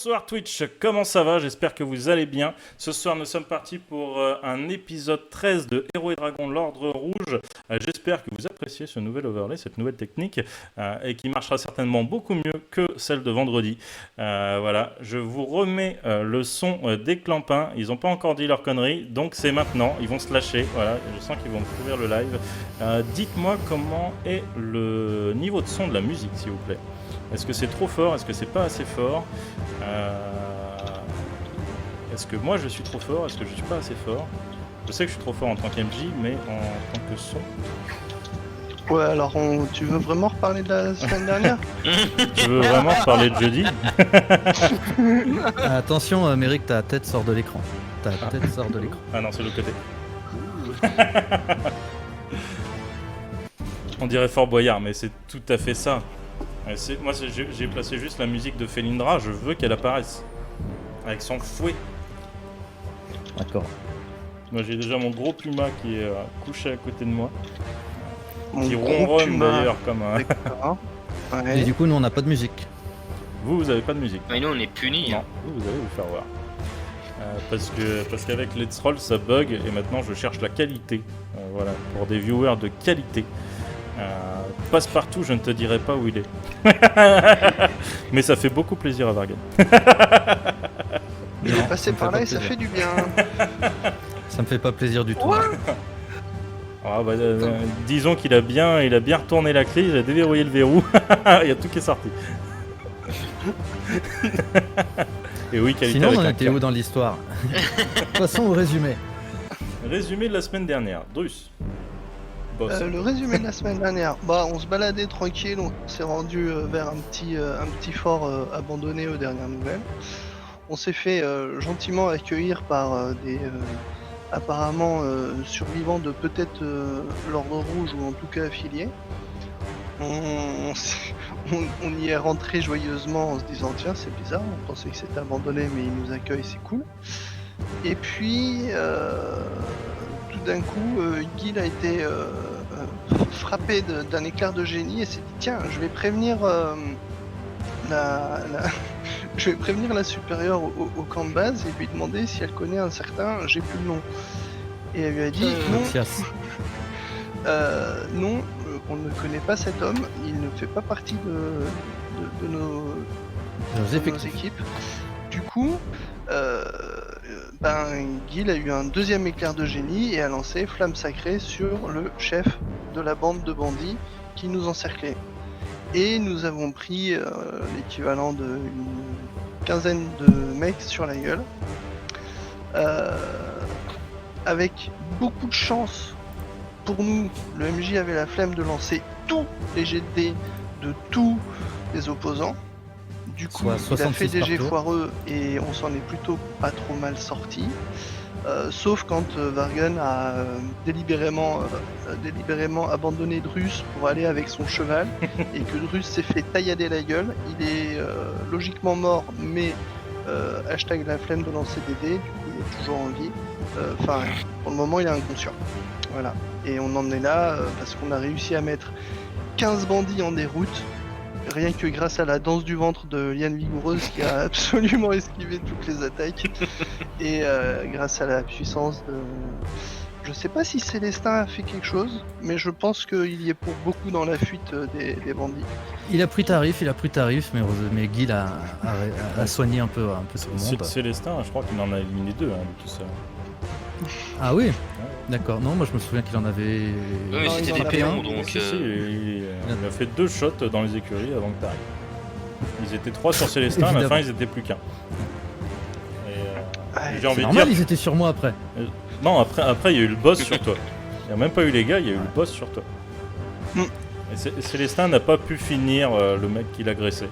Bonsoir Twitch, comment ça va? J'espère que vous allez bien. Ce soir, nous sommes partis pour un épisode 13 de Héros et Dragons l'Ordre Rouge. J'espère que vous appréciez ce nouvel overlay, cette nouvelle technique, et qui marchera certainement beaucoup mieux que celle de vendredi. Voilà, je vous remets le son des clampins. Ils n'ont pas encore dit leur connerie, donc c'est maintenant. Ils vont se lâcher. Voilà, je sens qu'ils vont couvrir le live. Dites-moi comment est le niveau de son de la musique, s'il vous plaît. Est-ce que c'est trop fort? Est-ce que c'est pas assez fort? Est-ce que moi je suis trop fort? Est-ce que je suis pas assez fort? Je sais que je suis trop fort en tant qu'MJ, mais en tant que son... Ouais, alors tu veux vraiment reparler de la semaine dernière? Tu veux vraiment parler de jeudi? Attention, Méric, ta tête sort de l'écran. Ta tête sort de l'écran. Ah non, c'est l'autre côté. On dirait Fort Boyard, mais c'est tout à fait ça. Moi, j'ai placé juste la musique de Felindra, je veux qu'elle apparaisse. Avec son fouet. D'accord. Moi, j'ai déjà mon gros puma qui est couché à côté de moi. Mon Qui gros ronronne puma. d'ailleurs comme un... D'accord. Et Ouais. du coup, nous, on n'a pas de musique. Vous avez pas de musique. Mais nous on est punis. Non, vous allez vous faire voir. Parce qu'avec Let's Roll ça bug et maintenant je cherche la qualité. Voilà, pour des viewers de qualité. Passe-partout, je ne te dirai pas où il est. Mais ça fait beaucoup plaisir à Vargan. Il Non, est passé ça me par fait là pas et ça plaisir. fait du bien. Ça me fait pas plaisir du tout. Ah bah, disons qu'il a bien retourné la clé, il a déverrouillé le verrou. Il y a tout qui est sorti. Et oui, qualité Sinon, on avec en un était cœur. où dans l'histoire? Passons au résumé. Résumé de la semaine dernière. Drus. Boss. Le résumé de la semaine dernière. Bah, on se baladait tranquille, on s'est rendu vers un petit fort abandonné aux dernières nouvelles. On s'est fait gentiment accueillir par des apparemment survivants de peut-être l'Ordre Rouge ou en tout cas affiliés. On y est rentré joyeusement en se disant tiens c'est bizarre, on pensait que c'était abandonné mais ils nous accueillent, c'est cool. Et puis tout d'un coup Gil a été frappé d'un éclair de génie et s'est dit tiens je vais prévenir je vais prévenir la supérieure au camp de base et lui demander si elle connaît un certain, j'ai plus le nom. Et elle lui a dit non, Mathias. non, on ne connaît pas cet homme, il ne fait pas partie de nos équipes. Du coup, Gil a eu un deuxième éclair de génie et a lancé Flamme Sacrée sur le chef de la bande de bandits qui nous encerclait. Et nous avons pris l'équivalent d'une quinzaine de mecs sur la gueule. Avec beaucoup de chance pour nous, le MJ avait la flemme de lancer tous les jets de dés de tous les opposants. Du coup, Soit il a fait 66 des par jets tour. foireux et on s'en est plutôt pas trop mal sorti. Sauf quand Vargan a délibérément abandonné Drus pour aller avec son cheval et que Drus s'est fait taillader la gueule. Il est logiquement mort, mais hashtag la flemme de lancer des dés, du coup il est toujours en vie. Enfin, pour le moment il est inconscient. Voilà. Et on en est là parce qu'on a réussi à mettre 15 bandits en déroute. Rien que grâce à la danse du ventre de Liane Vigoureuse qui a absolument esquivé toutes les attaques et grâce à la puissance de... Je sais pas si Célestin a fait quelque chose, mais je pense qu'il y est pour beaucoup dans la fuite des bandits. Il a pris tarif, mais Guy a soigné un peu tout le monde. Célestin, je crois qu'il en a éliminé 2, hein, tout ça. Ah oui? D'accord. Non, moi je me souviens qu'il en avait... Oui, mais Non, c'était ils en des avaient péons un. donc. Si, il a fait 2 shots dans les écuries avant que t'arrives. Ils étaient 3 sur Célestin, à la fin ils étaient plus qu'un. Ah, J'ai C'est envie de normal, dire... ils étaient sur moi après. Non, après il y a eu le boss sur toi. Il n'y a même pas eu les gars, il y a eu le boss sur toi. Mm. Et Célestin n'a pas pu finir le mec qui l'agressait.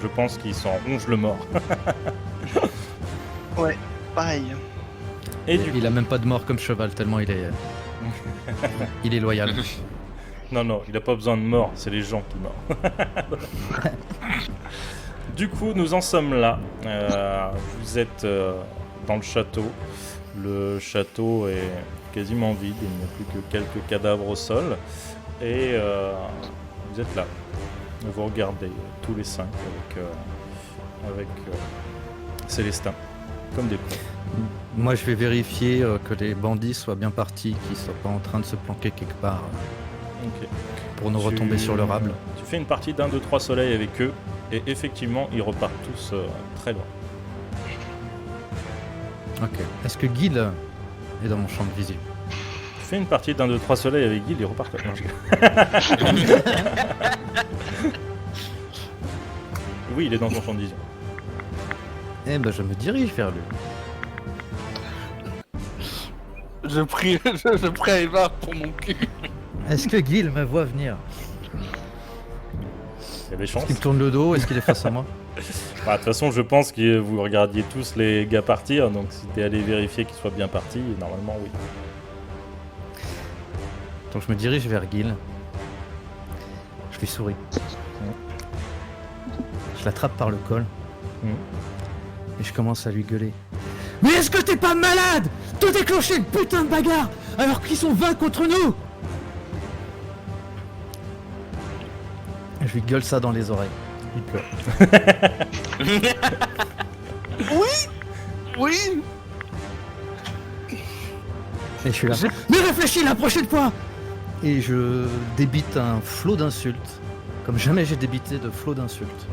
Je pense qu'il s'en ronge le mort. Ouais, pareil. Et du Il a même pas de mort comme cheval, tellement il est... il est loyal. Non, il n'a pas besoin de mort, c'est les gens qui meurent. Du coup, nous en sommes là. Vous êtes dans le château. Le château est quasiment vide, il n'y a plus que quelques cadavres au sol. Et vous êtes là. Vous regardez tous les 5 avec Célestin, comme des pros. Moi, je vais vérifier que les bandits soient bien partis, qu'ils soient pas en train de se planquer quelque part Ok. pour nous retomber sur le rable. Tu fais une partie d'1, 2, 3 soleils avec eux, et effectivement, ils repartent tous très loin. Ok. Est-ce que Gil est dans mon champ de vision? Tu fais une partie d'1, 2, 3 soleils avec Guil, ils repartent. Non, je rigole. Oui, il est dans ton champ de vision. Eh ben, je me dirige vers lui. Je prie à Eva pour mon cul. Est-ce que Gil me voit venir? Il y a des chances. Est-ce qu'il me tourne le dos? Est-ce qu'il est face à moi? Bah, de toute façon, je pense que vous regardiez tous les gars partir, donc si t'es allé vérifier qu'ils soient bien partis, normalement oui. Donc je me dirige vers Gil. Je lui souris. Je l'attrape par le col. Et je commence à lui gueuler. Mais est-ce que t'es pas malade de déclencher une putain de bagarre alors qu'ils sont 20 contre nous? Je lui gueule ça dans les oreilles. Il pleure. Oui. Et je suis là. Mais réfléchis la prochaine fois. Et je débite un flot d'insultes. Comme jamais j'ai débité de flot d'insultes.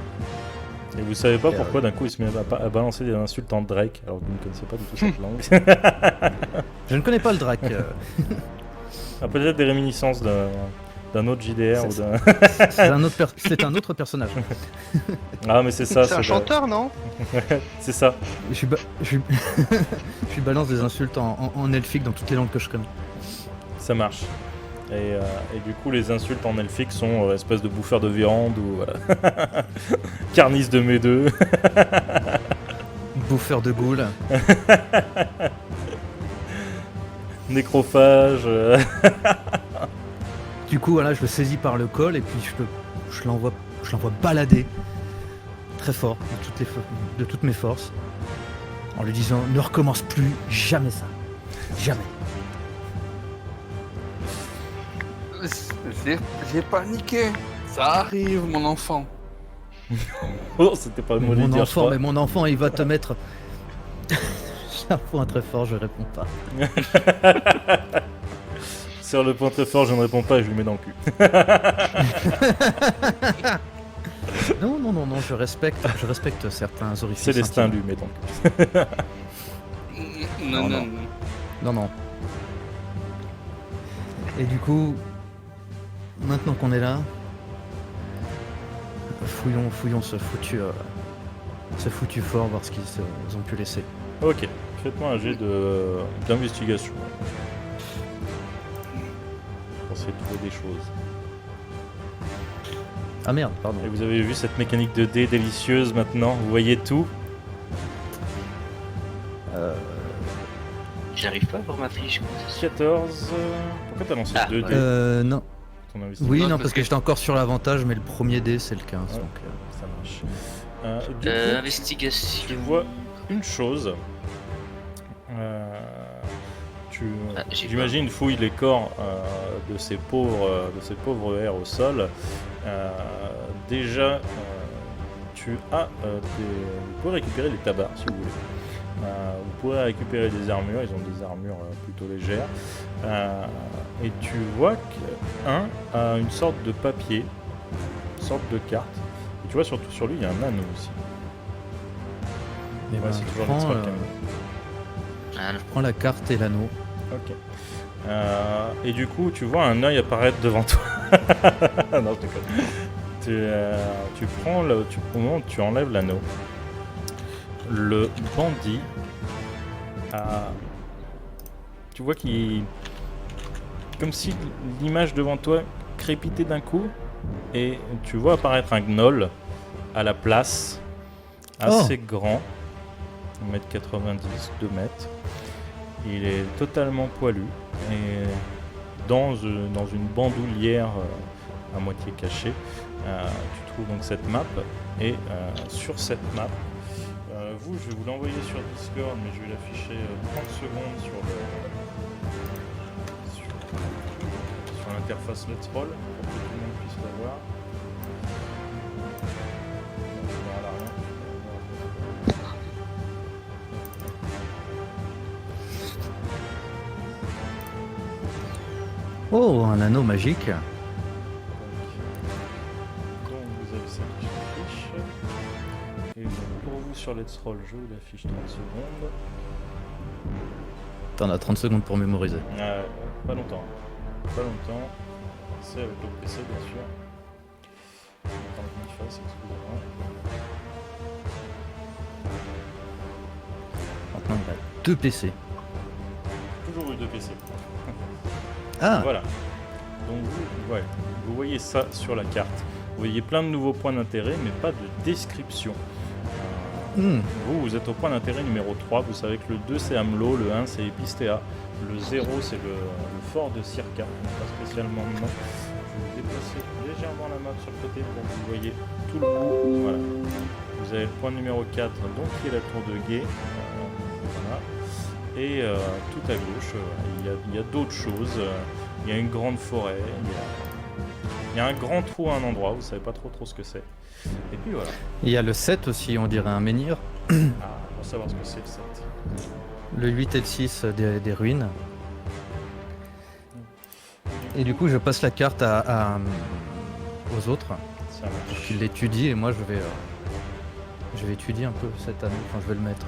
Et vous savez pas pourquoi d'un coup il se met à balancer des insultes en Drake alors que vous ne connaissez pas du tout cette langue. Je ne connais pas le drac. Ah, peut-être des réminiscences d'un autre JDR ou d'un. C'est un autre personnage. Ah mais c'est ça. C'est un chanteur, non? C'est ça. Je lui balance des insultes en elfique dans toutes les langues que je connais. Ça marche. Et du coup, les insultes en elfique sont espèce de bouffeur de viande ou carnice de mes deux. Bouffeur de goules. Nécrophage. Du coup, voilà, je le saisis par le col et puis je l'envoie balader très fort de toutes mes forces en lui disant ne recommence plus jamais ça. Jamais. J'ai paniqué. Ça arrive, mon enfant. Oh, c'était pas le mot de dire, je crois. Mais mon enfant, il va te mettre. J'ai un point très fort, je réponds pas. Sur le point très fort, je ne réponds pas et je lui mets dans le cul. Non, je respecte certains orifices. Célestin lui met dans le cul. Non. Non. Et du coup, maintenant qu'on est là, fouillons ce foutu fort, voir ce qu'ils ont pu laisser. Ok, faites-moi un jet d'investigation. Pour essayer de trouver des choses. Ah merde, pardon. Et vous avez vu cette mécanique de dés délicieuse maintenant, vous voyez tout. J'arrive pas à voir ma fiche. 14. Pourquoi t'as lancé 2 dés Non. ton investissement? Oui, Non, non, parce parce que que- j'étais encore sur l'avantage, mais le premier dé c'est le 15. Ouais. Donc, Ça marche. Du coup, Investigation. tu vois une chose. J'imagine fouille les corps de ces pauvres airs au sol. Déjà, vous pouvez récupérer les tabacs si vous voulez. Vous pouvez récupérer des armures, ils ont des armures plutôt légères. Et tu vois qu'un a une sorte de papier, une sorte de carte. Et tu vois surtout sur lui, il y a un anneau aussi. eh Ouais, ben, c'est je toujours prends, l'expert je prends la carte et l'anneau. Ok. Et du coup, tu vois un œil apparaître devant toi. Non, je déconne. Tu prends au moment où tu enlèves l'anneau, le bandit tu vois qu'il, comme si l'image devant toi crépitait d'un coup, et tu vois apparaître un gnoll à la place, assez grand, 1m90, 2 mètres. Il est totalement poilu et dans une bandoulière à moitié cachée, tu trouves donc cette map, et sur cette map, je vais vous l'envoyer sur Discord, mais je vais l'afficher 30 secondes sur l'interface Let's Roll pour que tout le monde puisse la voir. Oh, un anneau magique. Donc vous avez cette fiche. Et donc, pour vous sur Let's Roll, je vous l'affiche 30 secondes. T'en as 30 secondes pour mémoriser. Pas longtemps. Pas longtemps. C'est avec le PC bien sûr. Attends qu'il fasse, excusez-moi. Maintenant, il y a 2 PC. Toujours eu 2 PC. Ah, Voilà. Donc vous voyez ça sur la carte. Vous voyez plein de nouveaux points d'intérêt, mais pas de description. Vous êtes au point d'intérêt numéro 3. Vous savez que le 2 c'est Amelot, le 1 c'est Epistea, le 0 c'est le fort de Circa. Pas spécialement de nom. Je vais déplacer légèrement la map sur le côté pour que vous voyez tout le bout. Voilà. Vous avez le point numéro 4, donc qui est la tour de guet. Voilà. Et tout à gauche, il y a d'autres choses. Il y a une grande forêt, il y a un grand trou à un endroit, vous savez pas trop ce que c'est. Et puis voilà. il y a le 7 aussi, on dirait un menhir. Pour savoir ce que c'est le 7. Le 8 et le 6 des ruines. Et du coup, je passe la carte aux autres Ça marche. pour qu'ils l'étudient. Et moi, je vais étudier un peu cet anneau. Enfin, je vais le mettre.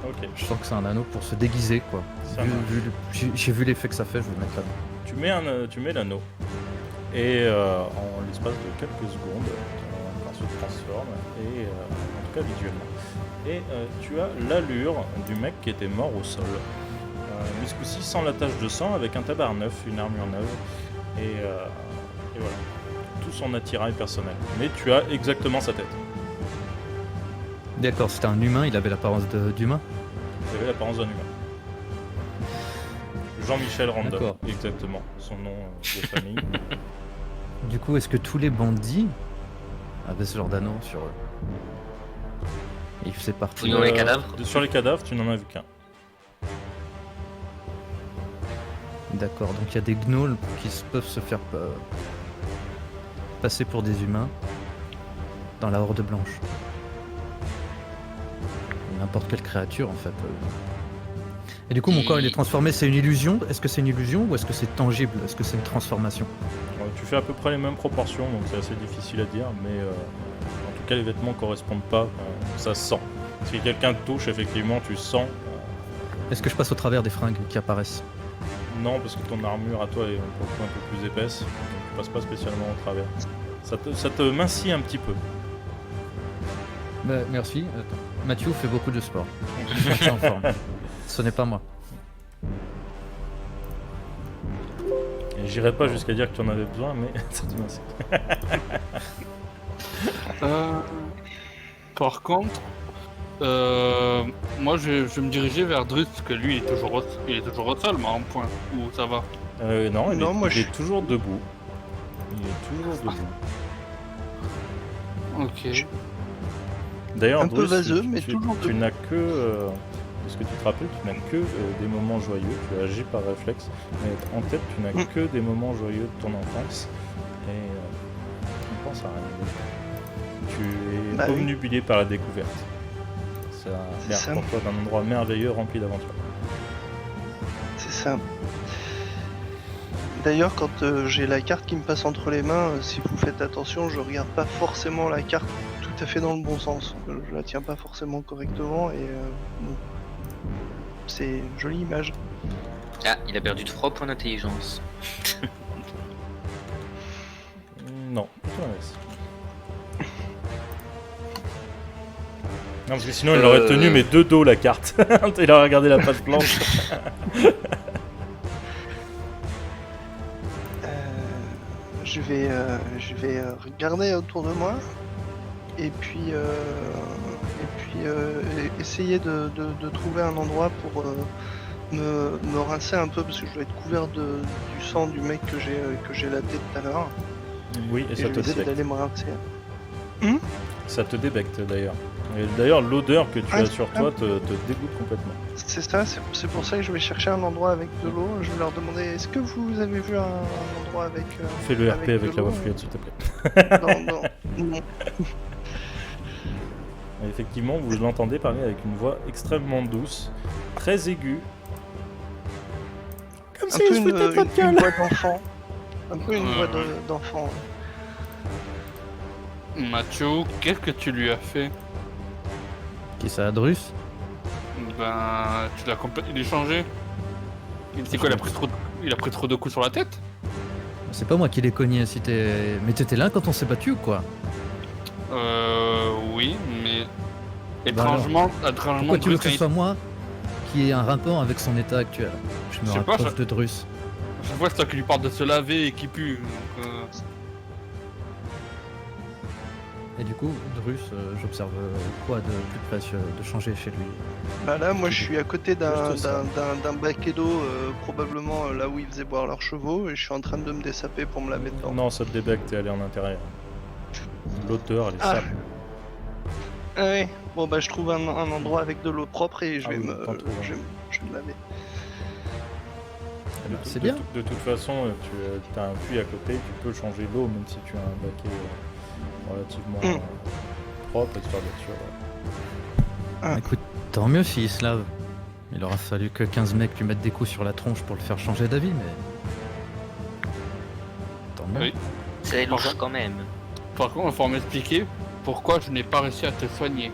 Ok, Je sens que c'est un anneau pour se déguiser, quoi. ça marche. J'ai vu l'effet que ça fait, je vais le mettre là. Tu mets l'anneau. Et en l'espace de quelques secondes, on se transforme. Et en tout cas visuellement. Et tu as l'allure du mec qui était mort au sol. Mais ce coup-ci sans la tache de sang, avec un tabard neuf, une armure neuve. Et voilà. Tout son attirail personnel. Mais tu as exactement sa tête. D'accord, c'était un humain, il avait l'apparence d'humain. Il avait l'apparence d'un humain. Jean-Michel Random, D'accord. exactement, son nom de famille. Du coup, est-ce que tous les bandits avaient ce genre d'anneau sur eux? Il faisait partie. Dans les cadavres Sur les cadavres, tu n'en as vu qu'un. D'accord, donc il y a des gnolls peuvent se faire passer pour des humains dans la Horde Blanche. N'importe quelle créature en fait. Et du coup, mon corps il est transformé, c'est une illusion? Est-ce que c'est une illusion ou est-ce que c'est tangible? Est-ce que c'est une transformation? Tu fais à peu près les mêmes proportions, donc c'est assez difficile à dire, mais en tout cas les vêtements correspondent pas, ça se sent. Si quelqu'un te touche, effectivement, tu sens. Est-ce que je passe au travers des fringues qui apparaissent? Non, parce que ton armure à toi est pour le coup un peu plus épaisse, donc tu passes pas spécialement au travers. Ça te mincit un petit peu. Bah, merci. Attends. Mathieu fait beaucoup de sport. Je suis en forme. Ce n'est pas moi. Et j'irai pas jusqu'à dire que tu en avais besoin, mais ça te mincit. Par contre, moi je vais me diriger vers Drus, parce que lui il est toujours au sol, mais en point. Ou ça va? Non, Non, moi, il est toujours debout. Il est toujours debout. Ok. D'ailleurs, Un peu Drus, vaseux, mais toujours tu debout. n'as que, de ce que tu te rappelles, tu n'as que des moments joyeux, tu agis par réflexe, mais en tête, tu n'as que des moments joyeux de ton enfance, et tu ne penses à rien. Tu es Bah oui. obnubilé par la découverte. Ça a C'est l'air ça. pour toi d'un endroit merveilleux rempli d'aventures. C'est ça. D'ailleurs, quand j'ai la carte qui me passe entre les mains, si vous faites attention, je regarde pas forcément la carte tout à fait dans le bon sens. Je la tiens pas forcément correctement et bon. C'est une jolie image. Ah, il a perdu 3 points d'intelligence. Non, plutôt l'inverse. Non, parce que sinon il aurait tenu mes deux dos la carte. Il aurait regardé la page blanche. Je vais regarder autour de moi et puis essayer de trouver un endroit pour me rincer un peu parce que je dois être couvert du sang du mec que j'ai laté tout à l'heure. Oui, et Et ça je te vais essayer débecte. d'aller me rincer. Ça te débecte d'ailleurs. Et d'ailleurs, l'odeur que tu Ah, as sur toi te dégoûte complètement. C'est ça, c'est pour ça que je vais chercher un endroit avec de l'eau. Je vais leur demander est-ce que vous avez vu un endroit avec. Fais le RP de avec la l'eau voix fluide, s'il te plaît. Non. Et effectivement, vous l'entendez parler avec une voix extrêmement douce, très aiguë. Comme Comme Un si peu je une, foutais de votre une gueule. voix d'enfant. Un peu une Ouais, voix ouais. d'enfant. Mathieu, qu'est-ce que tu lui as fait? Qui ça, Drus? Ben, tu l'as complètement... Il est changé. C'est quoi, il a pris trop de coups sur la tête? C'est pas moi qui l'ai cogné, si t'es... Mais t'étais là quand on s'est battu ou quoi? Oui, mais... Bah alors. Étrangement, Pourquoi tu veux Drus, que ce quand soit moi qui ait un rapport avec son état actuel? Je me Je sais pas, rapproche de Drus. je vois c'est toi qui lui parle de se laver et qui pue. Donc, Et du coup, Drus, j'observe quoi de plus près de changer chez lui? Bah là, moi, je suis à côté d'un Juste ça. baquet d'eau, probablement là où ils faisaient boire leurs chevaux, et je suis en train de me dessaper pour me laver dedans. Non, ça te débac, t'es allé en intérieur. L'auteur, elle est Ah. sale. Ah ouais. Bon bah je trouve un endroit avec de l'eau propre et je Ah vais oui, me, t'en trouves un. je vais me laver. De c'est tout- bien. De toute façon, tu as un puits à côté, tu peux changer l'eau, même si tu as un baquet relativement propre, histoire d'être sûr. Ah. Écoute, tant mieux s'il se lave. Il aura fallu que 15 mecs lui mettent des coups sur la tronche pour le faire changer d'avis, mais... Tant mieux. Oui. C'est louche quand même. Par contre, il faut m'expliquer pourquoi je n'ai pas réussi à te soigner.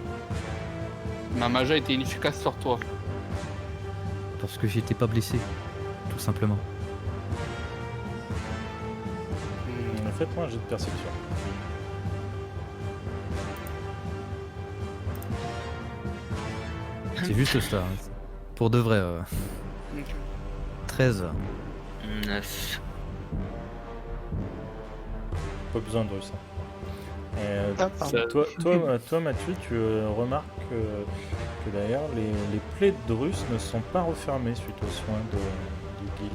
Ma magie a été inefficace sur toi. Parce que j'étais pas blessé, tout simplement. Faites-moi un jet de perception. C'est juste ça. Pour de vrai. 13. 9. Pas besoin de ça. Ah, pardon. Toi, Mathieu, tu remarques que d'ailleurs les plaies de Drus ne sont pas refermées suite aux soins de Gil.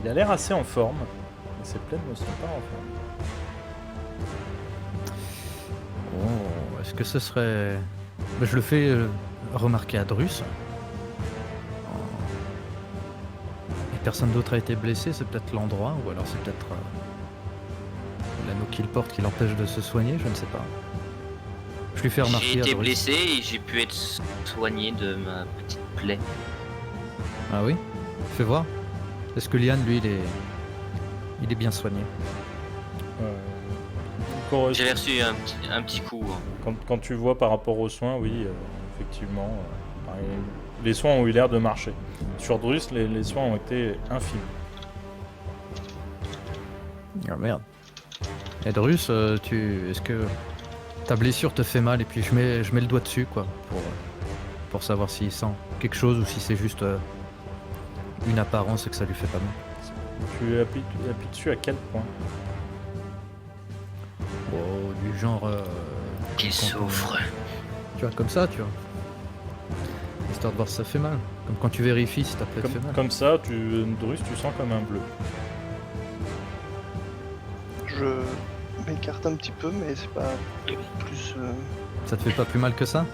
Il a l'air assez en forme, mais ses plaies ne sont pas refermées. Oh, est-ce que ce serait... Bah, je le fais remarquer à Drus. Et personne d'autre a été blessé, c'est peut-être l'endroit, ou alors c'est peut-être l'anneau qu'il porte qui l'empêche de se soigner, je ne sais pas. Je lui fais remarquer J'ai à été Drus. blessé et j'ai pu être soigné de ma petite plaie. Ah oui? Fais voir. Est-ce que Liane, lui, il est bien soigné? J'avais reçu un petit coup. Quand tu vois par rapport aux soins, oui, effectivement, les soins ont eu l'air de marcher. Sur Drus, les soins ont été infimes. Ah merde. Et Drus, est-ce que ta blessure te fait mal et puis je mets le doigt dessus, quoi, pour savoir s'il sent quelque chose ou si c'est juste une apparence et que ça lui fait pas mal. Tu appuies dessus à quel point? Oh, du genre... Qu'il quand on- souffre. Tu vois, comme ça, tu vois. Histoire de voir si ça fait mal. Comme quand tu vérifies si ta plaie te fait mal. Comme ça, Drus, tu sens comme un bleu. Je m'écarte un petit peu, mais c'est pas plus. Ça te fait pas plus mal que ça?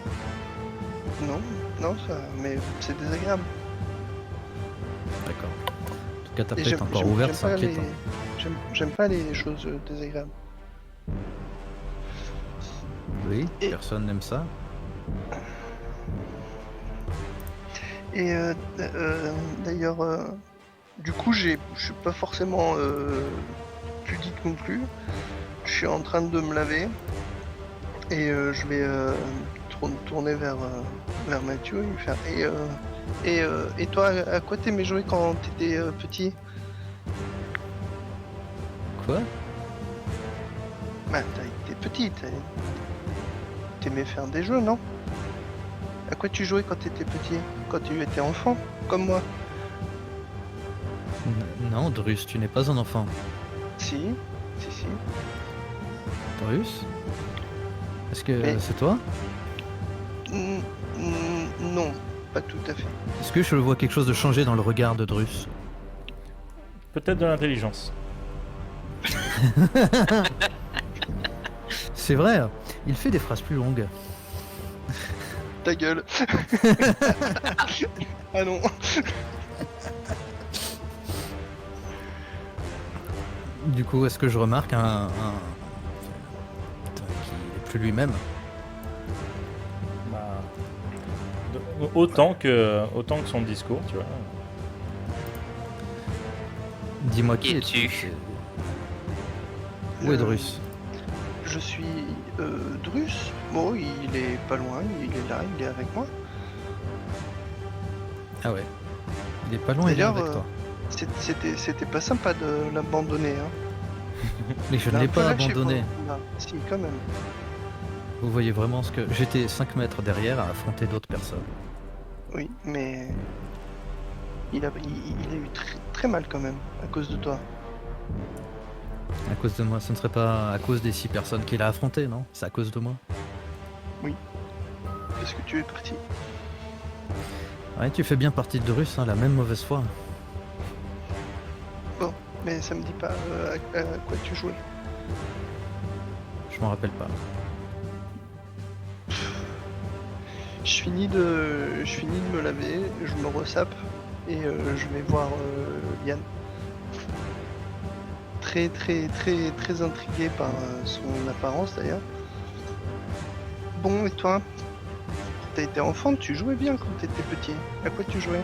Non, ça. Mais c'est désagréable. D'accord. En tout cas, ta Et plaie est encore ouverte, c'est pas inquiétant. j'aime pas les choses désagréables. Oui, Et- personne n'aime ça. Et d'ailleurs, du coup, je suis pas forcément pudique non plus. Je suis en train de me laver et je vais tourner vers Mathieu et lui faire. Et toi, à quoi t'aimais jouer quand t'étais petit? Quoi? Bah, t'es petit, t'aimais faire des jeux, non? À quoi tu jouais quand t'étais petit? Quand tu étais enfant, comme moi? Non, Drus, tu n'es pas un enfant. Si. Drus? Est-ce que Mais- c'est toi? Non, pas tout à fait. Est-ce que je vois quelque chose de changé dans le regard de Drus? Peut-être de l'intelligence. C'est vrai, il fait des phrases plus longues. Ta gueule. Ah non. Du coup, est-ce que je remarque un... Putain, qui est plus lui-même? Bah, autant que son discours, tu vois. Dis-moi qui Qui es-tu es-tu Où est Euh, Drus? Je suis Drus. Bon, il est pas loin, il est là, il est avec moi. Ah ouais. Il est pas loin, il est D'ailleurs, avec toi. c'était pas sympa de l'abandonner. Hein. Mais je Il ne a l'ai un peu pas lâché, abandonné. pour le coup, là. Si, quand même. Vous voyez vraiment ce que... J'étais 5 mètres derrière à affronter d'autres personnes. Oui, mais il a eu très mal quand même à cause de toi. À cause de moi, ce ne serait pas à cause des 6 personnes qu'il a affrontées, non? C'est à cause de moi. Parce que tu es parti. Ouais, tu fais bien partie de Drus, hein, la même mauvaise foi. Bon, mais ça me dit pas à quoi tu jouais. Je m'en rappelle pas. Je finis de me laver, je me ressape et je vais voir Yann. Très intrigué par son apparence d'ailleurs. Bon, et toi? T'as été enfant, tu jouais bien quand t'étais petit. À quoi tu jouais?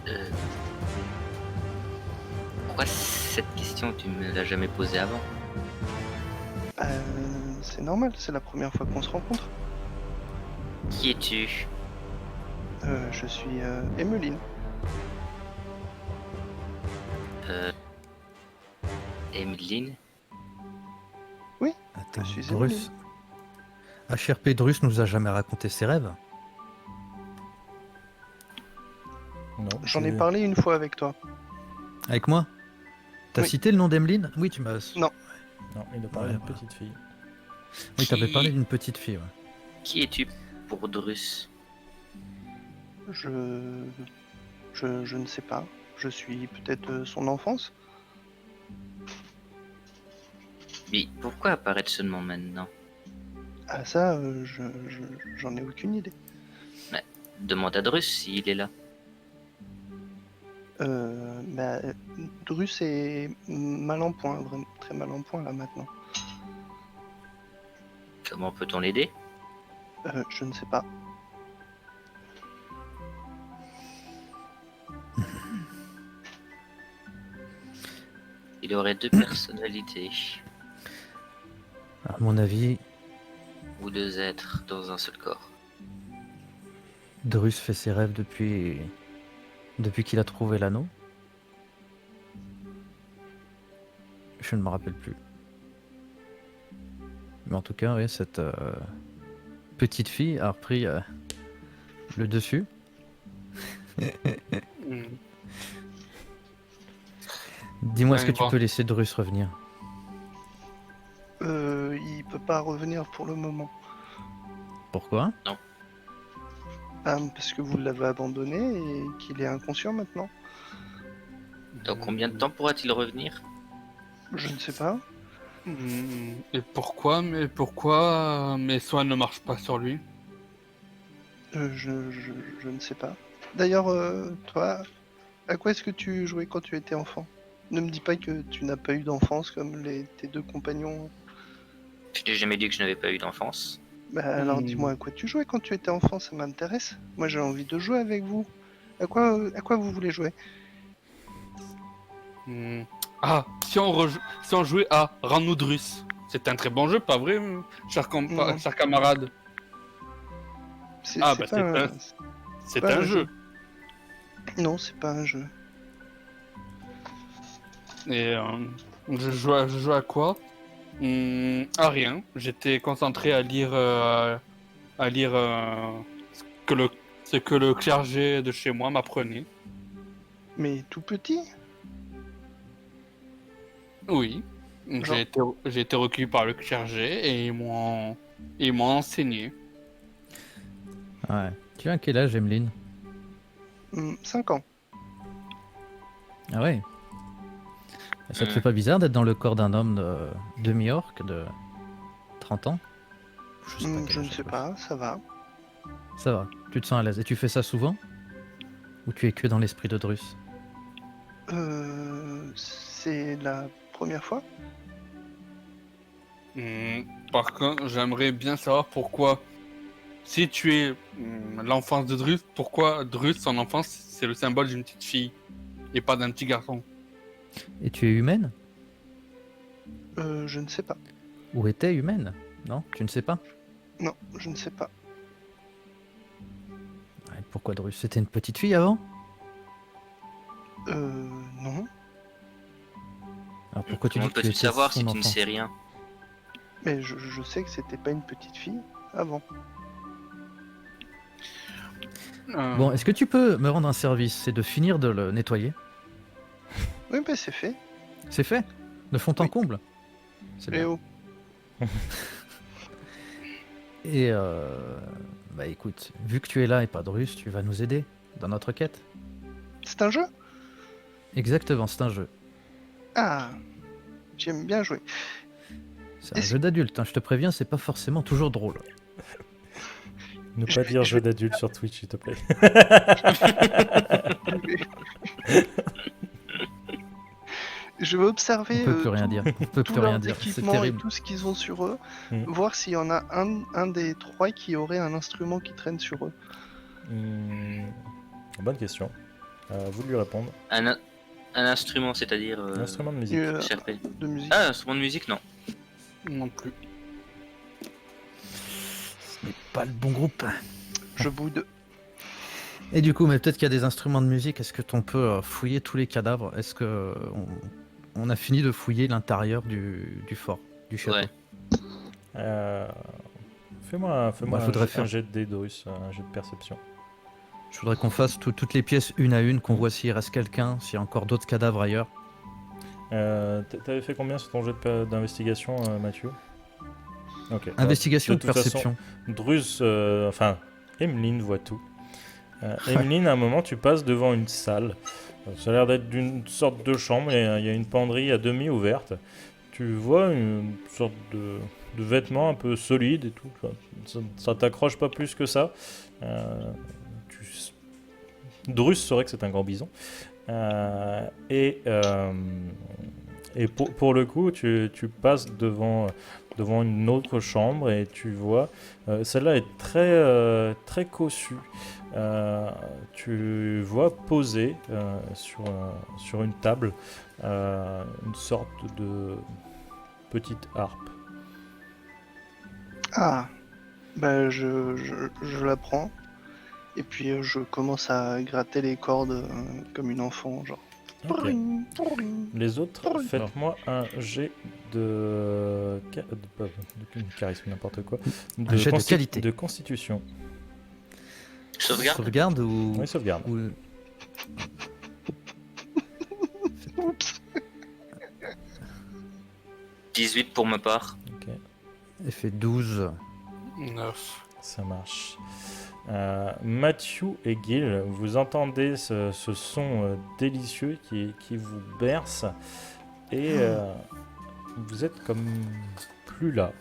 Euh, Pourquoi cette question tu me l'as jamais posée avant? C'est normal, c'est la première fois qu'on se rencontre. Qui es-tu? Je suis Emmeline. Emeline? Attends, Je suis Drus... HRP Drus nous a jamais raconté ses rêves. Non, J'en ai c'est- parlé une fois avec toi. Avec moi? T'as Oui. cité le nom d'Emeline? Oui, tu m'as... Non. Non, il a parlé Ouais, d'une bah. petite fille. Oui, t'avais Qui- parlé d'une petite fille, ouais. Qui es-tu pour Drus? Je ne sais pas. Je suis peut-être son enfance. Mais pourquoi apparaître seulement maintenant? Ah ça, j'en ai aucune idée. Demande à Drus s'il est là. Bah, Drus est mal en point, vraiment très mal en point là maintenant. Comment peut-on l'aider? Je ne sais pas. Il aurait deux personnalités, À mon avis, ou deux êtres dans un seul corps. Drus fait ses rêves depuis qu'il a trouvé l'anneau. Je ne me rappelle plus. Mais en tout cas, oui, cette petite fille a repris le dessus. Hmm. Dis-moi, est-ce que Ouais, tu bon. peux laisser Drus revenir? Il peut pas revenir pour le moment. Pourquoi? Parce que vous l'avez abandonné et qu'il est inconscient maintenant. Dans combien de temps pourra-t-il revenir? Je ne sais pas. Et pourquoi mes soins ne marchent pas sur lui? Je ne sais pas. D'ailleurs, toi, à quoi est-ce que tu jouais quand tu étais enfant? Ne me dis pas que tu n'as pas eu d'enfance comme tes deux compagnons. Je t'ai jamais dit que je n'avais pas eu d'enfance. Bah alors Hmm. dis-moi à quoi tu jouais quand tu étais enfant, ça m'intéresse. Moi j'ai envie de jouer avec vous. À quoi vous voulez jouer? Ah, si on jouait à Rends-nous Drus. C'est un très bon jeu, pas vrai, cher Non. camarade? C'est Ah, c'est bah, pas c'est pas un un jeu. Non, c'est pas un jeu. Et je jouais à quoi? À rien. J'étais concentré à lire, ce que le clergé de chez moi m'apprenait. Mais tout petit? Oui. Genre- J'ai été recueilli par le clergé et ils m'ont enseigné. Ouais. Tu as quel âge, Emeline? 5 ans. Ah ouais. Ça te Hmm. fait pas bizarre d'être dans le corps d'un homme de demi-orc de 30 ans? Je quel Je ne âge sais ça pas, ça va. doit. Ça va, tu te sens à l'aise. Et tu fais ça souvent? Ou tu es que dans l'esprit de Drus? C'est la première fois? Par contre, j'aimerais bien savoir pourquoi, si tu es l'enfance de Drus, pourquoi Drus, son enfance, c'est le symbole d'une petite fille. et pas d'un petit garçon. Et tu es humaine? Je ne sais pas. Ou était humaine? Non, tu ne sais pas? Non, je ne sais pas. Ouais, pourquoi Drus? C'était une petite fille avant? Non. Alors pourquoi tu Comment dis que tu peux-tu étais savoir son si tu ne enfant? sais rien? Mais je sais que c'était pas une petite fille avant. Bon, est-ce que tu peux me rendre un service? C'est de finir de le nettoyer. Oui, mais c'est fait. C'est fait? De fond en Oui. comble? C'est Eh bien. oh. Et bah écoute, vu que tu es là et pas Drus, tu vas nous aider dans notre quête. C'est un jeu? Exactement, c'est un jeu. Ah, j'aime bien jouer. C'est un Est-ce- jeu d'adulte, hein, je te préviens, c'est pas forcément toujours drôle. Ne Je pas vais- dire je jeu vais- d'adulte sur Twitch, s'il te plaît. Je vais observer On peut plus rien dire. On peut tous plus rien leurs dire. C'est équipements et terrible. tout ce qu'ils ont sur eux, Mhm. voir s'il y en a un des trois qui aurait un instrument qui traîne sur eux. Bonne question. Vous de lui répondre. Un instrument, c'est-à-dire Un instrument de musique. CRP. De musique. Ah, un instrument de musique, non. Non plus. Ce n'est pas le bon groupe. Je boude. Et du coup, mais peut-être qu'il y a des instruments de musique. Est-ce que on peut fouiller tous les cadavres? Est-ce que on a fini de fouiller l'intérieur du fort, du château? Ouais. Fais-moi faudrait un faire. jet de dés, Drus, un jet de perception. Je voudrais qu'on fasse toutes les pièces une à une, qu'on voit s'il reste quelqu'un, s'il y a encore d'autres cadavres ailleurs. T'avais fait combien sur ton jet d'investigation, Mathieu? Ok. Investigation de ou toute perception? Drus, enfin, Emeline voit tout. Emeline, à un moment, tu passes devant une salle. Ça a l'air d'être d'une sorte de chambre. Il y a une penderie à demi ouverte. Tu vois une sorte de vêtements un peu solide et tout. Ça t'accroche pas plus que ça. Drus saurait que c'est un grand bison. Et pour le coup, tu passes devant une autre chambre et tu vois, celle-là est très cossue. Tu vois posée sur une table une sorte de petite harpe. Ah, bah je la prends. Et puis je commence à gratter les cordes comme une enfant, genre. Ok. Pouring, pouring. Les autres, Pouring. faites-moi un jet de charisme, n'importe quoi. Un jet de qualité. De constitution. Sauvegarde. Sauvegarde ou... Oui, sauvegarde. ou- Oups. 18 pour ma part. Ok, Elle fait 12. 9. ça marche. Mathieu et Gil, vous entendez ce son délicieux qui vous berce et vous êtes comme plus là.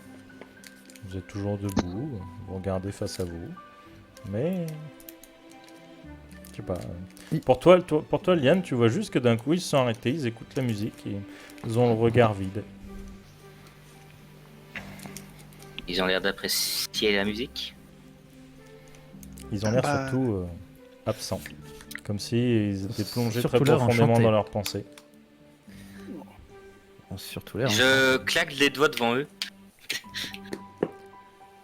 Vous êtes toujours debout, vous regardez face à vous, mais je sais pas. Pour toi, Liane, tu vois juste que d'un coup ils se sont arrêtés, ils écoutent la musique et ils ont le regard vide. Ils ont l'air d'apprécier la musique. Ils ont l'air Bah. surtout absents, comme s'ils étaient plongés Surtout très l'air profondément enchantés. dans leurs pensées. Bon, surtout l'air. Je claque les doigts devant eux.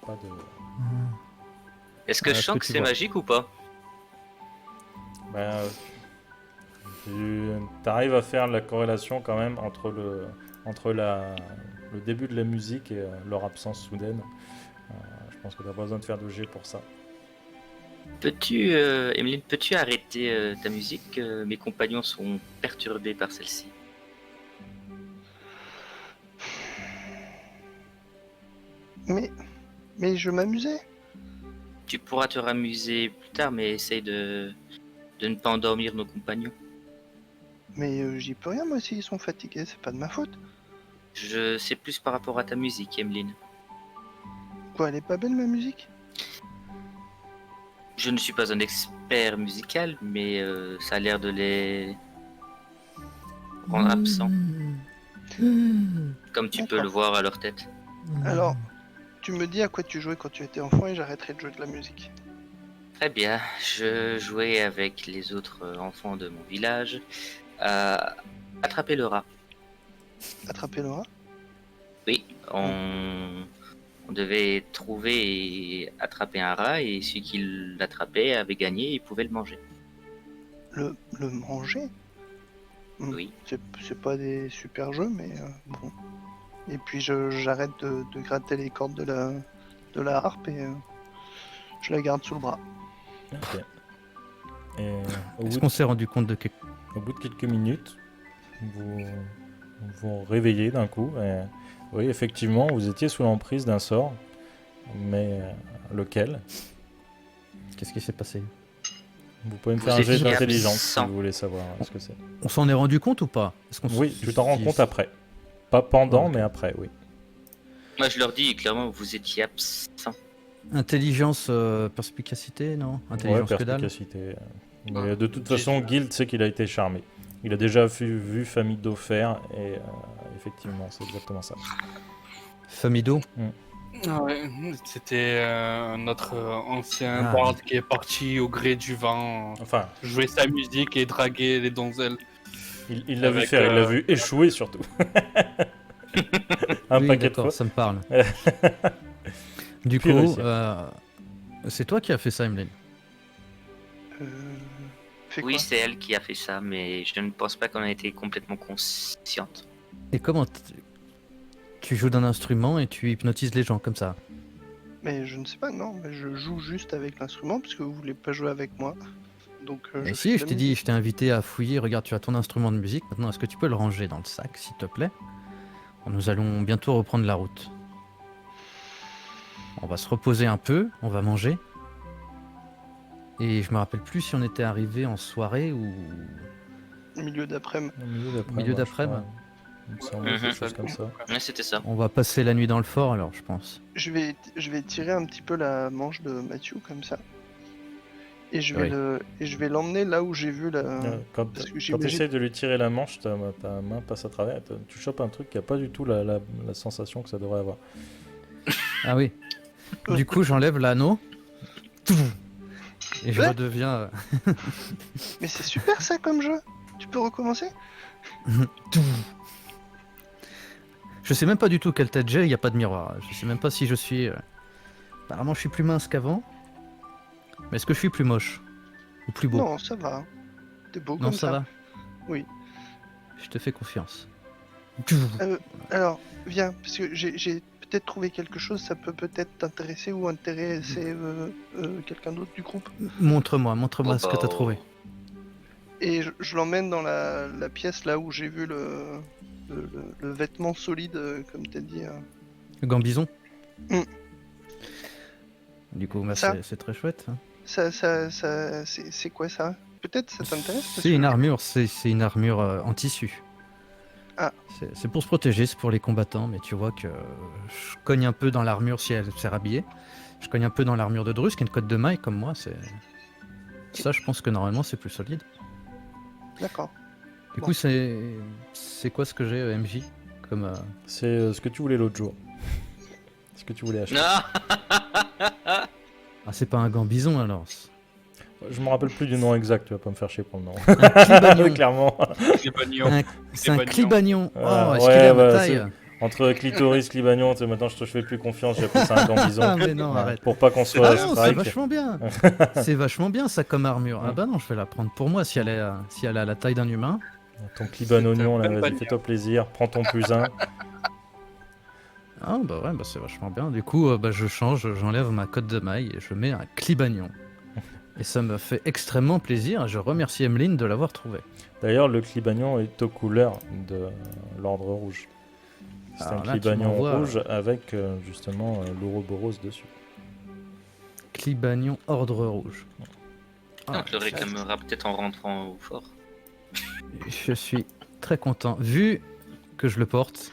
Pas de... Est-ce que je Est-ce sens que que tu c'est vois magique ou pas? Tu arrives à faire la corrélation quand même entre le début de la musique et leur absence soudaine. Je pense que tu n'as pas besoin de faire de jet pour ça. Emeline, peux-tu arrêter ta musique? Mes compagnons sont perturbés par celle-ci. Mais je m'amusais. Tu pourras te ramuser plus tard, mais essaye de ne pas endormir nos compagnons. Mais j'y peux rien, moi, s'ils sont fatigués, c'est pas de ma faute. Je sais plus par rapport à ta musique, Emeline. Quoi, elle est pas belle, ma musique? Je ne suis pas un expert musical, mais ça a l'air de les rendre absents, comme tu peux le voir à leur tête. Alors, tu me dis à quoi tu jouais quand tu étais enfant et j'arrêterai de jouer de la musique. Très bien. Je jouais avec les autres enfants de mon village à attraper le rat. Attraper le rat. Oui, on devait trouver et attraper un rat et celui qui l'attrapait avait gagné et il pouvait le manger. Le manger. Oui. C'est pas des super jeux, mais bon. Et puis j'arrête de gratter les cordes de la harpe et je la garde sous le bras. Ok. Et Est-ce qu'on s'est rendu compte de quelque... au bout de quelques minutes, vous vous réveillez d'un coup. Et, oui, effectivement, vous étiez sous l'emprise d'un sort. Mais lequel? Qu'est-ce qui s'est passé? Vous pouvez me Vous faire un jet étiez d'intelligence si absent. vous voulez savoir ce que c'est. On s'en est rendu compte ou pas? Oui, tu t'en rends compte après. Pas pendant, Ah, ok. mais après, oui. Moi, je leur dis clairement que vous étiez absent. Intelligence, perspicacité, non? Ouais, Intelligence que dalle. perspicacité. Ah, Mais de toute 18. façon, Guild sait qu'il a été charmé. Il a déjà vu Famille d'Offert et effectivement, c'est exactement ça. Famido. Ah ouais, c'était notre ancien Ah. barde qui est parti au gré du vent, Enfin, jouer sa musique et draguer les donzelles. il l'a vu Avec, faire, il l'a vu échouer surtout. Un Oui, paquet de d'accord, fois. ça me parle. Du Puis coup, réussir. c'est toi qui as fait ça, Emeline. Fais Oui, quoi? c'est elle qui a fait ça, mais je ne pense pas qu'on a été complètement consciente. Et comment tu joues d'un instrument et tu hypnotises les gens comme ça? Mais je ne sais pas, non, mais je joue juste avec l'instrument parce que vous voulez pas jouer avec moi. Donc Et fais si, de je la t'ai dit, musique. je t'ai invité à fouiller. Regarde, tu as ton instrument de musique. Maintenant, est-ce que tu peux le ranger dans le sac, s'il te plaît? Nous allons bientôt reprendre la route. On va se reposer un peu, on va manger. Et je me rappelle plus si on était arrivé en soirée ou... Milieu d'après-midi. Au milieu d'après. Milieu d'après-midi. Il me semble Mhm. quelque chose comme ça. Ouais, c'était ça. On va passer la nuit dans le fort alors, je pense. Je vais tirer un petit peu la manche de Mathieu comme ça. Et je vais Oui. l'emmener là où j'ai vu la. Quand Parce que tu j'imagine- essaies de lui tirer la manche, ta main passe à travers. Tu chopes un truc qui a pas du tout la sensation que ça devrait avoir. Ah oui. Du coup, j'enlève l'anneau. Et je Ouais. redeviens... Mais c'est super ça comme jeu. Tu peux recommencer? Je sais même pas du tout quelle tête j'ai, il n'y a pas de miroir. Je sais même pas si je suis... Apparemment, je suis plus mince qu'avant. Mais est-ce que je suis plus moche? Ou plus beau? Non, ça va. T'es beau Non, comme ça va. Oui. Je te fais confiance. Alors, viens, parce que j'ai peut-être trouvé quelque chose, ça peut peut-être t'intéresser ou intéresser quelqu'un d'autre du groupe. Montre-moi Oh, ce que t'as bah, trouvé. Et je l'emmène dans la pièce là où j'ai vu le vêtement solide, comme t'as dit. Le gambison. Mm. Du coup, bah, Ça. c'est très chouette. Hein. C'est quoi ça? Peut-être ça t'intéresse? parce C'est que une je- armure, c'est une armure en tissu. Ah. C'est pour se protéger, c'est pour les combattants, mais tu vois que je cogne un peu dans l'armure si elle s'est rhabillée. Je cogne un peu dans l'armure de Drus, qui est une cotte de maille comme moi. Ça, je pense que normalement c'est plus solide. D'accord. Du Bon. coup, c'est quoi ce que j'ai, MJ comme C'est ce que tu voulais l'autre jour. Ce que tu voulais acheter. Non. Ah, c'est pas un gambison alors. Je me rappelle plus du nom exact, tu vas pas me faire chier pour le nom. Un clibagnon. Clairement. Les bagnons. C'est un Clibagnon. clibagnon. Ah, Oh, est-ce ouais, qu'il est à ma bah, taille? Entre clitoris, clibagnon, tu sais, maintenant je te fais plus confiance, j'ai appelé ça un gambison. Ah, mais non, Ouais, arrête. pour pas qu'on soit Ah à non, c'est strike. vachement bien. C'est vachement bien ça comme armure. Ah bah non, je vais la prendre pour moi si elle est à la taille d'un humain. Ton cliban oignon, là, C'est une vas-y, bonne fais-toi plaisir, prends ton plus un. Ah bah ouais, bah c'est vachement bien. Du coup, bah, je change, j'enlève ma cotte de maille et je mets un clibagnon. Et ça me fait extrêmement plaisir. Je remercie Emeline de l'avoir trouvé. D'ailleurs, le clibagnon est aux couleurs de l'Ordre Rouge. C'est Alors un là, tu clibagnon m'envoies- rouge avec justement l'Ouroboros dessus. Clibagnon Ordre Rouge. On Ah, te le réclamera peut-être en rentrant au fort. je suis très content. Vu que je le porte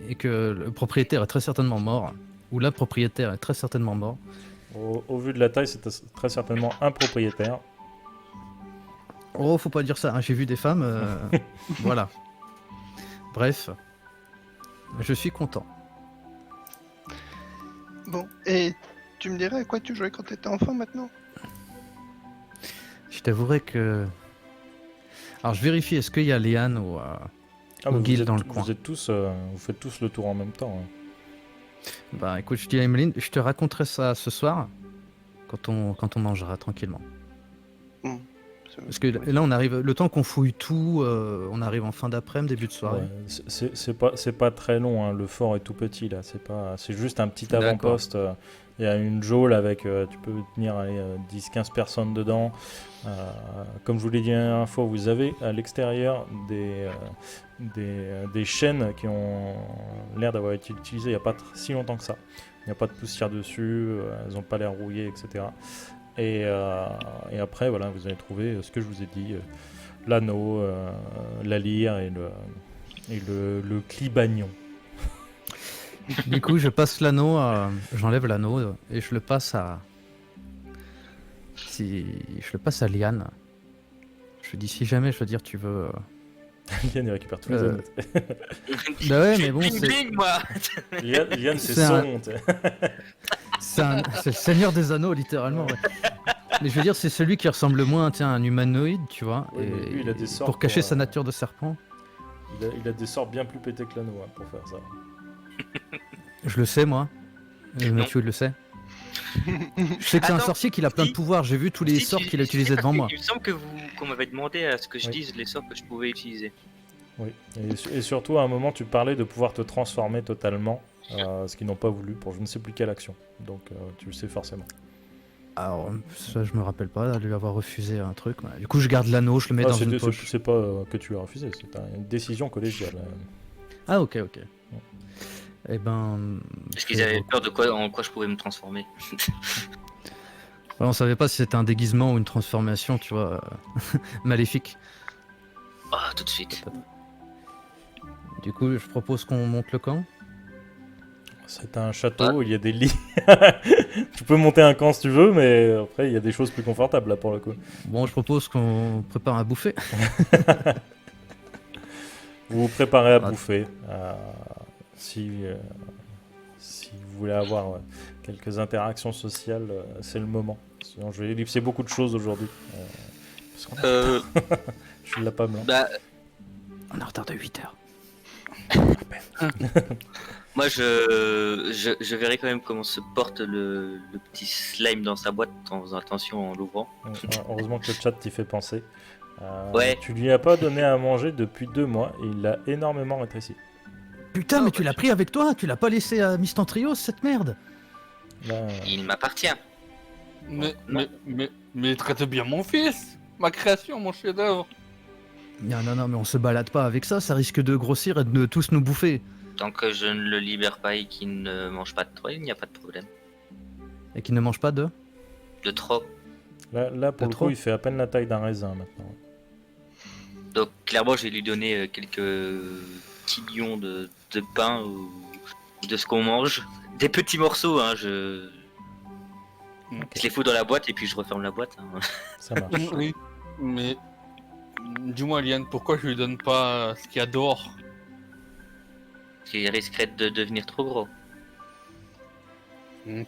et que le propriétaire est très certainement mort, ou la propriétaire est très certainement mort, Au vu de la taille, c'est très certainement un propriétaire. oh, faut pas dire ça, hein, j'ai vu des femmes, voilà. Bref, je suis content. Bon, et tu me dirais à quoi tu jouais quand t'étais enfant maintenant? t'avouerai que... Alors je vérifie, est-ce qu'il y a Léane ou mais Gil vous êtes, dans le coin. vous êtes tous, vous faites tous le tour en même temps. Hein. Bah écoute, je dis à Emeline, je te raconterai ça ce soir, quand on mangera tranquillement. Parce que là, on arrive, le temps qu'on fouille tout, on arrive en fin d'après-midi, début de soirée. Ouais, c'est pas très long, hein. Le fort est tout petit là, c'est juste un petit D'accord. avant-poste. Il y a une geôle avec, tu peux tenir 10-15 personnes dedans. Comme je vous l'ai dit la dernière fois, vous avez à l'extérieur des chaînes qui ont l'air d'avoir été utilisées il n'y a pas si longtemps que ça. Il n'y a pas de poussière dessus, elles n'ont pas l'air rouillées, etc. Et après, voilà, vous allez trouver ce que je vous ai dit, l'anneau, la lyre et le clibagnon. Du coup, je passe l'anneau, j'enlève l'anneau et je le passe à... Je le passe à Liane. Je lui dis, si jamais, je veux dire, tu veux... Liane, il récupère tous les anneaux. Bah ouais, mais bon, Bling, c'est... bling, moi. Liane, c'est C'est son. C'est le seigneur des anneaux, littéralement. Ouais. Mais je veux dire, c'est celui qui ressemble le moins à un humanoïde, tu vois. Ouais, mais et lui, il a des sorts pour cacher pour, sa nature de serpent. Il a des sorts bien plus pétés que l'anneau pour faire ça. Je le sais, moi. Mathieu, il le sait. Je sais que c'est un Attends, sorcier qui a plein de si- pouvoirs. J'ai vu tous les Si, sorts qu'il a tu utilisés sais, devant parce moi. que Il me semble que qu'on m'avait demandé à ce que je Oui. dise les sorts que je pouvais utiliser. Oui. Et surtout, à un moment, tu parlais de pouvoir te transformer totalement, ce qu'ils n'ont pas voulu pour je ne sais plus quelle action. Donc, tu le sais forcément. Alors, ça, je me rappelle pas de lui avoir refusé un truc. Du coup, je garde l'anneau, je le mets dans une poche. C'est pas que tu as refusé, c'est une décision collégiale. Ah, ok. Eh ben... Parce qu'ils avaient peur de en quoi je pouvais me transformer. Ouais, on savait pas si c'était un déguisement ou une transformation, tu vois, maléfique. Ah, tout de suite. Du coup, je propose qu'on monte le camp. C'est un château, il y a des lits. Tu peux monter un camp si tu veux, mais après, il y a des choses plus confortables là pour le coup. Bon, je propose qu'on prépare à bouffer. Vous vous préparez à Ah. bouffer. Si vous voulez avoir quelques interactions sociales, c'est le moment. Sinon, je vais ellipser beaucoup de choses aujourd'hui. Parce qu'on Euh, je suis là pas blanc. bah, On est en retard de 8 heures. moi, je verrai quand même comment se porte le petit slime dans sa boîte en faisant attention en l'ouvrant. Heureusement que le chat t'y fait penser. Ouais. Tu lui as pas donné à manger depuis 2 mois et il l'a énormément rétréci. Putain, Oh, mais tu l'as pris avec toi. Tu l'as pas laissé à Mistantrios, cette merde. Là, Il m'appartient. Mais traite bien mon fils, ma création, mon chef-d'œuvre. Non, mais on se balade pas avec ça. Ça risque de grossir et de tous nous bouffer. Tant que je ne le libère pas et qu'il ne mange pas de trop, il n'y a pas de problème. Et qui ne mange pas de... De trop. là pour De le trop. coup, il fait à peine la taille d'un raisin maintenant. Donc clairement, je vais lui donner quelques millions de pain ou de ce qu'on mange. Des petits morceaux, hein, je les fous dans la boîte et puis je referme la boîte. Hein. Ça marche. Oui, mais dis-moi, Liane, pourquoi je lui donne pas ce qu'il y a dehors? Parce qu'il risquerait de devenir trop gros.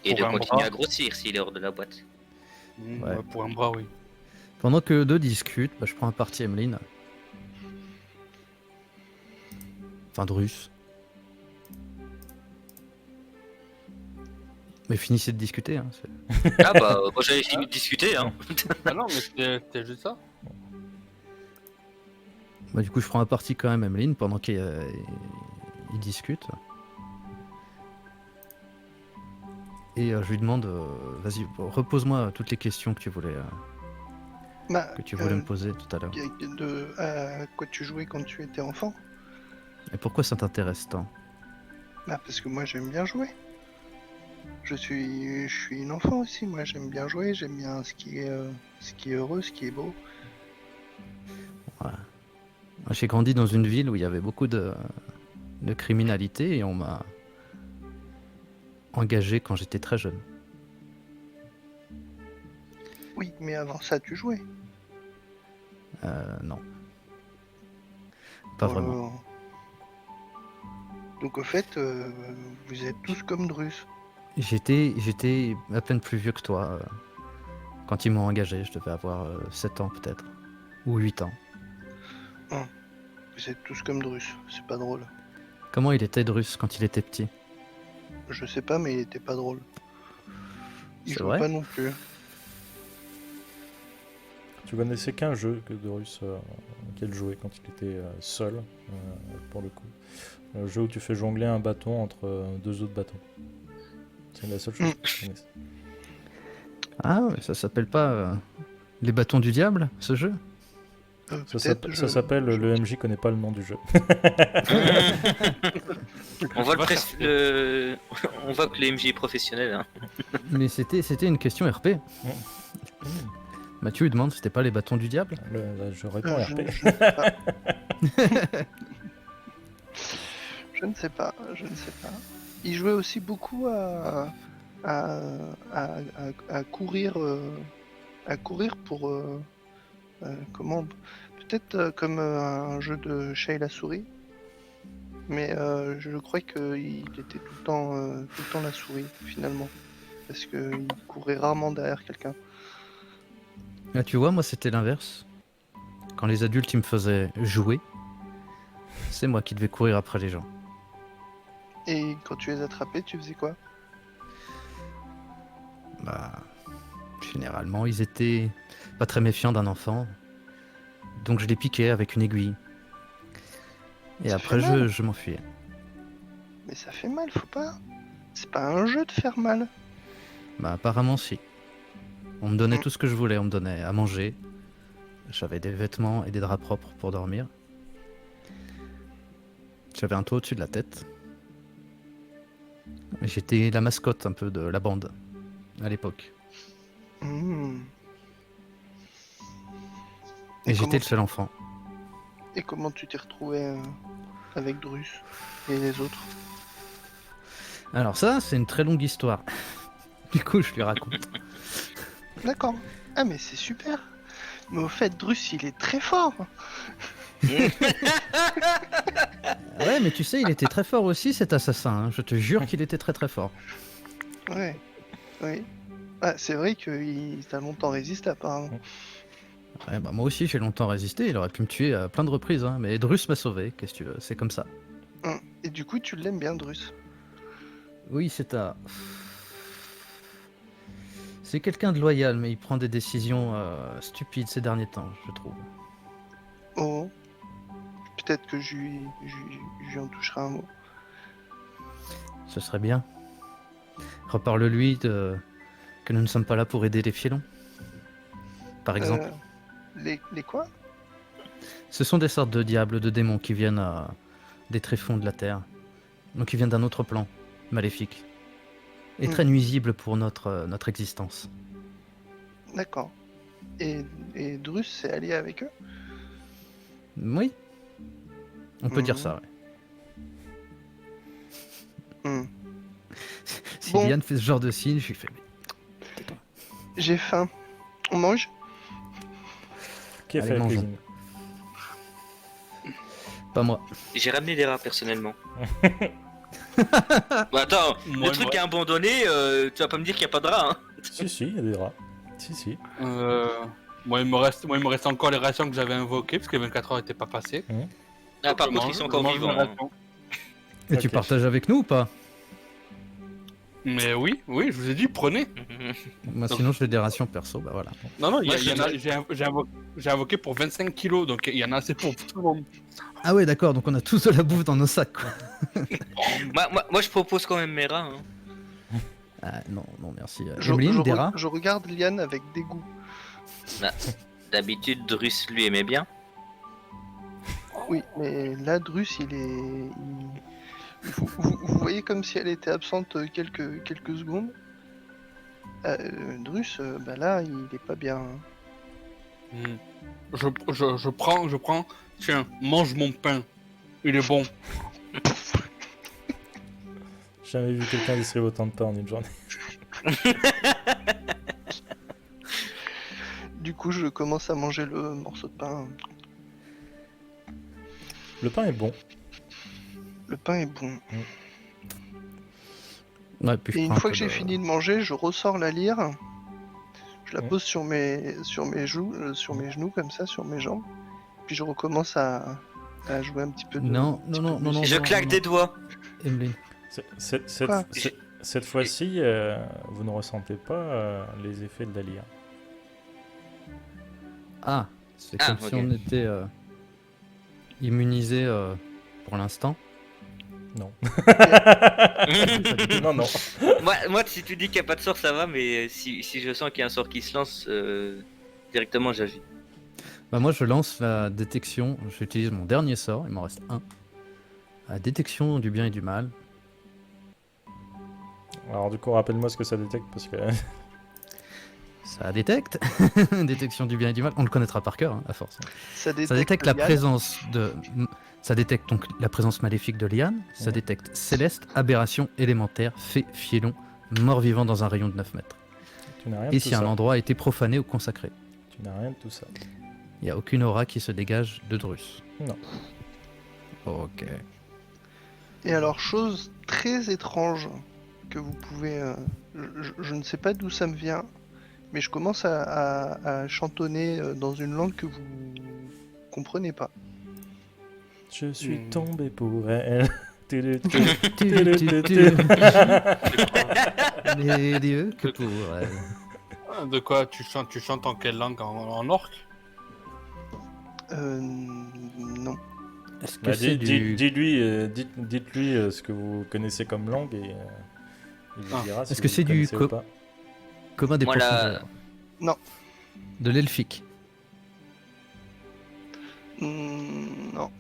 Et de Pour un continuer bras. à grossir s'il est hors de la boîte. Ouais. Pour un bras, oui. Pendant que deux discutent, je prends un parti Emeline. Enfin, de russe. Mais finissez de discuter. Hein, Ah bah, moi j'avais fini de discuter. Hein. Ah non, mais c'était juste ça. Du coup, je prends un parti quand même Emeline pendant qu'ils discutent. Et je lui demande, vas-y, repose-moi toutes les questions que tu voulais me poser tout à l'heure. À quoi tu jouais quand tu étais enfant? Et pourquoi ça t'intéresse tant? Parce que moi j'aime bien jouer. Je suis une enfant aussi, moi j'aime bien jouer, j'aime bien ce qui est heureux, ce qui est beau. Moi, j'ai grandi dans une ville où il y avait beaucoup de criminalité et on m'a engagé quand j'étais très jeune. Oui, mais avant ça tu jouais. Non. Pas vraiment. Donc au fait, vous êtes tous comme Drus. J'étais à peine plus vieux que toi Quand ils m'ont engagé, je devais avoir 7 ans peut-être. Ou 8 ans. Vous êtes tous comme Drus, c'est pas drôle. Comment il était Drus quand il était petit? Je sais pas, mais il était pas drôle. Il C'est joue vrai? pas non plus. Tu connaissais qu'un jeu que Dorus qu'elle jouait quand il était seul, pour le coup. Le jeu où tu fais jongler un bâton entre deux autres bâtons. C'est la seule chose que je connaisse. Ah, mais ça s'appelle pas les bâtons du diable, ce jeu? Ça s'appelle le MJ connaît pas le nom du jeu. On voit, on voit que le MJ est professionnel. Hein. Mais c'était une question RP. Mathieu il demande, c'était pas les bâtons du diable? Je réponds RP. Je ne sais pas. Il jouait aussi beaucoup à courir, pour comment, peut-être comme un jeu de chat et la souris, mais je crois qu'il était tout le temps la souris finalement, parce qu'il courait rarement derrière quelqu'un. Ah, tu vois, moi c'était l'inverse. Quand les adultes ils me faisaient jouer, c'est moi qui devais courir après les gens. Et quand tu les attrapais, tu faisais quoi? Bah, généralement ils étaient pas très méfiants d'un enfant, donc je les piquais avec une aiguille. Et Ça après fait mal. je m'enfuyais. Mais ça fait mal, faut pas. C'est pas un jeu de faire mal. Bah apparemment si. On me donnait tout ce que je voulais, on me donnait à manger. J'avais des vêtements et des draps propres pour dormir. J'avais un toit au-dessus de la tête. J'étais la mascotte un peu de la bande à l'époque. Mmh. Et comment j'étais le seul enfant. Et comment tu t'es retrouvé avec Drus et les autres? Alors ça, c'est une très longue histoire. Du coup, je lui raconte. D'accord. Ah mais c'est super. Mais au fait, Drus, il est très fort. Ouais, mais tu sais, il était très fort aussi, cet assassin. Hein. Je te jure qu'il était très très fort. Ouais. Oui. Ah, c'est vrai qu'il a longtemps résisté apparemment. Ouais, bah moi aussi, j'ai longtemps résisté. Il aurait pu me tuer à plein de reprises. Hein. Mais Drus m'a sauvé, qu'est-ce que tu veux, c'est comme ça. Et du coup, tu l'aimes bien, Drus? Oui, c'est quelqu'un de loyal, mais il prend des décisions stupides ces derniers temps, je trouve. Oh. Peut-être que je lui en toucherai un mot. Ce serait bien. Reparle-lui que nous ne sommes pas là pour aider les filons. Par exemple. Les quoi? Ce sont des sortes de diables, de démons qui viennent des tréfonds de la terre. Donc ils viennent d'un autre plan, maléfique. Et très nuisible pour notre existence. D'accord. Et Drus s'est allié avec eux? Oui. On peut dire ça, ouais. Si Bon. Liane fait ce genre de signe, je lui fais... J'ai faim. On mange? Qui a Allez, fait la mangeons. cuisine? Pas moi. J'ai ramené des rats personnellement. Bah attends, Moi, le truc est abandonné, tu vas pas me dire qu'il n'y a pas de rats. Hein. Si, il y a des rats. Si. Moi, il me reste encore les rations que j'avais invoquées parce que les 24 heures n'étaient pas passées. Ah, par Je contre, mange- ils sont je encore mange vivants. mes Hein. rations. Et tu Ok. partages avec nous ou pas? Mais oui, je vous ai dit, prenez. Moi, sinon, j'ai des rations perso, bah voilà. Non, Moi, j'ai invoqué pour 25 kilos, donc il y en a assez pour tout le monde. Ah ouais, d'accord, donc on a tous de la bouffe dans nos sacs, quoi. Moi, je propose quand même mes rats. Hein. Ah non, merci. Je, Emeline, je des re- rats? je regarde Liane avec dégoût. D'habitude, Drus lui aimait bien. Oui, mais là, Drus, vous voyez comme si elle était absente quelques secondes. Drus, bah là, il est pas bien. Hein. Je prends. Tiens, mange mon pain. Il est bon. J'ai jamais vu quelqu'un distribuer autant de pain en une journée. Du coup, je commence à manger le morceau de pain. Le pain est bon. Le pain est bon. Ouais, puis je Et une prends un fois peu que j'ai de- fini de manger, je ressors la lyre. Je la pose sur mes genoux comme ça, sur mes jambes. Puis je recommence à jouer un petit peu de. Non, un petit non, peu de non, non, musique. Je claque des doigts. Emeline. Quoi Cette fois-ci, vous ne ressentez pas les effets de la lyre. Ah, c'est Ah, comme si ok. on était immunisé pour l'instant. Non. non, non. Moi, si tu dis qu'il n'y a pas de sort, ça va, mais si je sens qu'il y a un sort qui se lance, directement j'agis. Bah moi je lance la détection, j'utilise mon dernier sort, il m'en reste un. La détection du bien et du mal. Alors du coup, rappelle-moi ce que ça détecte parce que Ça détecte. Détection du bien et du mal, on le connaîtra par cœur, hein, à force. Ça Ça détecte la Liane. présence de... Ça détecte donc la présence maléfique de Liane, ça Ouais. détecte céleste, aberration élémentaire, fée, fielon, mort-vivant dans un rayon de 9 mètres. tu n'as rien Et de si tout un ça. endroit a été profané ou consacré. Tu n'as rien de tout ça. Il n'y a aucune aura qui se dégage de Drus. Non. Ok. Et alors, chose très étrange que vous pouvez. Je ne sais pas d'où ça me vient, mais je commence à chantonner dans une langue que vous comprenez pas. Je suis Hmm. tombé pour elle. Les dieux que pour... De quoi tu chantes en quelle langue? En orque? Non. Est-ce que Bah, c'est du... dites-lui ce que vous connaissez comme langue et il vous Ah. dira si Est-ce que vous c'est du connaissez ou pas. commun des Moi, là- profondeurs? Non. De l'elfique? Non.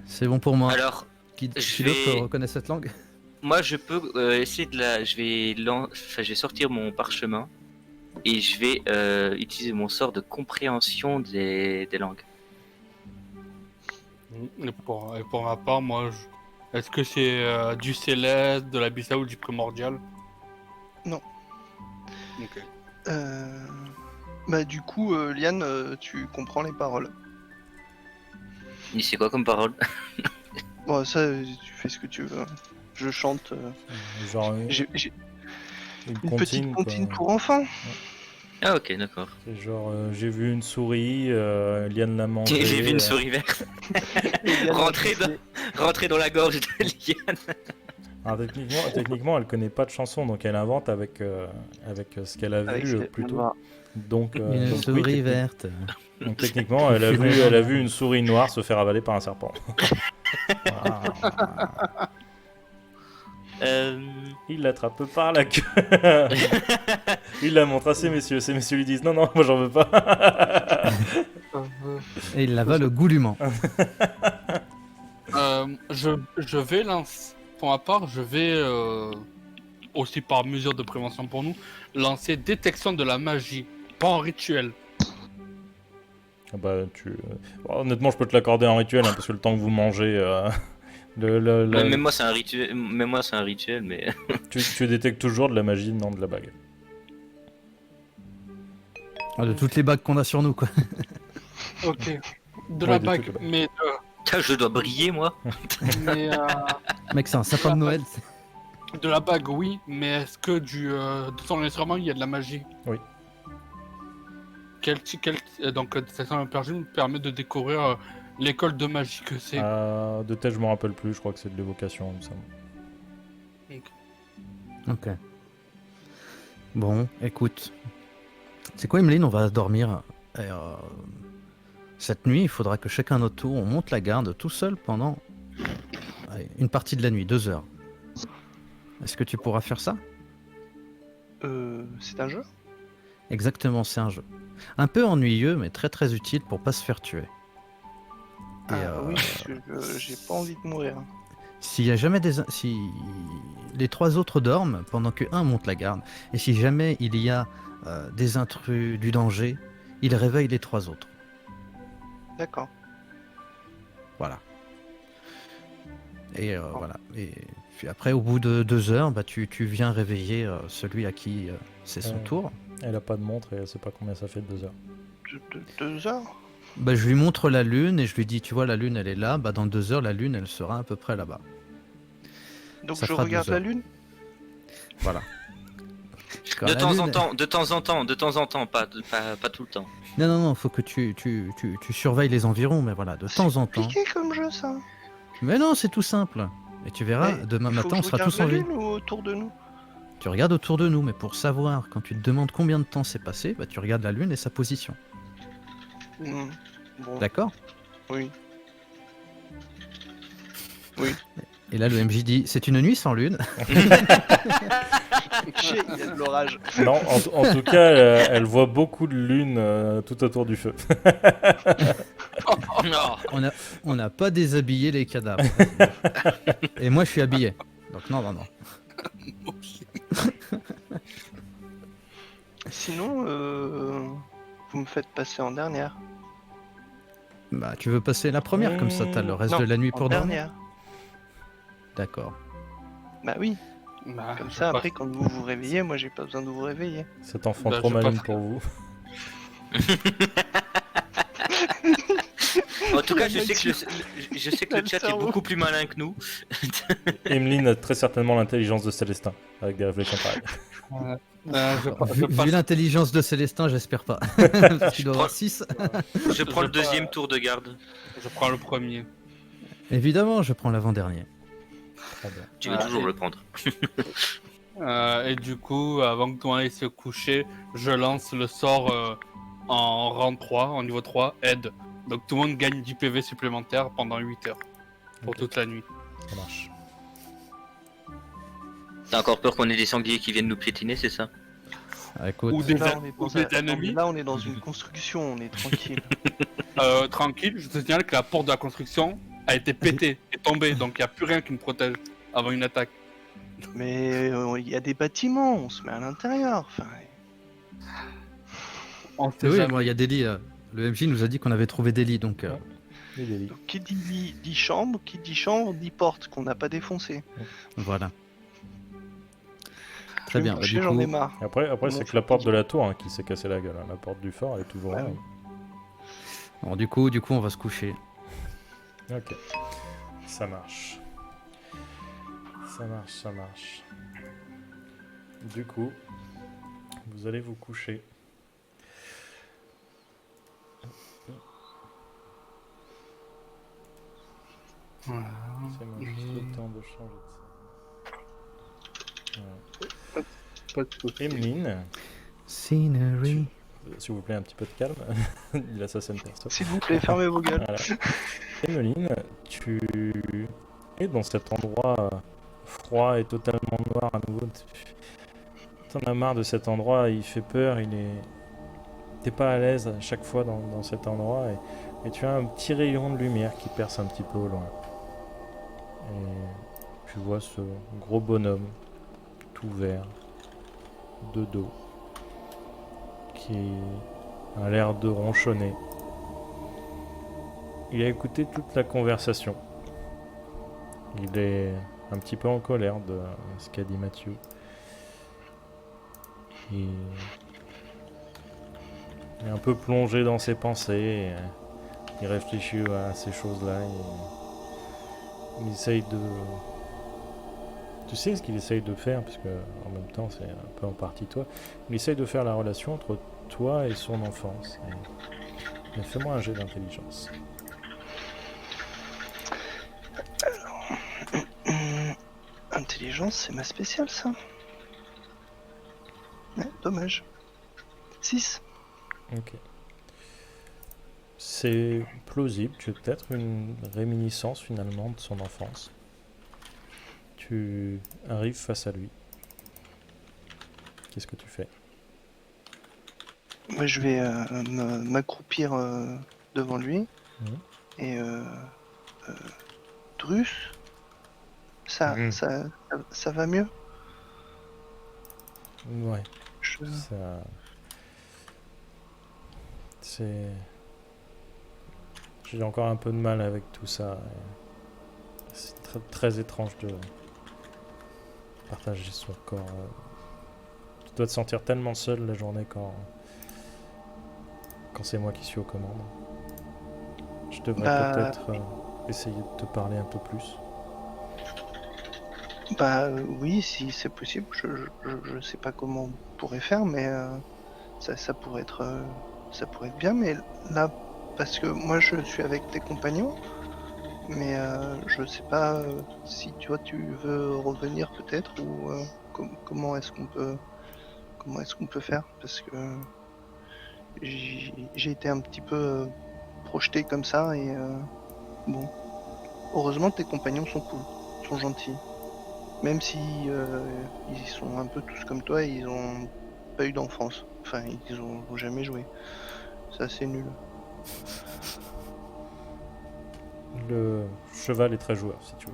C'est bon pour moi. Alors, Qui je d'autre vais- reconnaît cette langue? moi, je peux essayer de la. Je vais sortir mon parchemin et je vais utiliser mon sort de compréhension des langues. Et pour ma part, moi, est-ce que c'est du céleste, de l'abyssal ou du primordial? Non. Ok. Bah du coup, Liane, tu comprends les paroles. Et c'est quoi comme parole? Bon, ça, tu fais ce que tu veux. Je chante. Genre J'ai une une petite comptine quoi. pour enfants. Ah, ok, d'accord. C'est genre j'ai vu une souris, Liane l'a mangée. J'ai vu une souris verte Liane rentrer va rentrer dans la gorge de Liane. Alors, techniquement, elle connaît pas de chanson, donc elle invente avec ce qu'elle a avec vu ce qu'elle plutôt. vient de voir. Donc, Une donc oui, souris verte. donc, techniquement, elle a vu une souris noire se faire avaler par un serpent. Ah. Il l'attrape par la queue. Il la montre à ces messieurs. Ces messieurs lui disent non, non, moi j'en veux pas. Et il l'avale goulûment. Je vais lancer. Pour ma part, je vais aussi par mesure de prévention pour nous lancer détection de la magie, pas en rituel. Ah bah, honnêtement, je peux te l'accorder en rituel, hein, parce que le temps que vous mangez, Même moi, c'est un rituel. Même moi, c'est un rituel, mais tu détectes toujours de la magie, non de la bague. De toutes les bagues qu'on a sur nous, quoi. Ok. De Ouais, la de bague, toute la bague. mais Putain, je dois briller, moi. mais Mec, c'est un sapin de Noël. de la bague, oui. Mais est-ce que de son instrument, il y a de la magie? Oui. Donc, détection de la magie me permet de découvrir l'école de magie que c'est. De tête, je me rappelle plus, je crois que c'est de l'évocation, il me semble. Ok. Bon, écoute. C'est quoi, Emeline? On va dormir. Et, cette nuit, il faudra que chacun à notre tour, on monte la garde tout seul pendant une partie de la nuit, 2 heures. Est-ce que tu pourras faire ça? C'est un jeu. Exactement, c'est un jeu. Un peu ennuyeux, mais très très utile pour pas se faire tuer. Et, Oui, parce que j'ai pas envie de mourir. S'il y a jamais si les 3 autres dorment pendant que un monte la garde, et si jamais il y a des intrus, du danger, il réveille les 3 autres. D'accord. Voilà. Et voilà. Et puis après, au bout de 2 heures, bah, tu viens réveiller celui à qui c'est son tour. Elle a pas de montre et elle sait pas combien ça fait de 2 heures. 2 heures. Bah, je lui montre la lune et je lui dis, tu vois, la lune, elle est là. Bah, dans 2 heures, la lune, elle sera à peu près là-bas. Donc Ça je fera regarde 12 la heures. lune. Voilà. Quand De la temps lune- en temps, de temps en temps, de temps en temps, pas tout le temps. Non, faut que tu surveilles les environs, mais voilà, de temps en temps. Compliqué comme jeu, ça. Mais non, c'est tout simple. Et tu verras, Mais demain il faut matin, on que je sera regarde tous la en vie. lune ou autour de nous. Tu regardes autour de nous, mais pour savoir, quand tu te demandes combien de temps s'est passé, bah, tu regardes la lune et sa position. Hmm. Bon, D'accord? oui. Et là, le MJ dit, c'est une nuit sans lune. Chier, il y a de l'orage. Non, en tout cas, elle voit beaucoup de lunes tout autour du feu. Non. On n'a pas déshabillé les cadavres. Et moi, je suis habillé. Donc non. Sinon, vous me faites passer en dernière. Bah, tu veux passer la première, comme ça, t'as le reste Non, de la nuit en pour dormir. dernière. D'accord. Bah oui, Bah, comme je ça, passe. après, quand vous vous réveillez, moi, j'ai pas besoin de vous réveiller. Cet enfant Bah, trop je malin passe. pour vous. En tout cas, je La sais que je sais que le chat est cerveau. beaucoup plus malin que nous. Emeline a très certainement l'intelligence de Célestin, avec des réflexions pareilles. Vu l'intelligence de Célestin, j'espère pas. Parce qu'il doit avoir 6. Je prends le Je deuxième pas- tour de garde. Je prends le premier. Évidemment, je prends l'avant-dernier. Très bien. Tu veux Ah, toujours et- le prendre. Et du coup, avant que tout le monde aille se coucher, je lance le sort en rang 3, en niveau 3, aide. Donc tout le monde gagne 10 PV supplémentaires pendant 8 heures. Pour Ok. toute la nuit. Ça marche. T'as encore peur qu'on ait des sangliers qui viennent nous piétiner, c'est ça? Ah, écoute, Ou des, Là, on est ou dans des un- ennemis. Là, on est dans une construction, on est tranquille. Tranquille, je te signale que la porte de la construction a été pétée et tombée, donc il n'y a plus rien qui me protège avant une attaque. Mais il y a des bâtiments, on se met à l'intérieur. Enfin, On sait oui, jamais. moi, il y a des lits. Le MJ nous a dit qu'on avait trouvé des lits, donc. Les délits. donc, qui dit chambre, dit porte qu'on n'a pas défoncée. Voilà. Je Très vais bien. me Bah, coucher, du j'en coup, ai marre. Après Bon, c'est que faut la porte pas de la tour qui s'est cassée la gueule. Hein. La porte du fort, elle est toujours là. Ouais, bon, du coup, on va se coucher. Ok. Ça marche. Ça marche. Du coup, vous allez vous coucher. Voilà. C'est moi juste le temps de changer de ça. Voilà. Pas de soucis. Emeline, Scenery. s'il vous plaît, un petit peu de calme. Il assassine perso. S'il vous plaît, fermez vos gueules. Voilà. Emeline, tu es dans cet endroit froid et totalement noir à nouveau. T'en as marre de cet endroit, il fait peur, t'es pas à l'aise à chaque fois dans cet endroit et tu as un petit rayon de lumière qui perce un petit peu au loin. Et tu vois ce gros bonhomme tout vert de dos qui a l'air de ronchonner. Il a écouté toute la conversation. Il est un petit peu en colère de ce qu'a dit Mathieu. Il est un peu plongé dans ses pensées. Il réfléchit à ces choses-là. Il essaye de... Tu sais ce qu'il essaye de faire, parce que en même temps c'est un peu en partie toi. Il essaye de faire la relation entre toi et son enfance. Mais fais-moi un jet d'intelligence. Intelligence, c'est ma spéciale, ça. Ouais, dommage. 6. Ok. C'est plausible, tu as peut-être une réminiscence finalement de son enfance. Tu arrives face à lui. Qu'est-ce que tu fais? Moi, je vais m'accroupir devant lui. Mhm. Et Drus, ça, Mhm. ça va mieux. Ouais, Je- ça... C'est... J'ai encore un peu de mal avec tout ça. C'est très étrange de partager son corps. Tu dois te sentir tellement seul la journée quand c'est moi qui suis aux commandes. Je devrais Bah, peut-être essayer de te parler un peu plus. Bah oui, si c'est possible. Je sais pas comment on pourrait faire, mais ça pourrait être bien. Mais là, parce que moi je suis avec tes compagnons, mais je sais pas si toi tu veux revenir peut-être ou comment est-ce qu'on peut faire parce que j'ai été un petit peu projeté comme ça et bon. Heureusement tes compagnons sont cool, sont gentils. Même si ils sont un peu tous comme toi, ils ont pas eu d'enfance. Enfin, ils ont jamais joué. C'est assez nul. Le cheval est très joueur, si tu veux.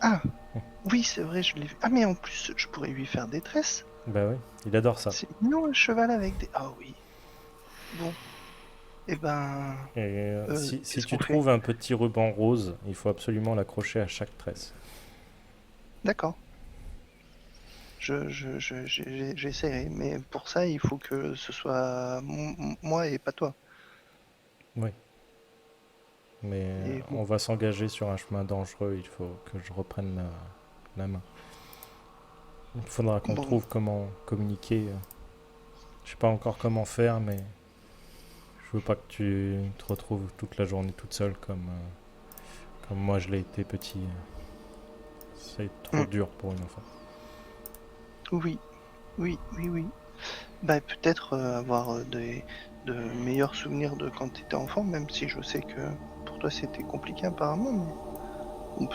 Ah, oui, c'est vrai, je l'ai vu. Ah, mais en plus, je pourrais lui faire des tresses. Bah oui, il adore ça. C'est mignon, un cheval avec des... Ah oui. Bon. Eh ben... Et si qu'est-ce tu qu'on fait? trouves un petit ruban rose, il faut absolument l'accrocher à chaque tresse. D'accord. J'essaierai. Mais pour ça, il faut que ce soit moi et pas toi. Oui. Mais Et bon. on va s'engager sur un chemin dangereux, il faut que je reprenne la main. Il faudra qu'on Bon. trouve comment communiquer. Je sais pas encore comment faire, mais je veux pas que tu te retrouves toute la journée toute seule comme moi je l'ai été petit. C'est trop dur pour une enfant. Oui. Oui. Bah, peut-être avoir de meilleurs souvenirs de quand tu étais enfant, même si je sais que pour toi c'était compliqué apparemment, mais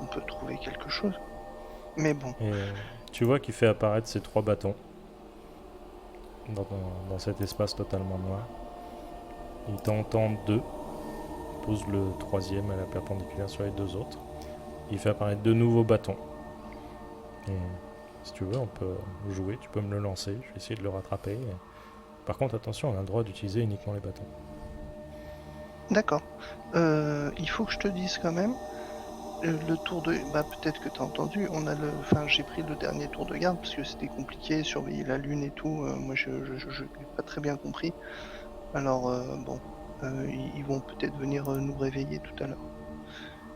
on peut trouver quelque chose. Mais bon, Et tu vois qu'il fait apparaître ces 3 bâtons dans cet espace totalement noir. Il t'en tend 2. Pose le 3e à la perpendiculaire sur les 2 autres. Il fait apparaître 2 nouveaux bâtons. Et si tu veux, on peut jouer. Tu peux me le lancer. Je vais essayer de le rattraper. Par contre, attention, on a le droit d'utiliser uniquement les bâtons. d'accord. Il faut que je te dise quand même, le tour de... Bah peut-être que t'as entendu, Enfin, j'ai pris le dernier tour de garde parce que c'était compliqué, surveiller la lune et tout. Moi, je n'ai pas très bien compris. Alors, bon, ils vont peut-être venir nous réveiller tout à l'heure.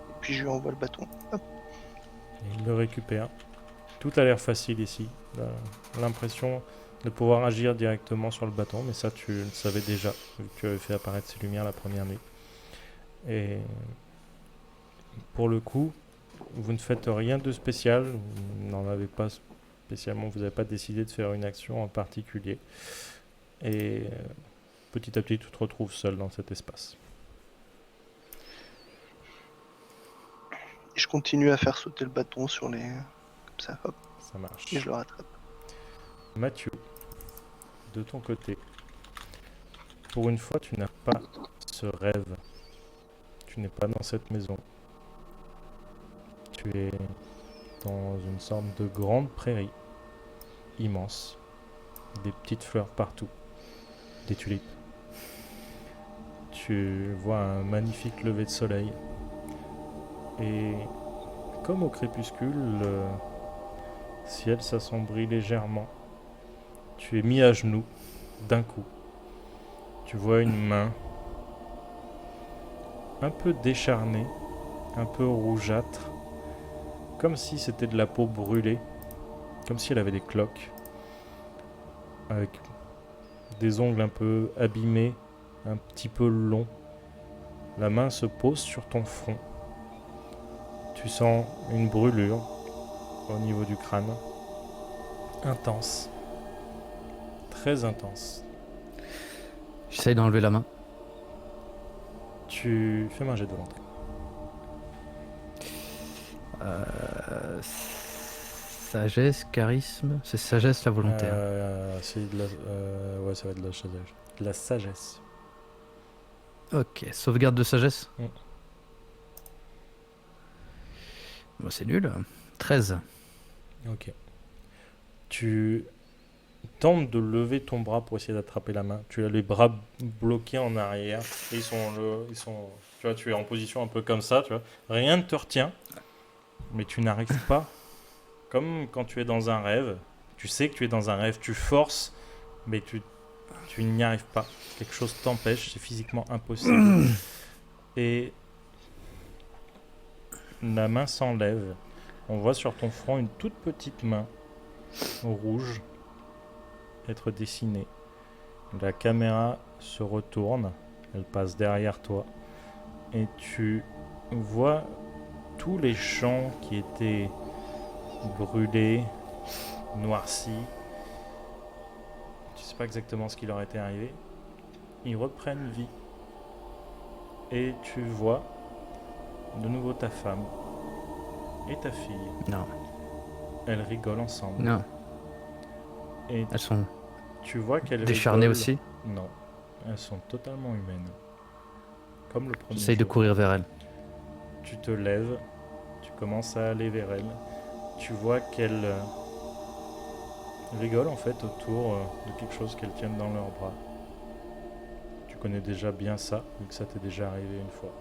Et puis je lui envoie le bâton. Hop. Et il le récupère. Tout a l'air facile ici. L'impression de pouvoir agir directement sur le bâton, mais ça tu le savais déjà, vu que tu avais fait apparaître ces lumières la première nuit. Et pour le coup, vous ne faites rien de spécial, vous n'en avez pas spécialement, vous n'avez pas décidé de faire une action en particulier. Et petit à petit, tu te retrouves seul dans cet espace. Et je continue à faire sauter le bâton sur les... Comme ça, hop, Ça marche. et je le rattrape. Mathieu, de ton côté, pour une fois, tu n'as pas ce rêve. Tu n'es pas dans cette maison. Tu es dans une sorte de grande prairie, immense, des petites fleurs partout, des tulipes. Tu vois un magnifique lever de soleil. Et comme au crépuscule, le ciel s'assombrit légèrement. Tu es mis à genoux d'un coup. Tu vois une main un peu décharnée, un peu rougeâtre, comme si c'était de la peau brûlée, comme si elle avait des cloques, avec des ongles un peu abîmés, un petit peu longs. La main se pose sur ton front. Tu sens une brûlure au niveau du crâne, intense, très intense. J'essaye d'enlever la main. Tu fais un jet de volonté. Sagesse, charisme. C'est sagesse la volontaire. C'est de la... ouais, ça va être de la sagesse. De la sagesse. Ok, sauvegarde de sagesse. Mm. Bon, c'est nul. 13. Ok. Tu tentes de lever ton bras pour essayer d'attraper la main. Tu as les bras bloqués en arrière. Et ils sont, tu vois, tu es en position un peu comme ça. Tu vois. Rien ne te retient, mais tu n'arrives pas. Comme quand tu es dans un rêve. Tu sais que tu es dans un rêve. Tu forces, mais tu n'y arrives pas. Quelque chose t'empêche. C'est physiquement impossible. Et la main s'enlève. On voit sur ton front une toute petite main rouge être dessinée. La caméra se retourne, elle passe derrière toi et tu vois tous les champs qui étaient brûlés, noircis. Tu sais pas exactement ce qui leur était arrivé. Ils reprennent vie. Et tu vois de nouveau ta femme et ta fille. Non, Elles rigolent ensemble. non. Et Elles sont tu vois qu'elles décharnées rigolent. aussi. Non, elles sont totalement humaines. Comme le premier J'essaye de jour. courir vers elles. Tu te lèves, tu commences à aller vers elles. Tu vois qu'elles rigolent en fait autour de quelque chose qu'elles tiennent dans leurs bras. Tu connais déjà bien ça, vu que ça t'est déjà arrivé une fois.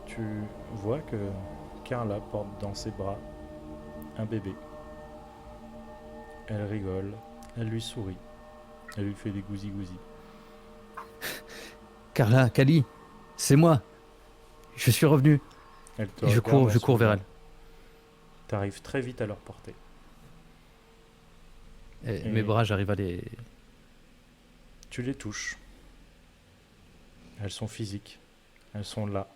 Tu vois que Carla porte dans ses bras un bébé. Elle rigole, elle lui sourit, elle lui fait des gousi-gousi. Carla, Kali, c'est moi. Je suis revenu. Elle te Et je regarde en cours vers souriant. T'arrives très vite à leur portée. elle. Et Et- mes bras, j'arrive à les... Tu les touches. Elles sont physiques. Elles sont là.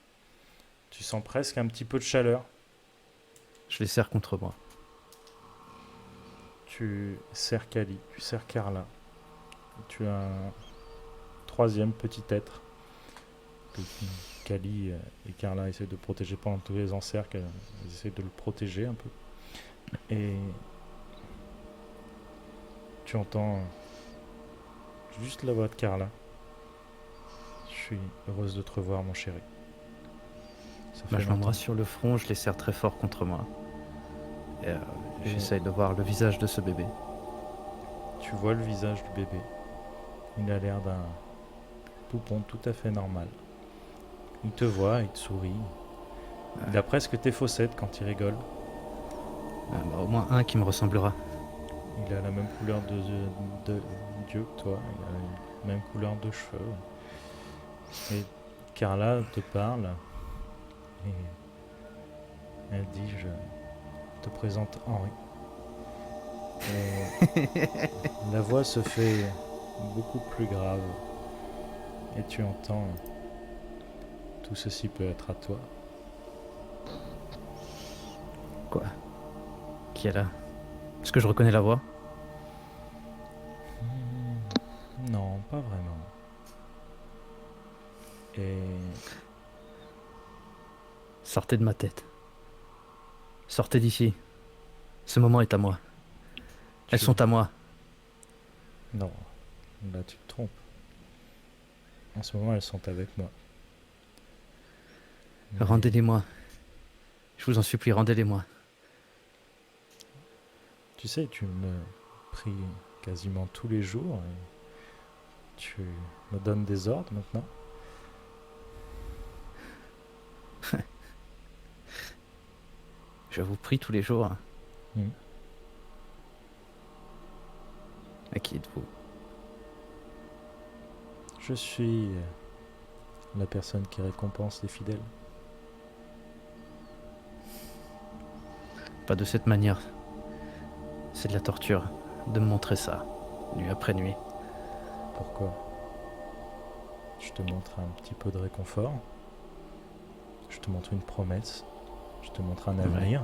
Tu sens presque un petit peu de chaleur. Je les serre contre moi. Tu serres Kali, tu serres Carla. Tu as un troisième petit être que Kali et Carla essaient de protéger pendant tous les encercles. Elles essaient de le protéger un peu. Et tu entends juste la voix de Carla. Je suis heureuse de te revoir, mon chéri. Ça Bah, fait je longtemps. l'embrasse sur le front, je les serre très fort contre moi. Et Et- j'essaye de voir le visage de ce bébé. Tu vois le visage du bébé. Il a l'air d'un poupon tout à fait normal. Il te voit, il te sourit. Il a presque tes fossettes quand il rigole. Ah, bah, au moins un qui me ressemblera. Il a la même couleur de Dieu que toi. Il a la même couleur de cheveux. Et Carla te parle. Et elle dit, je te présente Henri. Et la voix se fait beaucoup plus grave. Et tu entends, tout ceci peut être à toi. Quoi? Qui est là? Est-ce que je reconnais la voix? Non, pas vraiment. Et Sortez de ma tête. Sortez d'ici. Ce moment est à moi. Elles tu- sont à moi. Non, là tu te trompes. En ce moment, elles sont avec moi. Mais Rendez-les-moi. Je vous en supplie, rendez-les-moi. tu sais, tu me pries quasiment tous les jours. Et tu me donnes des ordres maintenant. Je vous prie tous les jours. Mm. À qui êtes-vous? Je suis la personne qui récompense les fidèles. Pas de cette manière. C'est de la torture de me montrer ça, nuit après nuit. Pourquoi? Je te montre un petit peu de réconfort. Je te montre une promesse. Je te montre un avenir.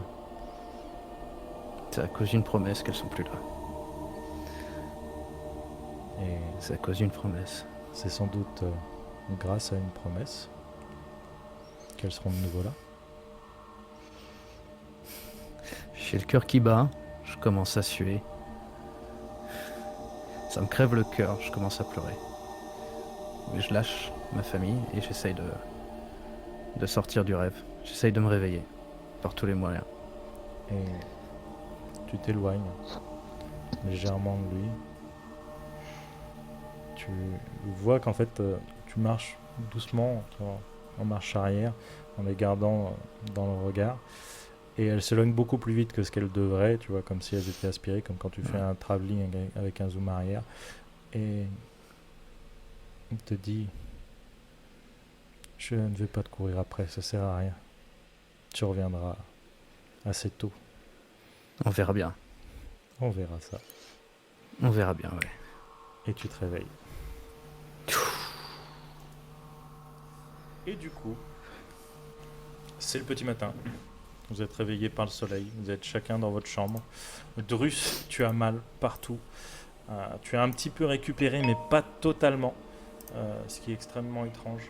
C'est à cause d'une promesse qu'elles sont plus là. Et C'est à cause d'une promesse. c'est sans doute grâce à une promesse qu'elles seront de nouveau là. J'ai le cœur qui bat, je commence à suer. Ça me crève le cœur, je commence à pleurer. Mais je lâche ma famille et j'essaye de sortir du rêve. J'essaye de me réveiller par tous les moyens. Et tu t'éloignes légèrement de lui. Tu vois qu'en fait tu marches doucement en marche arrière en les gardant dans le regard. Et elles s'éloignent beaucoup plus vite que ce qu'elles devraient, tu vois, comme si elles étaient aspirées, comme quand tu fais un travelling avec un zoom arrière. Et il te dit, je ne vais pas te courir après, ça sert à rien. Tu reviendras assez tôt. On verra bien. On verra ça. On verra bien, ouais. Et tu te réveilles. Et du coup, c'est le petit matin. Vous êtes réveillés par le soleil. Vous êtes chacun dans votre chambre. Drus, tu as mal partout. Tu as un petit peu récupéré, mais pas totalement. Ce qui est extrêmement étrange.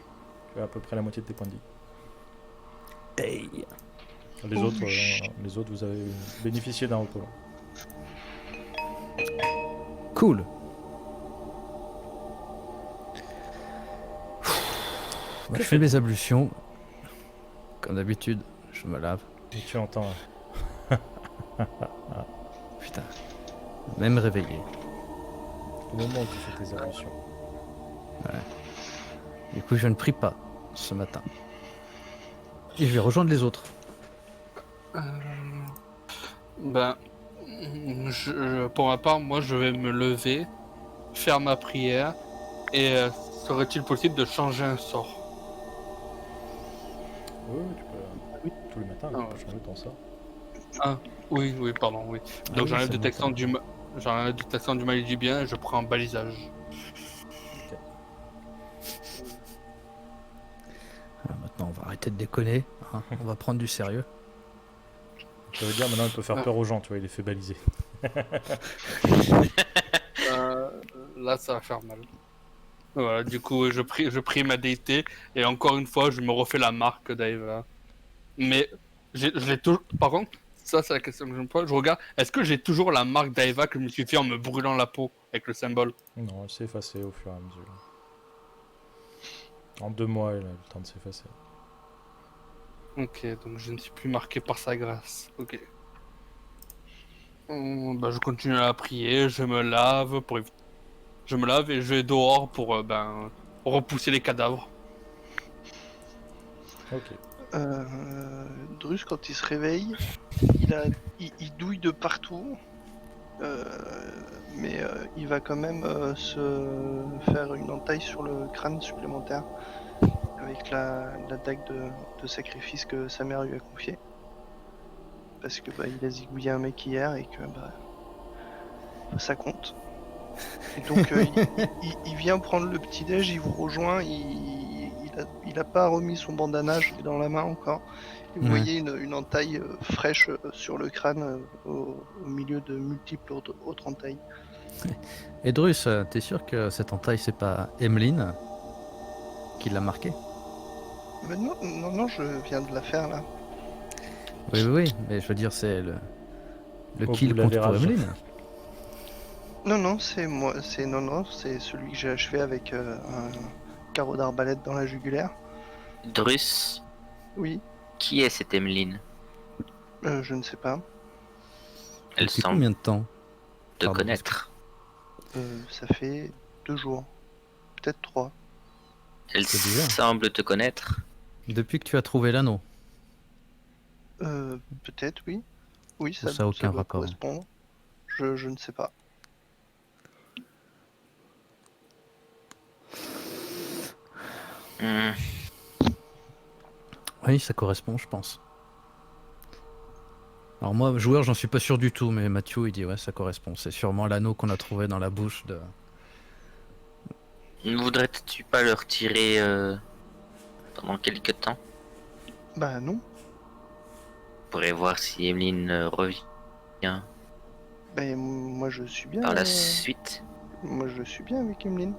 Tu as à peu près la moitié de tes points de vie. Hey. Les autres, vous avez bénéficié d'un repos. Cool. Moi, je fais mes ablutions. Comme d'habitude, je me lave. Et tu entends Putain. Même réveillé. au moment où tu fais tes ablutions. Du coup, je ne prie pas ce matin. Et je vais rejoindre les autres. Ben, pour ma part, moi je vais me lever, faire ma prière, et serait-il possible de changer un sort? Oui, tu peux. Tous les matins, tu peux changer ton sort. Oui, pardon, oui. Ah Donc oui, j'enlève ça détection monte. j'enlève détection du mal et du bien et je prends un balisage. Maintenant, on va arrêter de déconner. Hein. On va prendre du sérieux. Ça veut dire maintenant il peut faire peur aux gens, tu vois, il est fait baliser. Là, ça va faire mal. Voilà, du coup, je prie ma déité et encore une fois, je me refais la marque d'Aeva. Mais je l'ai toujours. Par contre, ça, c'est la question que je me pose. Je regarde, est-ce que j'ai toujours la marque d'Aeva que je me suis fait en me brûlant la peau avec le symbole? Non, elle s'est effacée au fur et à mesure. En 2 mois, elle a eu le temps de s'effacer. Ok, donc je ne suis plus marqué par sa grâce. Ok. Bah, je continue à prier, je me lave pour éviter. Je me lave et je vais dehors pour repousser les cadavres. Ok. Drus, quand il se réveille, il douille de partout. Mais il va quand même se faire une entaille sur le crâne supplémentaire avec la dague de sacrifice que sa mère lui a confiée. Parce que il a zigouillé un mec hier et que ça compte. Et donc il vient prendre le petit déj, il vous rejoint, il a pas remis son bandana, je l'ai dans la main encore. Et vous Ouais. voyez une entaille fraîche sur le crâne au milieu de multiples autres entailles. Et Drus, t'es sûr que cette entaille, c'est pas Emeline qui l'a marqué? Mais non, je viens de la faire là. Oui, mais je veux dire, c'est le Au kill bout de contre pour l'avérage. Emeline. Non, c'est moi, c'est celui que j'ai achevé avec un carreau d'arbalète dans la jugulaire. Drus, Oui, qui est cette Emeline? je ne sais pas. Elle Depuis semble combien de temps? te Pardon, connaître. Ça fait 2 jours, peut-être 3. Elle C'est bizarre. semble te connaître. Depuis que tu as trouvé l'anneau. Peut-être, oui. Oui, Ou ça a aucun doit rapport. correspondre. Je ne sais pas. Hmm. Oui, ça correspond, je pense. Alors moi, joueur, j'en suis pas sûr du tout, mais Mathieu, il dit ouais, ça correspond. C'est sûrement l'anneau qu'on a trouvé dans la bouche de... Ne voudrais-tu pas le retirer pendant quelques temps? Bah non. On pourrait voir si Emeline revient Moi je suis bien. par la suite. Moi je suis bien avec Emeline.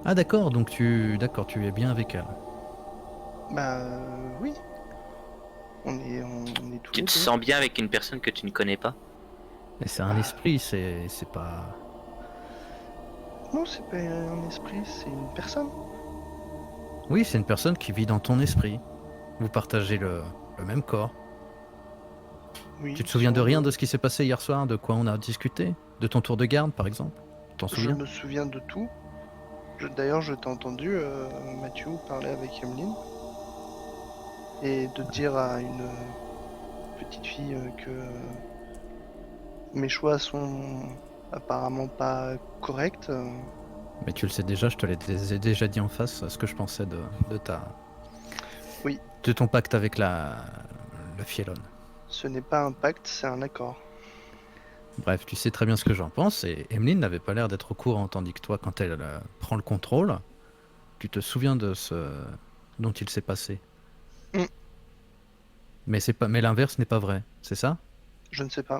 Ah d'accord, donc tu es bien avec elle. Oui. On est tous Tu les te deux. sens bien avec une personne que tu ne connais pas? Et c'est un esprit, c'est pas... Non, c'est pas un esprit, c'est une personne. Oui, c'est une personne qui vit dans ton esprit. Vous partagez le même corps. Oui, Tu te souviens si de on rien veut. de ce qui s'est passé hier soir, de quoi on a discuté? De ton tour de garde, par exemple? T'en Je souviens? me souviens de tout. D'ailleurs, je t'ai entendu, Mathieu, parler avec Emeline. Et de dire à une petite fille que mes choix sont apparemment pas corrects. Mais tu le sais déjà, je te l'ai déjà dit en face, ce que je pensais de ta... Oui. De ton pacte avec la Fielonne. Ce n'est pas un pacte, c'est un accord. Bref, tu sais très bien ce que j'en pense, et Emeline n'avait pas l'air d'être au courant, tandis que toi, quand elle prend le contrôle, tu te souviens de ce dont il s'est passé. Mm. Mais l'inverse n'est pas vrai, c'est ça? Je ne sais pas.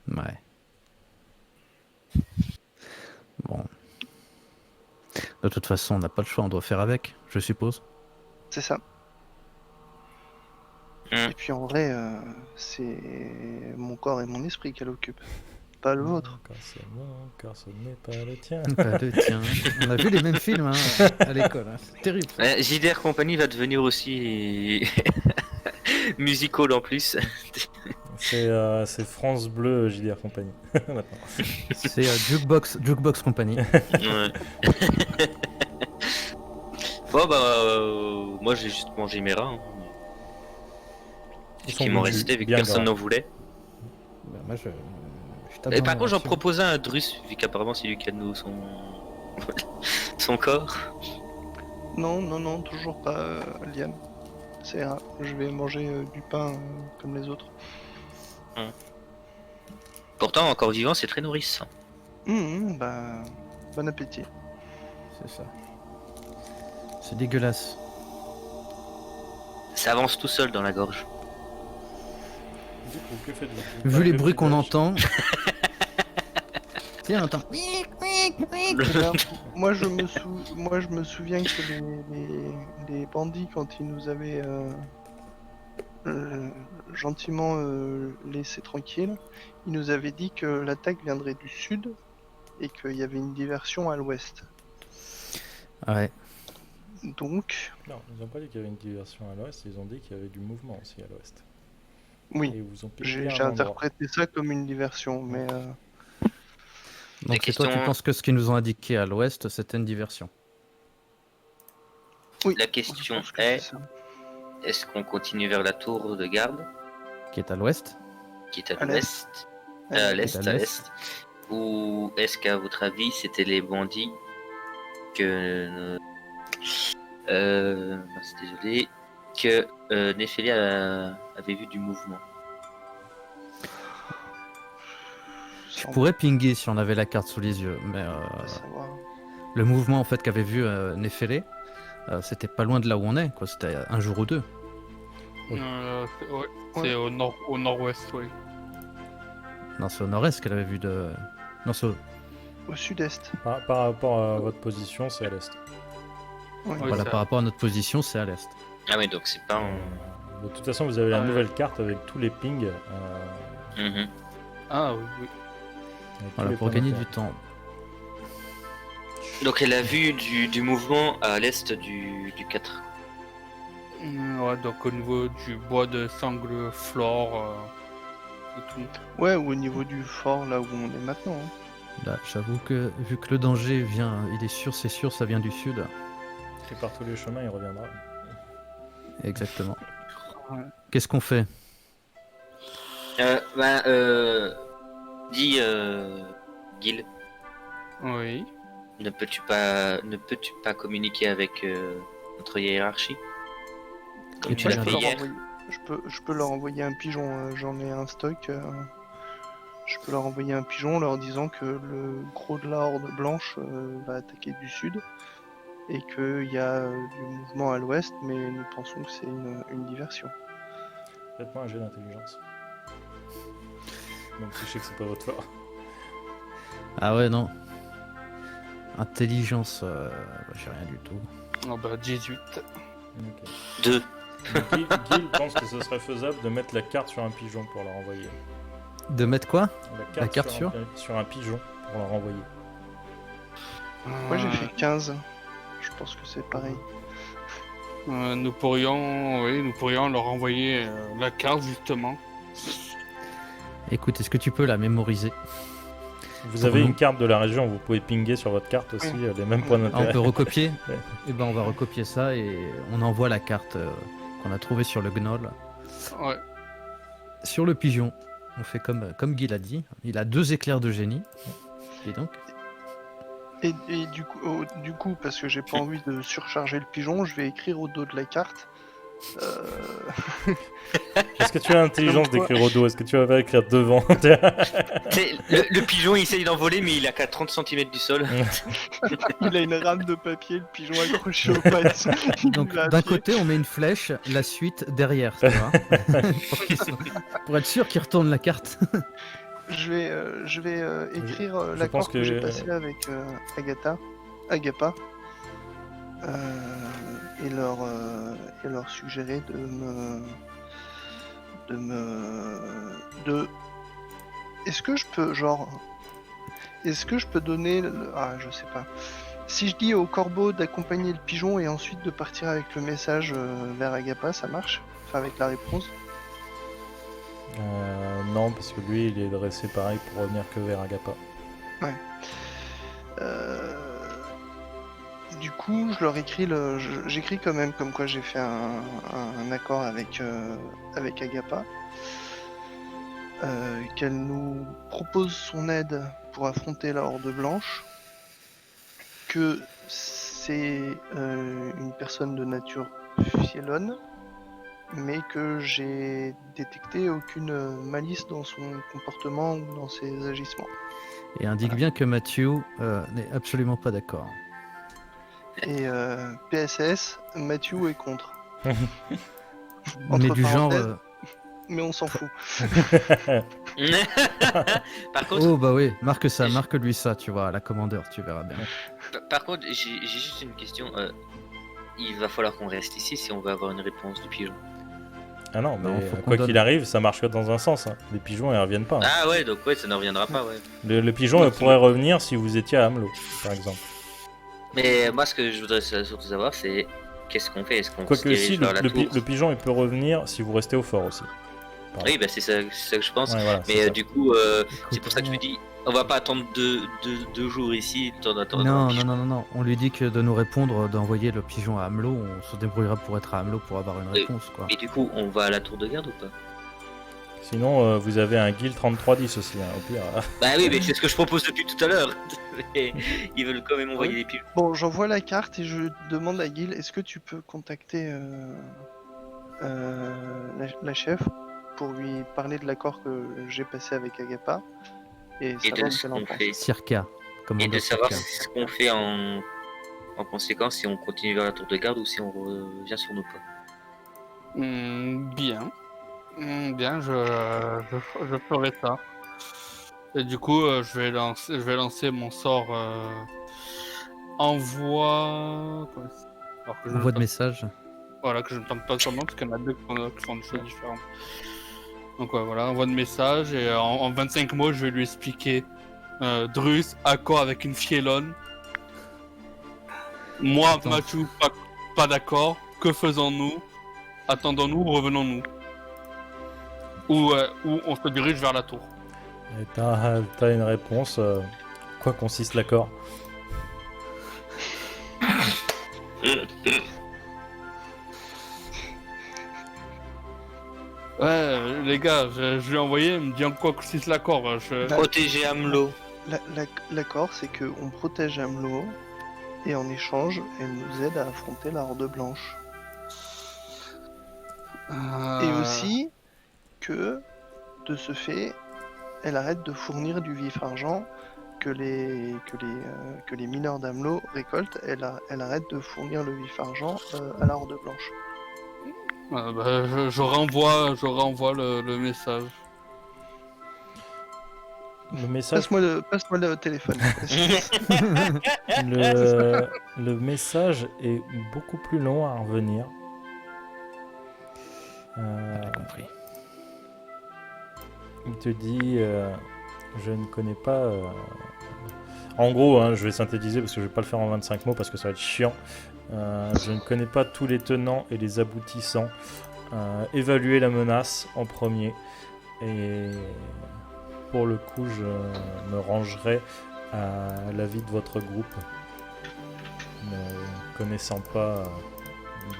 Ouais. Bon. De toute façon, on n'a pas le choix, on doit faire avec, je suppose. C'est ça. Et puis en vrai, c'est mon corps et mon esprit qu'elle occupe, pas le vôtre. Quand c'est mon corps, ce n'est pas le tien. Pas de tien. On a vu les mêmes films à l'école, hein. C'est terrible. Ça. JDR Company va devenir aussi musical en plus. C'est France Bleu JDR Compagnie. Maintenant. C'est Jukebox Company. Ouais. Bon moi j'ai juste mangé mes rats. Hein. Ils Ce sont qui m'en venus restait vu que bien personne gras. n'en voulait. Bah, moi, je Et t'abonne par contre j'en là-dessus. proposais un Drus vu qu'apparemment c'est lui qui a de nous son corps. Non, toujours pas, Liam. C'est ira. Je vais manger du pain comme les autres. Pourtant encore vivant c'est très nourrissant. Bah, bon appétit. C'est ça. C'est dégueulasse. Ça avance tout seul dans la gorge. Du coup, que faites-vous? Vu les Le bruits qu'on petit entend. Tiens, attends. Eh ben, moi, je me souviens que les bandits, quand ils nous avaient gentiment laissés tranquilles, ils nous avaient dit que l'attaque viendrait du sud et qu'il y avait une diversion à l'ouest. Ouais. Donc, Non, ils n'ont pas dit qu'il y avait une diversion à l'ouest, ils ont dit qu'il y avait du mouvement aussi à l'ouest. oui, Et ils vous ont pillé j'ai un endroit. interprété ça comme une diversion, mais Donc c'est toi qui questions- penses que ce qu'ils nous ont indiqué à l'ouest, c'était une diversion. oui. La je question pense que est c'est ça. est-ce qu'on continue vers la tour de garde Qui est à l'ouest. qui est à À l'ouest, l'est. à l'est, à à l'est. l'est, ou est-ce qu'à votre avis c'était les bandits que désolé que Néphélie avait vu du mouvement. Je Sans pourrais pinguer si on avait la carte sous les yeux, mais savoir. le mouvement en fait qu'avait vu Néphélé, c'était pas loin de là où on est, quoi. C'était un jour ou deux. Oui. C'est au nord-ouest, oui. Non, c'est au nord-est qu'elle avait vu de. Non, c'est au- Au sud-est. Par rapport à votre position, c'est à l'est. Ouais. Oui, voilà, ça- par rapport à notre position, c'est à l'est. Ah oui, donc c'est pas en... De toute façon, vous avez la Ah, nouvelle carte avec tous les pings. Mhm. Ah oui, oui. avec tous Voilà, les pour points gagner d'intérêt. du temps. Donc elle a vu du mouvement à l'est du 4. Ouais, donc au niveau du bois de sangle flore et tout. Ouais, ou au niveau du fort, là où on est maintenant. Hein. Là, j'avoue que vu que le danger vient, il est sûr, c'est sûr, ça vient du sud. Et par tous les chemins, il reviendra. Exactement. Ouais. Qu'est-ce qu'on fait? Dis Gil, Oui. ne peux-tu pas communiquer avec notre hiérarchie comme Et tu pas l'as bien fait sûr. hier? Je peux leur envoyer un pigeon, j'en ai un stock. Je peux leur envoyer un pigeon leur disant que le gros de la horde blanche va attaquer du sud et qu'il y a du mouvement à l'ouest, mais nous pensons que c'est une diversion. Faites-moi un jet d'intelligence. Même si je sais que c'est pas votre fort. Ah ouais, non. Intelligence, j'ai rien du tout. Oh bah 18. Ok. 2. Gil pense que ce serait faisable de mettre la carte sur un pigeon pour leur envoyer. De mettre quoi? La carte sur un pigeon pour leur envoyer. Moi j'ai fait 15. Je pense que c'est pareil. Nous pourrions leur envoyer la carte justement. Écoute, est-ce que tu peux la mémoriser? Vous avez une carte de la région, vous pouvez pinguer sur votre carte aussi les mêmes points Ah, on d'intérêt. peut recopier? Ouais. Eh ben, on va recopier ça et on envoie la carte qu'on a trouvée sur le gnoll Ouais. sur le pigeon. On fait comme Guy l'a dit. Il a 2 éclairs de génie. Et donc, Et du coup, parce que j'ai pas envie de surcharger le pigeon, je vais écrire au dos de la carte. Est-ce que tu as l'intelligence Comme quoi- d'écrire au dos? Est-ce que tu vas pas écrire devant? Tu sais, le pigeon il essaye d'envoler, mais il a qu'à 30 cm du sol. Il a une rame de papier, le pigeon accroché aux pattes. Il Donc va à d'un pied. côté, on met une flèche, la suite derrière, tu vois. Pour être sûr qu'il retourne la carte. Je vais écrire je l'accord pense que j'ai que- passé avec Agapa, et leur suggérer de est-ce que je peux donner je sais pas. Si je dis au corbeau d'accompagner le pigeon et ensuite de partir avec le message vers Agapa, ça marche? Enfin avec la réponse. Non, parce que lui, il est dressé pareil pour revenir que vers Agapa. Du coup, je leur écris j'écris quand même comme quoi j'ai fait un accord avec Agapa, qu'elle nous propose son aide pour affronter la Horde Blanche, que c'est une personne de nature fiellonne, mais que j'ai détecté aucune malice dans son comportement ou dans ses agissements. Et indique bien que Mathieu n'est absolument pas d'accord. Et PSS, Mathieu est contre. Mais Entre du genre... parenthèses, mais on s'en fout. Par contre, Oh bah oui, marque-lui ça, tu vois, à la commandeur, tu verras bien. par contre, j'ai juste une question. Il va falloir qu'on reste ici si on veut avoir une réponse du pigeon. Ah non, Non, mais faut qu'on quoi donne. qu'il arrive, ça marche que dans un sens. Hein. Les pigeons, ils reviennent pas. Hein. Ah ouais, donc ouais, ça ne reviendra pas, ouais. Le pigeon, il pourrait revenir si vous étiez à Hamelot, par exemple. Mais moi, ce que je voudrais surtout savoir, c'est qu'est-ce qu'on fait? Est-ce qu'on se Quoique dirige si, vers la tour? le pigeon, il peut revenir si vous restez au fort aussi. Oui, bah c'est ça que je pense. Ouais, voilà, c'est Mais ça. du coup, c'est Écoute, pour ça que je me dis, on va pas attendre deux jours ici, le temps d'attendre. Non, on lui dit que de nous répondre, d'envoyer le pigeon à Hamelot, on se débrouillera pour être à Hamelot pour avoir une Oui. réponse, quoi. Et du coup, on va à la tour de garde ou pas? Sinon, vous avez un guild 3310 aussi, hein, au pire. Bah oui, mais c'est ce que je propose depuis tout à l'heure. Mais ils veulent quand même envoyer des pigeons. Bon, j'envoie la carte et je demande à Gil, est-ce que tu peux contacter la chef pour lui parler de l'accord que j'ai passé avec Agapa et Et de savoir ce ce qu'elle en qu'on pense. fait. Circa, Et commandeur de savoir Circa. ce qu'on fait en conséquence, si on continue vers la tour de garde ou si on revient sur nos pas. Bien. Bien, je ferai ça. Et du coup, je vais lancer mon sort envoi. Alors que je Envoie ne de message. Voilà, que je ne tente pas sur le nom, parce qu'il y en a deux qui font des choses différentes. Donc ouais, voilà, envoie de message, et en 25 mots, je vais lui expliquer Drus, accord avec une fiellonne. Moi, Attends. Mathieu, pas d'accord. Que faisons-nous? Attendons-nous ou revenons-nous? Ou on se dirige vers la tour. Et t'as une réponse. Quoi consiste l'accord? Ouais, les gars, je lui ai envoyé, il me dit en quoi consiste l'accord. Protéger Hamelot. L'accord, c'est qu'on protège Hamelot et en échange, elle nous aide à affronter la Horde Blanche. Et aussi que, de ce fait, elle arrête de fournir du vif argent que les mineurs d'Hamelot récoltent. Elle arrête de fournir le vif argent à la Horde Blanche. je renvoie le message. Le message, Passe-moi le téléphone. le message est beaucoup plus long à revenir. J'ai compris. Il te dit, je ne connais pas... En gros, hein, je vais synthétiser parce que je vais pas le faire en 25 mots parce que ça va être chiant. Je ne connais pas tous les tenants et les aboutissants. Évaluer la menace en premier. Et pour le coup, je me rangerai à l'avis de votre groupe. Ne connaissant pas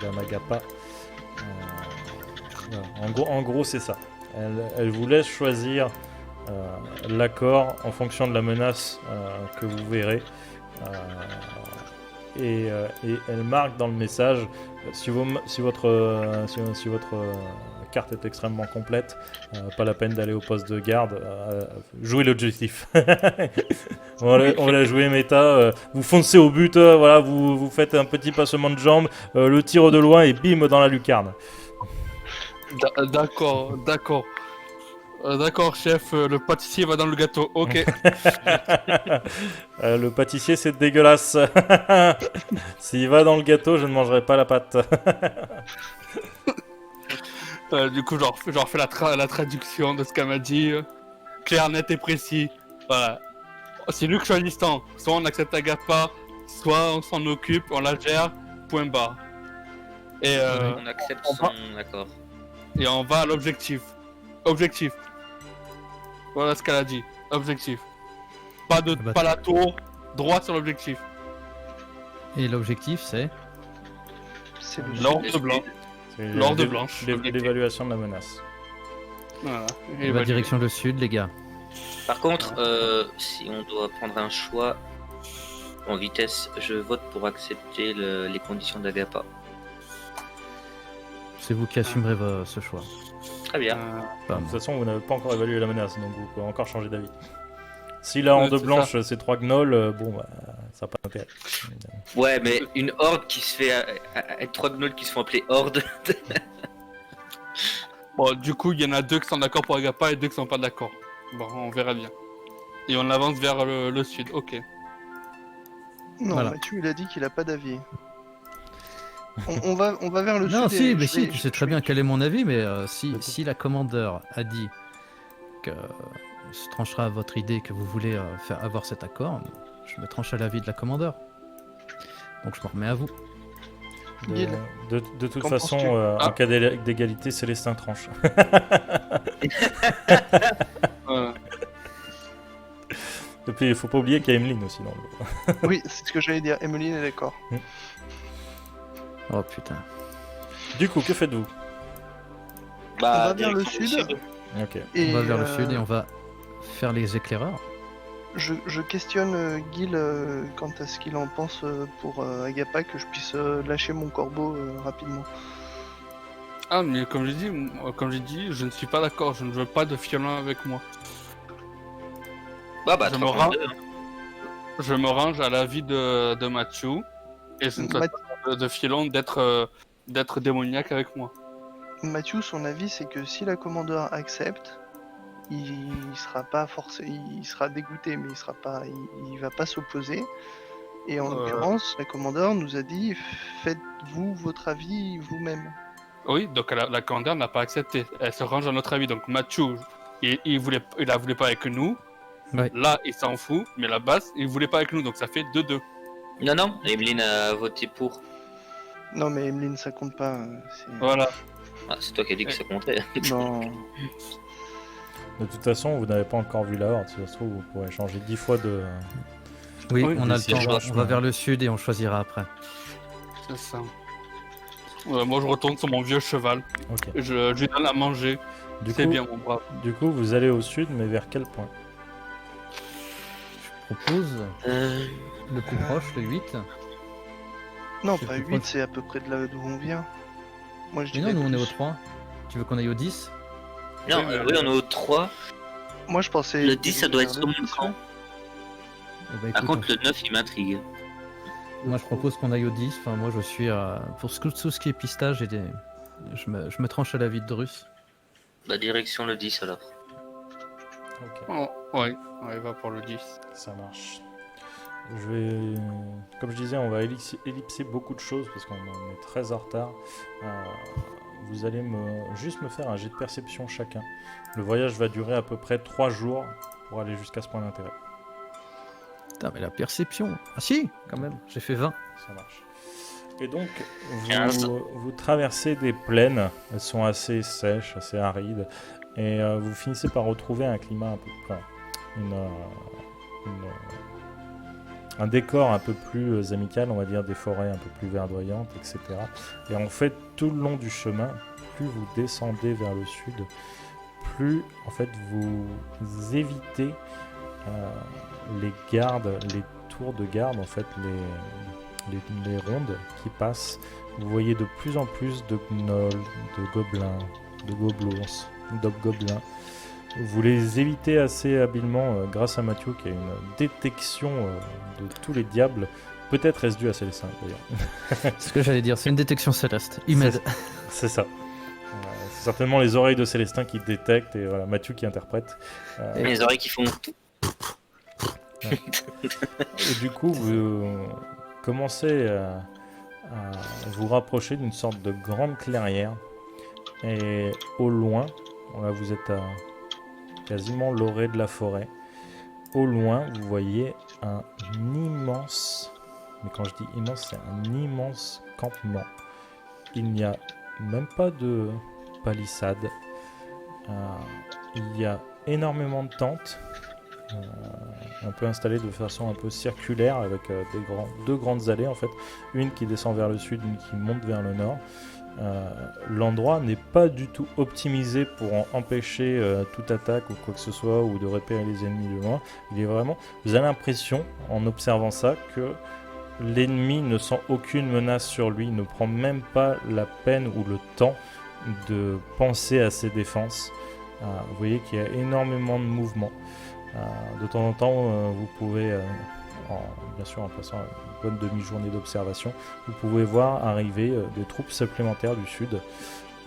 Damagapa. Voilà. En gros, c'est ça. Elle vous laisse choisir l'accord en fonction de la menace que vous verrez. Et elle marque dans le message si votre carte est extrêmement complète, pas la peine d'aller au poste de garde, jouez l'objectif. on l'a joué méta, vous foncez au but, voilà, vous faites un petit passement de jambes, le tir de loin et bim dans la lucarne. D'accord. D'accord, chef, le pâtissier va dans le gâteau. Ok. Le pâtissier c'est dégueulasse. S'il va dans le gâteau, je ne mangerai pas la pâte. Du coup, je refais la traduction de ce qu'elle m'a dit. Clair, net et précis. Voilà. C'est lui que je suis à distance. Soit on accepte Agapa, soit on s'en occupe, on la gère, point barre. Et, On accepte son accord. et on va à l'objectif. Objectif. Voilà ce qu'elle a dit. Objectif. Pas la tour, droit sur l'objectif. Et l'objectif, c'est C'est le L'ordre blanc. C'est L'ordre blanche. l'évaluation de la menace. Voilà. on va direction le sud, les gars. Par contre, si on doit prendre un choix en vitesse, je vote pour accepter les conditions d'Agapa. C'est vous qui assumerez ce choix. Très bien. De toute façon, vous n'avez pas encore évalué la menace, donc vous pouvez encore changer d'avis. Si la horde c'est blanche, c'est 3 gnolls, bon, bah, ça n'a pas d'intérêt. Ouais, mais une horde qui se fait... avec 3 gnolls qui se font appeler horde. Bon, du coup, il y en a 2 qui sont d'accord pour Agapa et 2 qui sont pas d'accord. Bon, on verra bien. Et on avance vers le sud, ok. Non, Voilà. Mathieu, il a dit qu'il a pas d'avis. On va vers le Non, sud. si, et mais je si, vais- tu sais très bien quel est mon avis, mais si la commandeur a dit que se tranchera à votre idée que vous voulez faire avoir cet accord, je me tranche à l'avis de la commandeur. Donc je m'en remets à vous. Guil, De toute qu'en façon, penses-tu en cas d'égalité, Célestin tranche. Voilà. Et puis, il faut pas oublier qu'il y a Emeline aussi dans le... Oui, c'est ce que j'allais dire. Emeline est d'accord. Oh putain. Du coup, que faites-vous? On va vers le direction sud. Ok. Et, On va vers le sud et on va faire les éclaireurs. Je questionne Guil quant à ce qu'il en pense pour Agapa, que je puisse lâcher mon corbeau rapidement. Ah, mais comme j'ai dit, je ne suis pas d'accord. Je ne veux pas de Fiolin avec moi. Bah, Je me 3 rends. contre 2, hein. Je me range à l'avis de Mathieu et je ne souhaite pas de Fiolin d'être démoniaque avec moi. Mathieu, son avis, c'est que si la commandeur accepte, il sera pas forcé, il sera dégoûté, mais il va pas s'opposer. Et en l'occurrence, la commandeur nous a dit faites-vous votre avis vous-même. Oui, donc la commandeur n'a pas accepté. Elle se range à notre avis. Donc Mathieu, il la voulait pas avec nous. Ouais. Là, il s'en fout, mais la base, il voulait pas avec nous. Donc ça fait 2-2. Non, Emeline a voté pour. Non, mais Emeline, ça compte pas. Voilà. Ah, c'est toi qui as dit que ça comptait. Non. De toute façon, vous n'avez pas encore vu la horde. Si ça se trouve, vous pourrez changer 10 fois de... Oui, Oui, on a le c'est temps. vachement. On va vers le sud et on choisira après. C'est ça. Moi, je retourne sur mon vieux cheval. Ok. Je lui donne à manger. Du C'est coup, bien, mon brave. Du coup, vous allez au sud, mais vers quel point? Je propose Euh, le plus proche, le 8. Non, C'est pas plus 8, proche. c'est à peu près de là d'où on vient. Moi, je Mais dirais non, nous on est au plus. 3. Tu veux qu'on aille au 10? Non, Oui, oui, on est au 3. Moi, je pensais. Le 10, ça doit être vers sur le mon 10, camp. ouais. Eh ben, Par écoute, contre, le 9, il m'intrigue. moi je propose qu'on aille au 10. Enfin, moi je suis pour tout ce qui est pistage, je me tranche à l'avis de Drus. La direction le 10 alors. Ok, Oh, ouais, on va pour le 10. ça marche. Je vais... Comme je disais, on va ellipser beaucoup de choses parce qu'on est très en retard. Vous allez juste me faire un jet de perception chacun. Le voyage va durer à peu près 3 jours pour aller jusqu'à ce point d'intérêt. Putain, mais la perception. Ah si, quand même, j'ai fait 20. Ça marche. Et donc, 15. vous traversez des plaines, elles sont assez sèches, assez arides, et vous finissez par retrouver un climat un peu... Enfin, un décor un peu plus amical, on va dire, des forêts un peu plus verdoyantes, etc. Et en fait, tout le long du chemin, plus vous descendez vers le sud, plus en fait vous évitez les gardes, les tours de garde, en fait, les rondes qui passent, vous voyez de plus en plus de gnolls, de gobelins, de gobelours, d'hobgoblins. Vous les évitez assez habilement grâce à Mathieu qui a une détection de tous les diables. Peut-être est-ce dû à Célestin d'ailleurs. C'est ce que j'allais dire, c'est une détection céleste. Il m'aide. C'est ça. C'est certainement les oreilles de Célestin qui détectent et voilà, Mathieu qui interprète. Les oreilles qui font. Et du coup, vous commencez à vous rapprocher d'une sorte de grande clairière. Et au loin, là vous êtes à quasiment l'orée de la forêt. Au loin, vous voyez un immense, mais quand je dis immense, c'est un immense campement. Il n'y a même pas de palissade. Il y a énormément de tentes, un peu installées de façon un peu circulaire avec deux grandes allées en fait, une qui descend vers le sud, une qui monte vers le nord. L'endroit n'est pas du tout optimisé pour empêcher toute attaque ou quoi que ce soit ou de repérer les ennemis de loin. Il est vraiment, vous avez l'impression en observant ça que l'ennemi ne sent aucune menace sur lui, ne prend même pas la peine ou le temps de penser à ses défenses. Vous voyez qu'il y a énormément de mouvements. De temps en temps, vous pouvez, bien sûr en passant une bonne demi-journée d'observation, vous pouvez voir arriver des troupes supplémentaires du sud.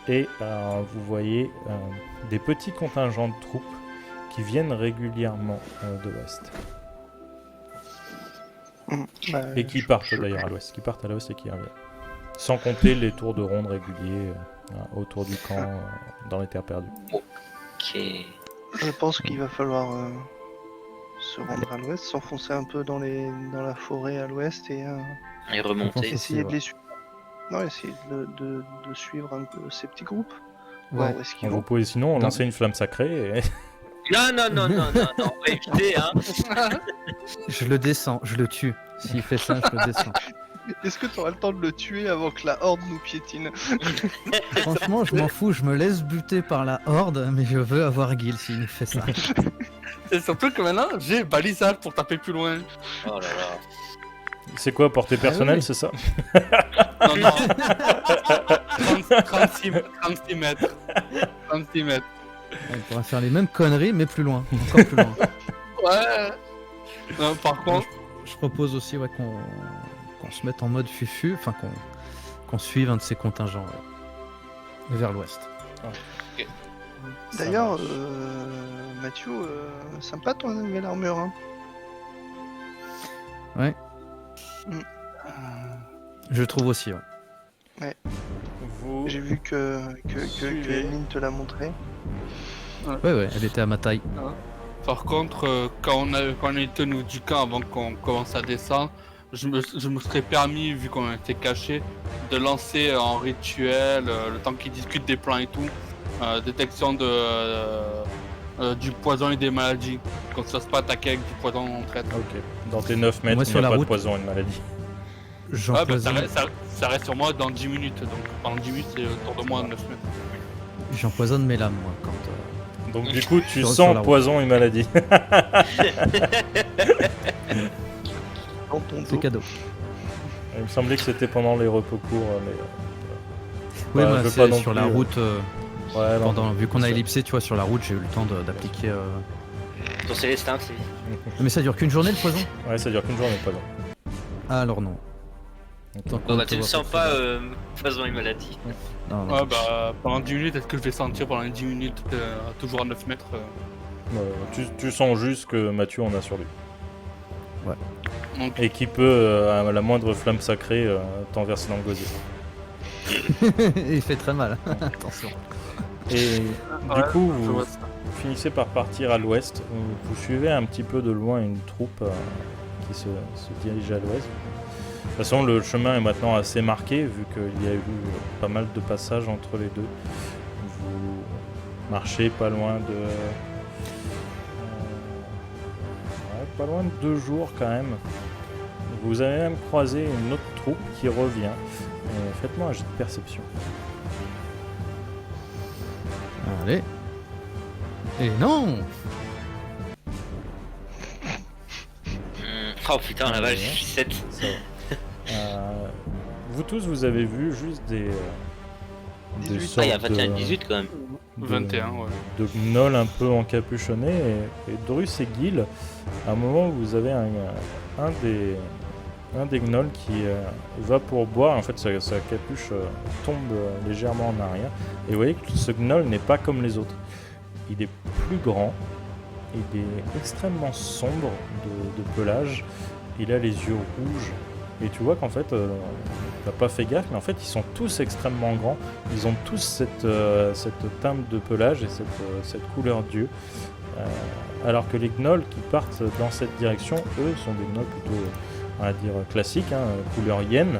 Et vous voyez des petits contingents de troupes qui viennent régulièrement de l'ouest. Et qui partent d'ailleurs à l'ouest, qui partent à l'ouest et qui reviennent. Sans compter les tours de ronde réguliers autour du camp, dans les terres perdues. Ok. Je pense qu'il va falloir se rendre à l'ouest, s'enfoncer un peu dans la forêt à l'ouest et Et remonter. essayer de les suivre. Non, essayer de suivre un peu ces petits groupes. Ouais. Voir où est-ce qu'ils Vous vont. pouvez sinon Non. lancer une flamme sacrée et... Non, on va éviter, hein. Je le descends, je le tue. S'il fait ça, je le descends. Est-ce que tu auras le temps de le tuer avant que la horde nous piétine? Franchement, je m'en fous, je me laisse buter par la horde, mais je veux avoir Gil s'il fait ça. C'est surtout que maintenant, j'ai balisage pour taper plus loin. Oh là là. C'est quoi, portée personnelle, oui. c'est ça? Non, non. 36 mètres. 36 mètres. On pourra faire les mêmes conneries, mais plus loin. Encore plus loin. Ouais. Non, par contre, Je propose aussi qu'on se mette en mode fufu, enfin qu'on suive un de ces contingents vers l'ouest. D'ailleurs, Mathieu, sympa ton nouvelle armure. Hein. Ouais. Mm. Je trouve aussi, ouais. Vous... J'ai vu que Suivez. Mine te l'a montré. Ouais, elle était à ma taille. par contre, quand on était nous du camp avant qu'on commence à descendre, je me serais permis, vu qu'on était caché, de lancer en rituel, le temps qu'ils discutent des plans et tout, détection du poison et des maladies. Qu'on ne se fasse pas attaquer avec du poison en traite. Ok. Dans tes 9 mètres, Moi, il n'y sur a la pas de route- poison et de maladie. J'empoisonne Ça reste sur moi dans 10 minutes, donc pendant 10 minutes c'est autour de moi à 9 mètres. j'empoisonne mes lames, moi, quand... Donc du coup, tu Sur sens la route. poison et maladie. Dans ton C'est dos. cadeau. Il me semblait que c'était pendant les repos courts, mais... Oui, Bah, moi, je veux c'est pas non sur plus, la route, Ouais, non, vu qu'on a ça- ellipsé, tu vois, sur la route, j'ai eu le temps d'appliquer... Ton Célestin, c'est. Mais ça dure qu'une journée, le poison? Ouais, ça dure qu'une journée, pas long. Ah, alors non. Tant qu'on Bon, bah, te tu ne voit sens pas poison et maladie. Non, non. Ouais, bah pendant 10 minutes, est-ce que je vais sentir pendant les 10 minutes toujours à 9 mètres Tu sens juste que Mathieu en a sur lui. Donc, Et qui peut, à la moindre flamme sacrée, t'enverser dans le gosier. Il fait très mal. Attention. Et du ouais, coup, je vous vois ça. finissez par partir à l'ouest. Vous suivez un petit peu de loin une troupe qui se dirige à l'ouest. De toute façon, le chemin est maintenant assez marqué, vu qu'il y a eu pas mal de passages entre les deux. Vous marchez pas loin de... pas loin de 2 jours quand même. Vous avez même croisé une autre troupe qui revient. Faites-moi un jet de perception. Allez. Et non! Oh putain, la vache, Ouais. je suis 7. Ça va. Vous tous, vous avez vu juste des 18. Ah, sortes il y a 21 de, 18 quand même. 21, ouais. de gnolls un peu encapuchonnés et Drus et Gil, à un moment vous avez un des gnolls qui va pour boire, en fait sa capuche tombe légèrement en arrière et vous voyez que ce gnoll n'est pas comme les autres. Il est plus grand, il est extrêmement sombre de pelage, il a les yeux rouges et tu vois qu'en fait t'as pas fait gaffe mais en fait ils sont tous extrêmement grands, ils ont tous cette teinte de pelage et cette couleur d'yeux. Alors que les gnolls qui partent dans cette direction, eux, sont des gnolls plutôt, on va dire, classiques, hein, couleur hyène,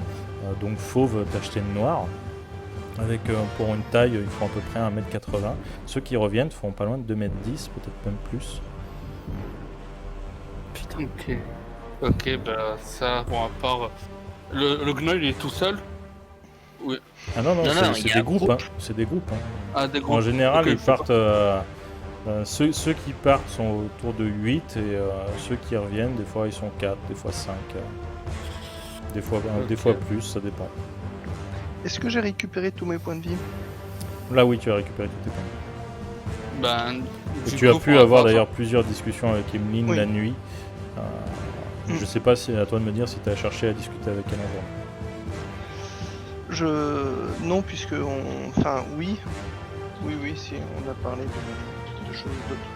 donc fauve tacheté de noir, avec pour une taille, ils font à peu près 1m80. Ceux qui reviennent font pas loin de 2m10, peut-être même plus. Putain. Ok, bah ça, bon, à part. Le gnoll, il est tout seul? Ah non, Non, c'est non, il y a des un groupes, groupe. hein, c'est des groupes. Hein. Ah, des groupes. En général, Ok, ils partent. Ceux qui partent sont autour de 8 et ceux qui reviennent, des fois ils sont 4, des fois 5, des fois plus, ça dépend. Est-ce que j'ai récupéré tous mes points de vie? Là, oui, tu as récupéré tous tes points. Ben, Et du tu as coup, pu pour avoir d'ailleurs plusieurs discussions avec Emeline Oui. la nuit. Je sais pas si à toi de me dire si tu as cherché à discuter avec elle avant. Non, puisque enfin oui, si on a parlé de choses d'autres.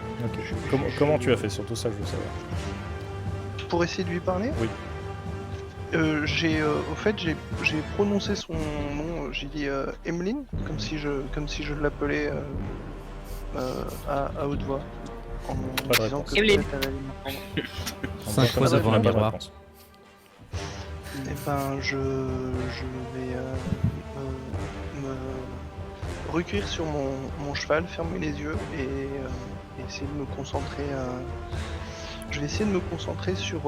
Ok. Comment tu as fait? Surtout ça, je veux savoir. Pour essayer de lui parler? Oui. Au fait, j'ai prononcé son nom. J'ai dit Emeline, comme si je l'appelais à haute voix, en Pas de disant réponse. que Emeline. peut-être elle allait m'entendre. 5 fois avant un Pas de miroir. réponse. Eh ben, je vais me recueillir sur mon cheval, fermer les yeux et essayer de me concentrer. Je vais essayer de me concentrer sur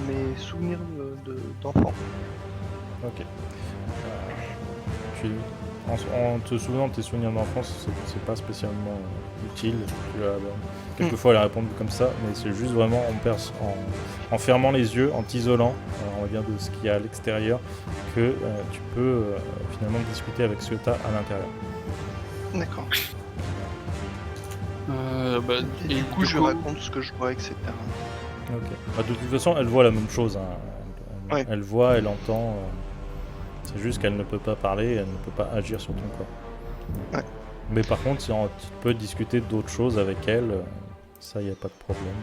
mes souvenirs d'enfant. Ok. En te souvenant de tes souvenirs d'enfance, c'est pas spécialement utile. Tu vas quelquefois les répondre comme ça, mais c'est juste vraiment en fermant les yeux, en t'isolant, on va dire de ce qu'il y a à l'extérieur, que tu peux finalement discuter avec ce que tu as à l'intérieur. D'accord. bah, Et et du coup, je lui raconte ce que je vois, etc. Ok. Bah, de toute façon, elle voit la même chose. Hein. Ouais. Elle voit, elle entend. C'est juste qu'elle ne peut pas parler, elle ne peut pas agir sur ton corps. Ouais. Mais par contre, si tu peux discuter d'autres choses avec elle, ça, il n'y a pas de problème.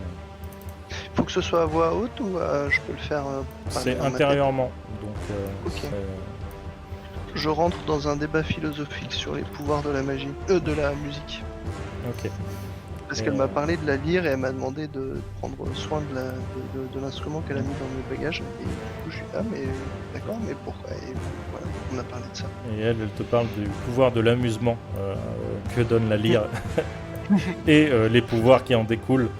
Faut que ce soit à voix haute ou je peux le faire C'est dans ma tête? intérieurement. Donc, Ok. Je rentre dans un débat philosophique sur les pouvoirs de la magie, de la musique. ok. Parce Et qu'elle m'a parlé de la lire et elle m'a demandé de prendre soin de l'instrument qu'elle a mis dans mes bagages. Et du coup, je suis mais d'accord, mais pourquoi? Et voilà, on a parlé de ça. Et elle te parle du pouvoir de l'amusement que donne la lyre et les pouvoirs qui en découlent.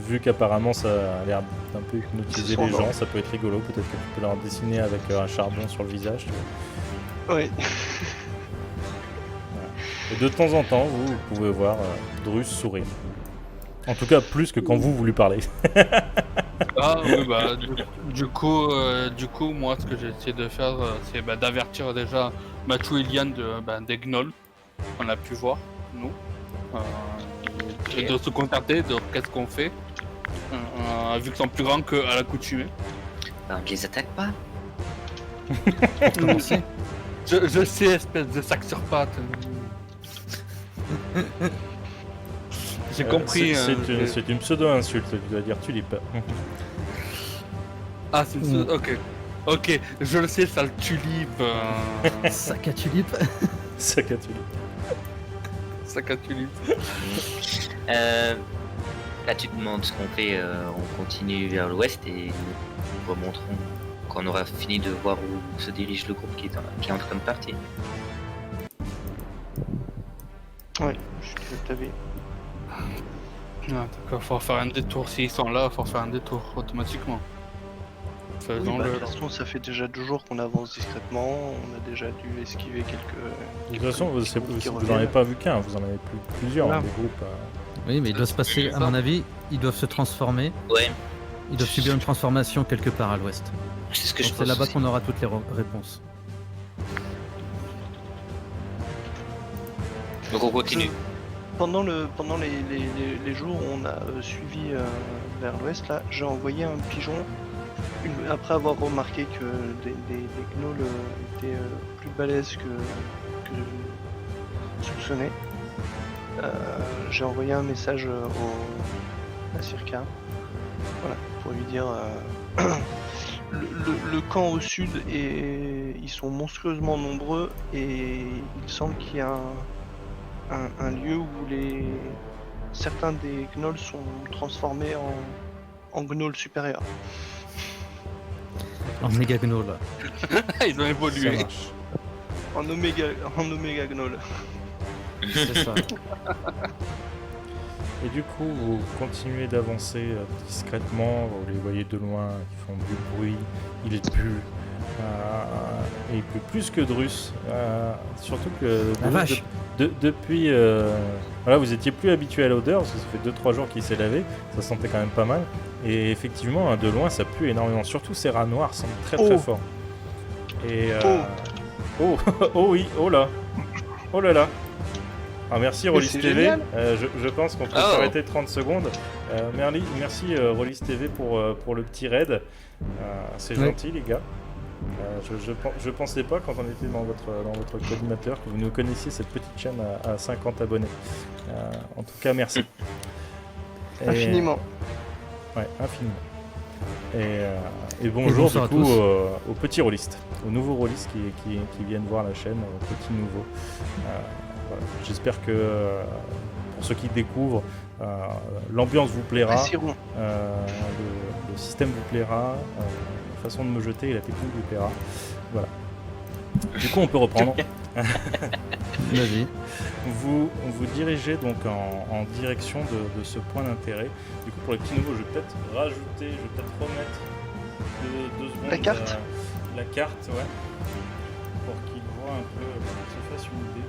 Vu qu'apparemment ça a l'air d'un peu hypnotiser les gens, ça peut être rigolo. Peut-être que tu peux leur dessiner avec un charbon sur le visage. Tu vois. Oui. Et de temps en temps, vous pouvez voir Drus sourire. En tout cas, plus que quand vous lui parlez. Ah oui, bah du coup, moi ce que j'ai essayé de faire, c'est d'avertir déjà Mathieu et Liane des gnolls qu'on a pu voir, nous. Et de se contacter de qu'est-ce qu'on fait, vu qu'ils sont plus grands qu'à l'accoutumée. Bah, on ne les attaque pas. Commencer. Je sais, espèce de sac sur pattes. J'ai compris. C'est une pseudo-insulte, tu dois dire tulipe. Ah, c'est une Ok, je le sais, sale tulipe. Sac à tulipe. Sac à tulipe. Sac à tulipe. Là, tu te demandes ce qu'on fait. On continue vers l'ouest et nous remonterons quand on aura fini de voir où se dirige le groupe qui est en train de partir. Ouais, je suis tout à fait. Ah, d'accord, faut faire un détour. S'ils sont là, faut faire un détour automatiquement. Oui, Faisons-le. de toute façon, ça fait déjà 2 jours qu'on avance discrètement. On a déjà dû esquiver quelques. De toute façon, vous groupes qui n'en reviennent. avez pas vu qu'un, vous en avez plusieurs, Voilà. des groupes. Oui, mais il doit se passer, à mon avis, ils doivent se transformer. Ouais. Ils doivent subir une transformation quelque part à l'ouest. C'est ce que je Donc pense. c'est là-bas aussi. qu'on aura toutes les réponses. Donc on continue. Pendant les jours où on a suivi vers l'ouest, là, j'ai envoyé un pigeon, après avoir remarqué que des gnolls étaient plus balèzes que je soupçonnais. J'ai envoyé un message à Circa, voilà, pour lui dire le camp au sud, ils sont monstrueusement nombreux et il semble qu'il y a un lieu où certains des gnolls sont transformés en gnolls supérieurs. En méga gnoll. Ils ont Ça évolué. marche. En oméga gnoll. C'est ça. Et du coup, vous continuez d'avancer discrètement, vous les voyez de loin, ils font du bruit, ils puent, et ils puent plus que Drus, surtout que La vache. depuis, voilà, vous étiez plus habitué à l'odeur, parce que ça fait 2-3 jours qu'il s'est lavé, ça sentait quand même pas mal, et effectivement, de loin, ça pue énormément, surtout ces rats noirs sentent très très Oh. fort. Et, oh, oh oui, oh là, oh là là. Ah, merci Rollis c'est TV, génial. je pense qu'on peut Oh. s'arrêter 30 secondes. Merci Rollis TV pour le petit raid, c'est Oui. gentil les gars. Je pensais pas quand on était dans votre coordinateur que vous nous connaissiez cette petite chaîne à 50 abonnés. En tout cas merci. Et- Infiniment. Ouais, infiniment. Et bonjour bonsoir du à coup tous. aux petits rôlistes, aux nouveaux rôlistes qui viennent voir la chaîne, aux petits nouveaux. Voilà. J'espère que pour ceux qui découvrent, l'ambiance vous plaira, Passieront. le système vous plaira, la façon de me jeter et la technique vous plaira. Voilà. Du coup on peut reprendre. Vas-y. Vous dirigez donc en direction de ce point d'intérêt. Du coup, pour les petits nouveaux, je vais peut-être remettre deux secondes La carte la carte, ouais, pour qu'ils voient un peu, pour qu'ils se fassent une idée.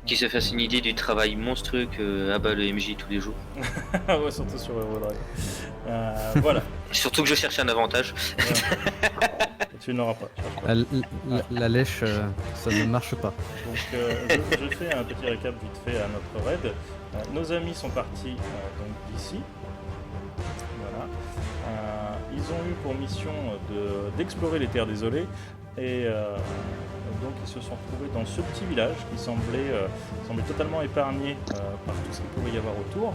Qui se fasse une idée du travail monstrueux que abat le MJ tous les jours. Ouais, surtout sur Eurodrive. Voilà. Surtout que je cherche un avantage. Tu n'auras pas. cherche pas. La lèche, ça ne marche pas. Donc, je fais un petit récap vite fait à notre raid. Nos amis sont partis donc d'ici. Voilà. Ils ont eu pour mission d'explorer les terres désolées et donc ils se sont retrouvés dans ce petit village qui semblait totalement épargné par tout ce qu'il pouvait y avoir autour,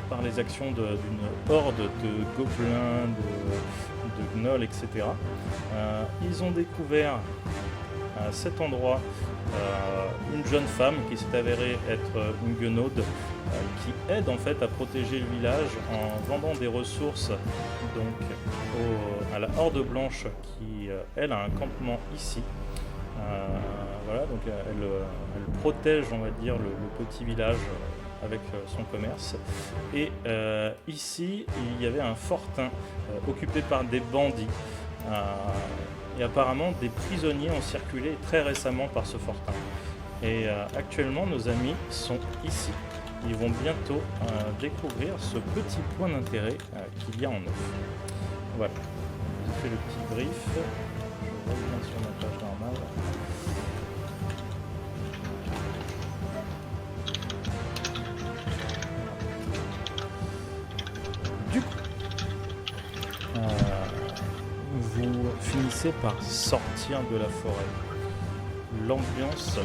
par les actions d'une horde de gobelins, de gnolls, etc. Ils ont découvert à cet endroit une jeune femme qui s'est avérée être une guenaude qui aide en fait à protéger le village en vendant des ressources donc à la Horde Blanche qui elle a un campement ici. Voilà, donc elle protège on va dire le petit village avec son commerce. Et ici il y avait un fortin occupé par des bandits. Et apparemment, des prisonniers ont circulé très récemment par ce fortin. Et actuellement, nos amis sont ici. Ils vont bientôt découvrir ce petit point d'intérêt qu'il y a en neuf. Voilà. J'ai fait le petit brief. Je reviens sur ma page normale. Du coup, vous finissez par sortir de la forêt. L'ambiance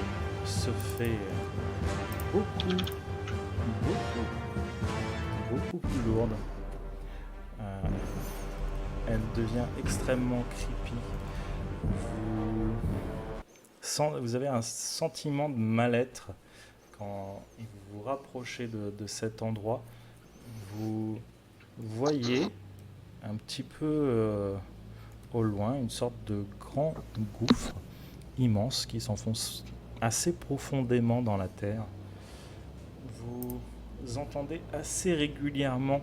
se fait beaucoup plus lourde. Elle devient extrêmement creepy. Vous avez un sentiment de mal-être quand vous vous rapprochez de cet endroit. Vous voyez un petit peu au loin une sorte de grand gouffre immense qui s'enfonce assez profondément dans la terre. Vous entendez assez régulièrement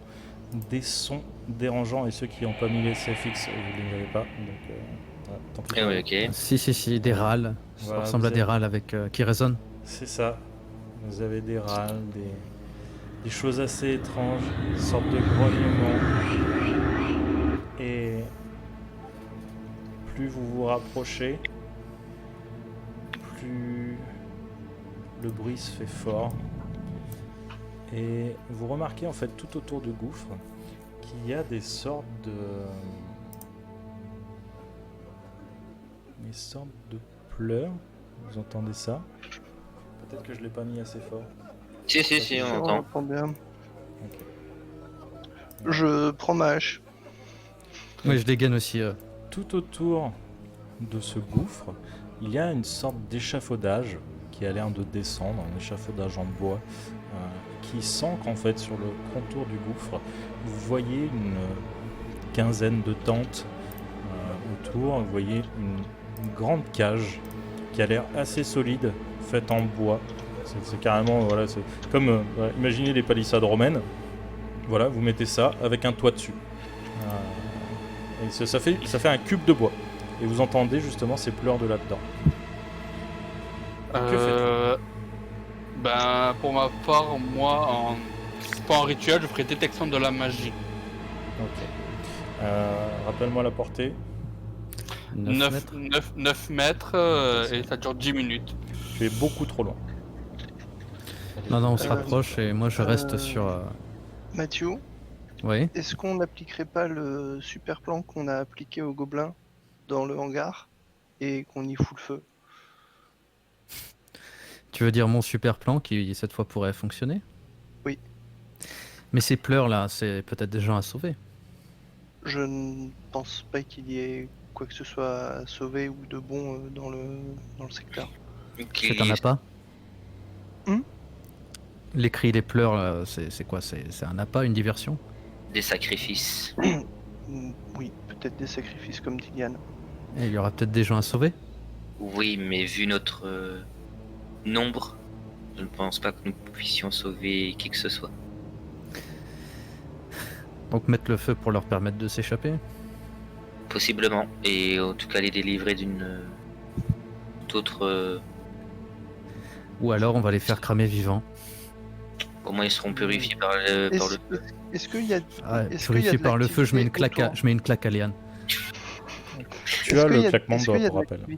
des sons dérangeants et ceux qui n'ont pas mis les CFX, vous ne les avez pas. Donc, voilà, tant pis. Ah ouais, ok. Si, des râles. Ça Voilà, ressemble vous à des avez- râles avec, qui résonnent. C'est ça. Vous avez des râles, des choses assez étranges, une sorte de grognement. Et plus vous vous rapprochez, plus le bruit se fait fort. Et vous remarquez en fait tout autour du gouffre qu'il y a des sortes de pleurs. Vous entendez ça? Peut-être que je l'ai pas mis assez fort. Si, on entend. bien. Ok. Je prends ma hache. Oui, je dégaine aussi. Tout autour de ce gouffre, il y a une sorte d'échafaudage qui a l'air de descendre, un échafaudage en bois, qui s'ancre en fait sur le contour du gouffre. Vous voyez une quinzaine de tentes autour, vous voyez une grande cage qui a l'air assez solide, faite en bois. C'est carrément, voilà, c'est comme, imaginez les palissades romaines. Voilà, vous mettez ça avec un toit dessus. Et ça fait un cube de bois. Et vous entendez justement ces pleurs de là-dedans. Que faites-vous? Ben, pour ma part, moi, pas en rituel, je ferai détection de la magie. Ok. Rappelle-moi la portée. 9 mètres. 9 mètres et ça dure 10 minutes. Tu es beaucoup trop loin. Non, on se rapproche et moi je reste sur. Mathieu, Oui. est-ce qu'on n'appliquerait pas le super plan qu'on a appliqué aux gobelins dans le hangar et qu'on y fout le feu? Tu veux dire mon super plan qui cette fois pourrait fonctionner? Oui. Mais ces pleurs là, c'est peut-être des gens à sauver. Je ne pense pas qu'il y ait quoi que ce soit à sauver ou de bon dans le secteur. C'est un appât? Hmm. Les cris, les pleurs, là, c'est quoi? C'est un appât, une diversion? Des sacrifices. Oui, peut-être des sacrifices comme dit Yann. Et il y aura peut-être des gens à sauver? Oui, mais vu notre nombre, je ne pense pas que nous puissions sauver qui que ce soit. Donc mettre le feu pour leur permettre de s'échapper? Possiblement. Et en tout cas les délivrer d'une autre... Ou alors on va les faire cramer vivants. Au moins ils seront purifiés par le feu. Est-ce qu'il y a Purifiés par le feu, je mets une l'activité claque à Liane. Tu as le claquement de doigts, pour rappel. Ouais,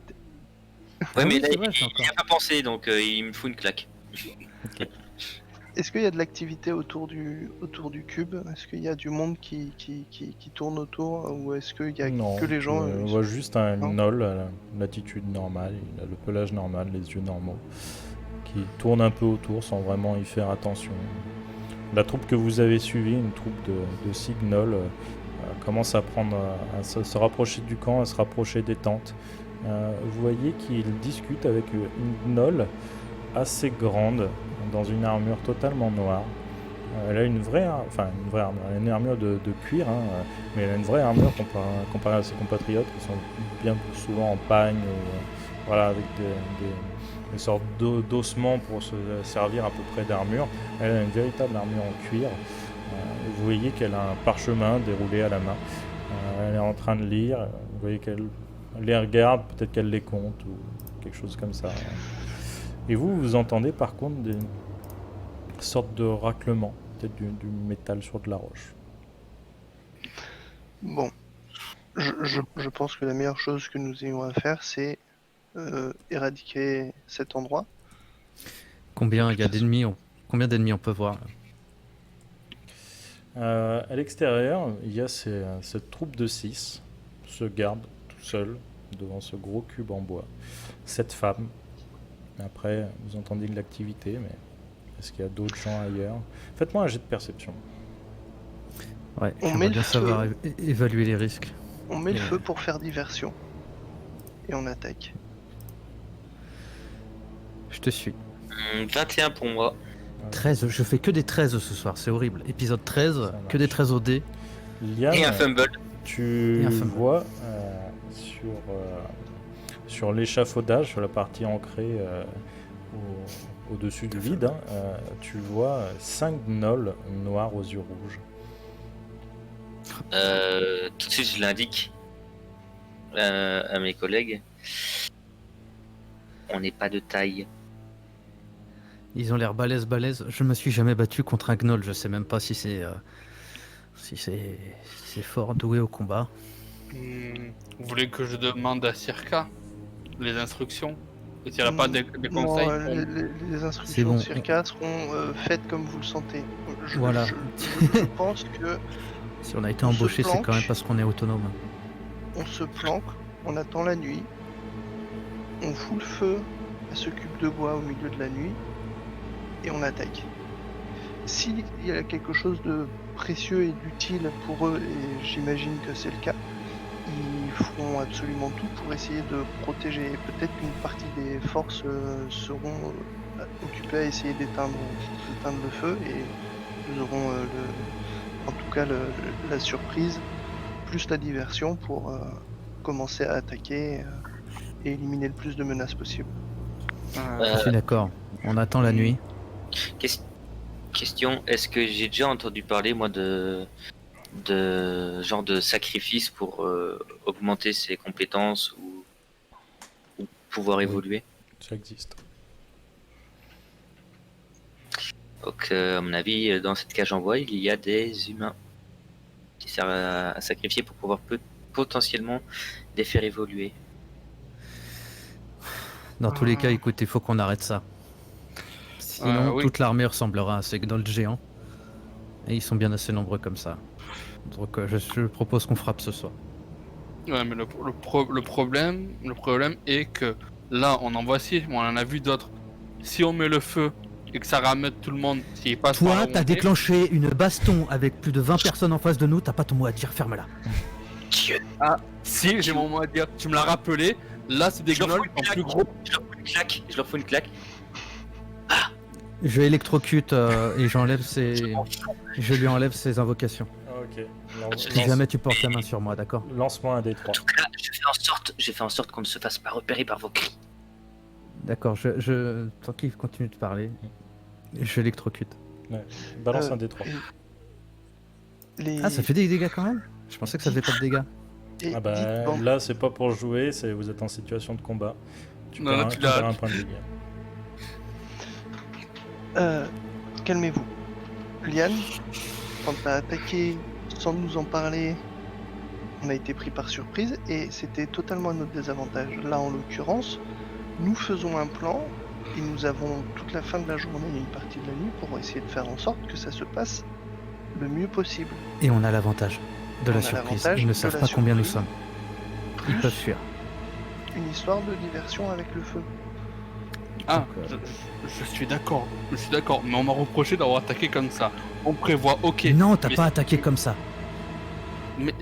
Ah mais oui, là, c'est vrai, il c'est n'y a pas pensé, donc il me fout une claque. Est-ce qu'il y a de l'activité autour du cube? Est-ce qu'il y a du monde qui tourne autour? Ou est-ce qu'il y a Non, que les gens on voit juste un Non. gnoll à l'attitude normale, il a le pelage normal, les yeux normaux, qui tourne un peu autour sans vraiment y faire attention. La troupe que vous avez suivie, une troupe de 6 gnolls, commence à se rapprocher du camp, à se rapprocher des tentes. Vous voyez qu'il discute avec une gnoll assez grande, dans une armure totalement noire. Elle a une vraie armure, elle a une armure de cuir, mais elle a une vraie armure comparée à ses compatriotes qui sont bien plus souvent en pagne, ou, voilà, avec des sortes d'ossements pour se servir à peu près d'armure. Elle a une véritable armure en cuir. Vous voyez qu'elle a un parchemin déroulé à la main. Elle est en train de lire. Vous voyez qu'elle les regarde, peut-être qu'elle les compte ou quelque chose comme ça. Et vous entendez par contre des sortes de raclements, peut-être du métal sur de la roche. Bon, je pense que la meilleure chose que nous ayons à faire, c'est éradiquer cet endroit. Combien il y a d'ennemis? Combien d'ennemis on peut voir là? À l'extérieur, il y a cette troupe de 6, se garde tout seul devant ce gros cube en bois. 7 femmes. Après, vous entendez de l'activité, mais est-ce qu'il y a d'autres gens ailleurs? Faites-moi un jet de perception. Ouais, On met j'aimerais le bien feu. savoir évaluer les risques. On met le feu pour faire diversion. Et on attaque. Je te suis. 21 pour moi. 13, je fais que des 13 ce soir, c'est horrible. Épisode 13, Ça que des 13 au dé. Liane, Et un fumble. tu Et un fumble. vois sur l'échafaudage, sur la partie ancrée au-dessus du vide, tu vois 5 gnolls noirs aux yeux rouges. Tout de suite je l'indique à mes collègues. On n'est pas de taille. Ils ont l'air balèzes. Je me suis jamais battu contre un gnoll. Je sais même pas si c'est fort doué au combat. Vous voulez que je demande à Circa les instructions? Et s'il n'y a pas des Non, conseils les C'est instructions bon. de Circa seront faites comme vous le sentez. Voilà. Je pense que Si on a été On se embauché, c'est quand planque. même parce qu'on est autonome. on se planque, on attend la nuit, on fout le feu à ce cube de bois au milieu de la nuit et on attaque. S'il y a quelque chose de précieux et d'utile pour eux, et j'imagine que c'est le cas, ils feront absolument tout pour essayer de protéger. Peut-être qu'une partie des forces seront occupées à essayer d'éteindre le feu et nous auront en tout cas la surprise plus la diversion pour commencer à attaquer et éliminer le plus de menaces possible. Je suis d'accord. On attend la nuit. Question, est-ce que j'ai déjà entendu parler, moi, de genre de sacrifice pour augmenter ses compétences ou pouvoir évoluer? Ça existe. Donc, à mon avis, dans cette cage en bois, il y a des humains qui servent à sacrifier pour pouvoir potentiellement les faire évoluer. Dans tous les cas, écoute, il faut qu'on arrête ça. Sinon, oui. toute l'armée ressemblera à ces gnolls géants. Et ils sont bien assez nombreux comme ça. Donc je propose qu'on frappe ce soir. Ouais, mais le problème est que là, on en a vu d'autres. Si on met le feu et que ça ramène tout le monde, s'il passe par là Toi, où t'as on est- déclenché une baston avec plus de 20 personnes en face de nous, t'as pas ton mot à dire, ferme-la. Dieu, Si, j'ai mon mot à dire. Tu me l'as rappelé. Là, c'est des je leur gnolls fous une qui sont plus claque. gros. Je leur fous une claque. Je électrocute et je lui enlève ses invocations. Ah, ok. Si jamais tu portes la main sur moi, d'accord? Lance-moi un En D3. tout cas, je fais en sorte qu'on ne se fasse pas repérer par vos cris. D'accord, tant qu'il continue de parler, je l'électrocute. Balance Euh, un D3. Ah, ça fait des dégâts quand même? Je pensais que ça faisait pas de dégâts. Et Ah bah dites, bon, là c'est pas pour jouer, vous êtes en situation de combat. Tu Non, perds là, un, tu tu l'as- perds un point de dégâts. calmez-vous. Liane, quand t'as attaqué sans nous en parler, on a été pris par surprise et c'était totalement à notre désavantage. Là, en l'occurrence, nous faisons un plan et nous avons toute la fin de la journée et une partie de la nuit pour essayer de faire en sorte que ça se passe le mieux possible. Et on a l'avantage de On la a surprise. l'avantage Ils ne de savent la pas combien nous surprise. sommes. Ils Plus peuvent fuir. une histoire de diversion avec le feu. Ah, Donc, je suis d'accord. Mais on m'a reproché d'avoir attaqué comme ça. On prévoit, ok. Non, t'as mais- pas attaqué comme ça. Mais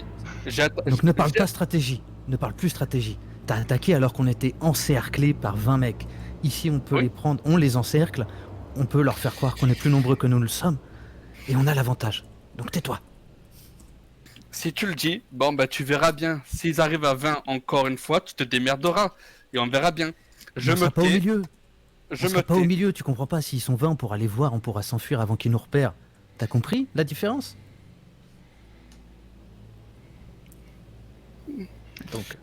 Donc ne parle pas stratégie. Ne parle plus stratégie. T'as attaqué alors qu'on était encerclés par 20 mecs. Ici, on peut Oui. les prendre, on les encercle, on peut leur faire croire qu'on est plus nombreux que nous le sommes, et on a l'avantage. Donc tais-toi. Si tu le dis, bon bah tu verras bien. S'ils arrivent à 20 encore une fois, tu te démerderas. Et on verra bien. Je on me sera pas au tais. milieu. Je On sera me pas au tais. milieu, tu comprends pas. S'ils sont 20, on pourra les voir, on pourra s'enfuir avant qu'ils nous repèrent. T'as compris la différence? Donc,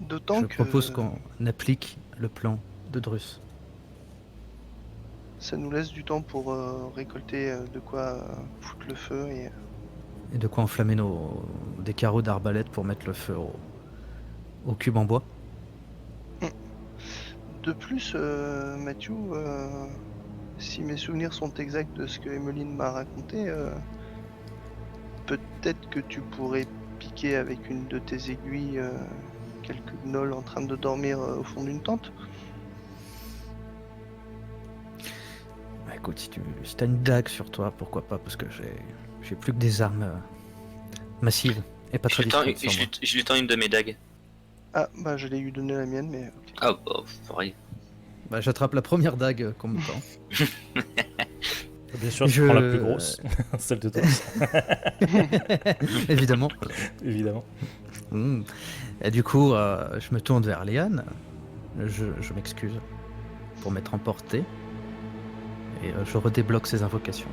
D'autant je que propose qu'on applique le plan de Drus. ça nous laisse du temps pour récolter de quoi foutre le feu et Et de quoi enflammer des carreaux d'arbalète pour mettre le feu au cube en bois. de plus, Mathieu, si mes souvenirs sont exacts de ce que Emmeline m'a raconté, peut-être que tu pourrais piquer avec une de tes aiguilles quelques gnolls en train de dormir au fond d'une tente. Bah, écoute, si t'as une dague sur toi, pourquoi pas, parce que j'ai plus que des armes massives et pas très discrètes sur moi. Je lui tends une de mes dagues. Ah, bah je l'ai eu donné la mienne, mais ok. Ah bah, pareil. Bah, j'attrape la première dague qu'on me tend. Bien sûr, tu Je- prends la plus grosse, celle de toi, Évidemment. évidemment. Mm. Et du coup, je me tourne vers Léane. Je m'excuse pour m'être emporté. Et je redébloque ses invocations.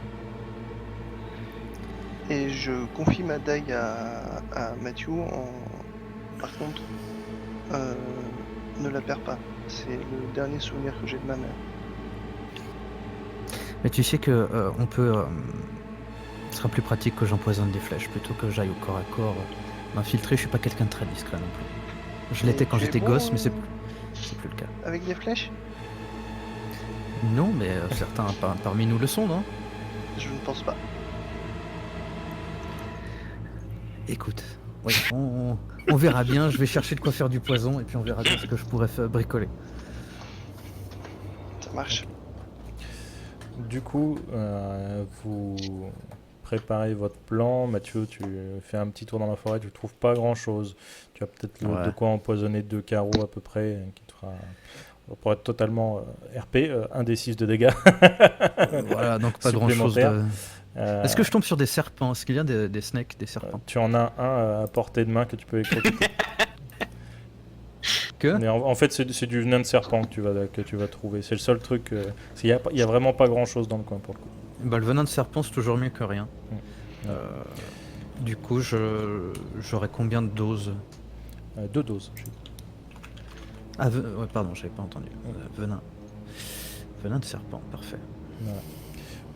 Et je confie ma dague à Mathieu Par contre, ne la perds pas. C'est le dernier souvenir que j'ai de ma mère. Mais tu sais que on peut. Ce sera plus pratique que j'empoisonne des flèches plutôt que j'aille au corps à corps m'infiltrer. Je suis pas quelqu'un de très discret non plus. Je Mais l'étais quand tu es j'étais bon, gosse, mais c'est plus le cas. Avec des flèches? Non, mais certains parmi nous le sont, non? Je ne pense pas. Écoute, oui, on verra bien. Je vais chercher de quoi faire du poison et puis on verra bien ce que je pourrais bricoler. Ça marche. Du coup, vous préparez votre plan. Mathieu, tu fais un petit tour dans la forêt, tu trouves pas grand-chose. Tu as peut-être de quoi empoisonner 2 carreaux à peu près, qui te fera... Pour être totalement RP, 1d6 de dégâts. Voilà, donc pas grand-chose de... supplémentaires. Est-ce que je tombe sur des serpents? Est-ce qu'il y a des snakes, des serpents? Tu en as un à portée de main que tu peux écouter. Que? Mais en fait, c'est du venin de serpent que tu vas trouver. C'est le seul truc. Il y a vraiment pas grand-chose dans le coin pour le coup. Bah, le venin de serpent, c'est toujours mieux que rien. Mm. Du coup, j'aurais combien de doses? 2 doses. Ah, ouais, pardon, j'avais pas entendu. Venin. Venin de serpent, parfait. Voilà.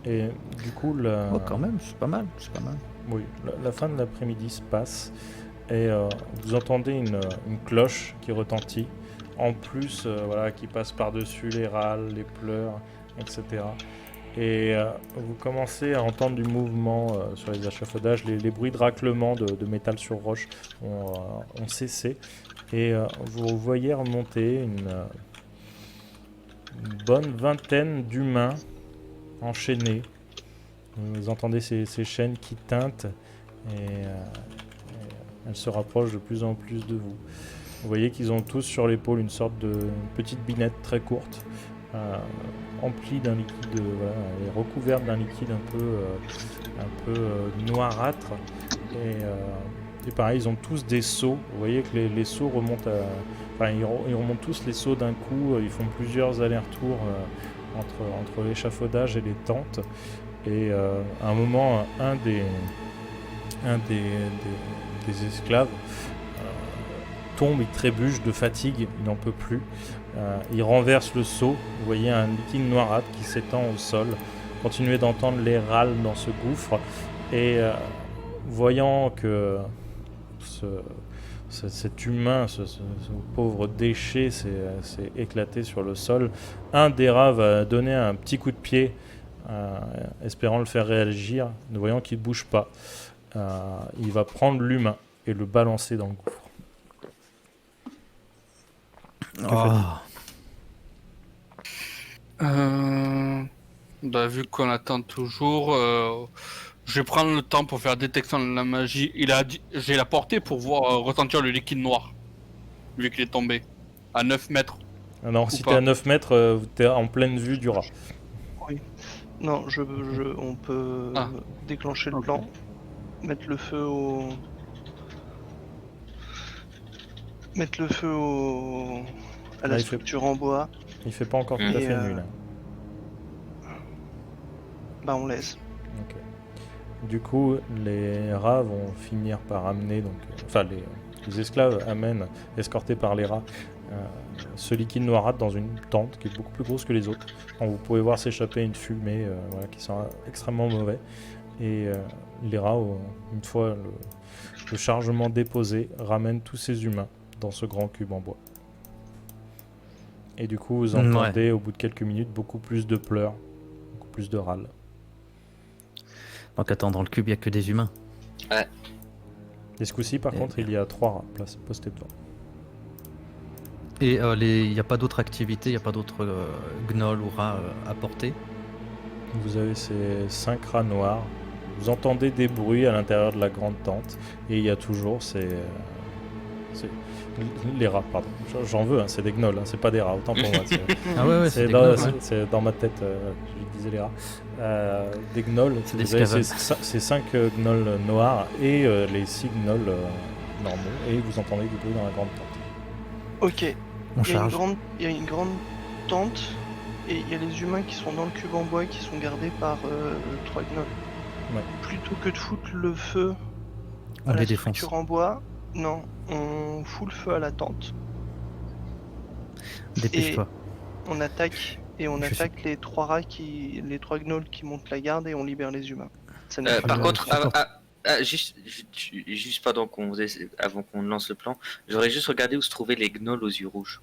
Et du coup, Oh, quand même, c'est pas mal, c'est pas mal. oui, la fin de l'après-midi se passe et vous entendez une cloche qui retentit. En plus, voilà, qui passe par-dessus les râles, les pleurs, etc. Et vous commencez à entendre du mouvement sur les échafaudages. Les bruits de raclement de métal sur roche ont cessé. Et vous voyez remonter une bonne vingtaine d'humains enchaînés. Vous entendez ces chaînes qui teintent et elles se rapprochent de plus en plus de vous. Vous voyez qu'ils ont tous sur l'épaule une sorte de petite binette très courte, emplie d'un liquide, voilà, et recouverte d'un liquide un peu noirâtre. Et pareil, ils ont tous des seaux. Vous voyez que les seaux remontent ils remontent tous les seaux d'un coup. Ils font plusieurs allers-retours entre l'échafaudage et les tentes. Et à un moment, un des esclaves tombe, il trébuche de fatigue, il n'en peut plus. Il renverse le seau. Vous voyez un liquide noirâtre qui s'étend au sol. Continuez d'entendre les râles dans ce gouffre. Et voyant que cet humain, ce pauvre déchet s'est éclaté sur le sol, un des rats va donner un petit coup de pied, espérant le faire réagir. Ne voyant qu'il ne bouge pas, il va prendre l'humain et le balancer dans le gouffre. Bah, vu qu'on attend toujours, je vais prendre le temps pour faire détection de la magie. J'ai la portée pour voir ressentir le liquide noir, vu qu'il est tombé à 9 mètres. Non, si t'es à 9 mètres, t'es en pleine vue du rat. Oui. Non, on peut déclencher le plan, mettre le feu à la structure en bois. Il fait pas encore tout à fait nuit là. Bah on laisse. Ok. Du coup, les rats vont finir par amener, les esclaves amènent, escortés par les rats, ce liquide noirâtre dans une tente qui est beaucoup plus grosse que les autres. Donc, vous pouvez voir s'échapper une fumée qui sent extrêmement mauvais. Et les rats, une fois le chargement déposé, ramènent tous ces humains dans ce grand cube en bois. Et du coup, vous entendez au bout de quelques minutes beaucoup plus de pleurs, beaucoup plus de râles. Donc attends, dans le cube, il n'y a que des humains. Ouais. Et ce coup-ci, par contre, il y a 3 rats postés devant. Et il n'y a pas d'autres activités, il n'y a pas d'autres gnolls ou rats à porter? Vous avez ces 5 rats noirs. Vous entendez des bruits à l'intérieur de la grande tente. Et il y a toujours les rats, pardon. J'en veux, c'est des gnolls, c'est pas des rats, autant pour moi. Ah ouais, c'est des gnolls, c'est dans ma tête, je disais les rats. Des gnolls, vous avez ces 5 gnolls noirs et les 6 gnolls normaux. Et vous entendez du bruit dans la grande tente. Ok. On charge. Il y a une grande tente et il y a les humains qui sont dans le cube en bois qui sont gardés par 3 gnolls. Ouais. Plutôt que de foutre le feu On à la les défonce. structure en bois, non, on fout le feu à la tente. Dépêche-toi. On attaque et on Je sais. attaque les 3 gnolls qui montent la garde et on libère les humains. Ça nous fait Par je contre, supporte. juste pendant avant qu'on lance le plan, j'aurais juste regardé où se trouvaient les gnolls aux yeux rouges.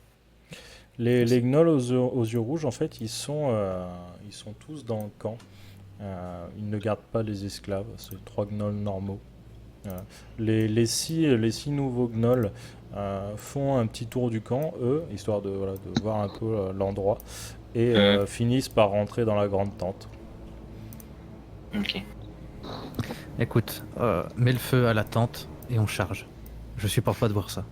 Les gnolls aux yeux rouges, en fait, ils sont tous dans le camp. Ils ne gardent pas les esclaves, c'est 3 gnolls normaux. Les six nouveaux gnolls font un petit tour du camp, eux, histoire de voir un peu l'endroit, et finissent par rentrer dans la grande tente. Ok. Écoute, mets le feu à la tente et on charge. Je supporte pas de voir ça.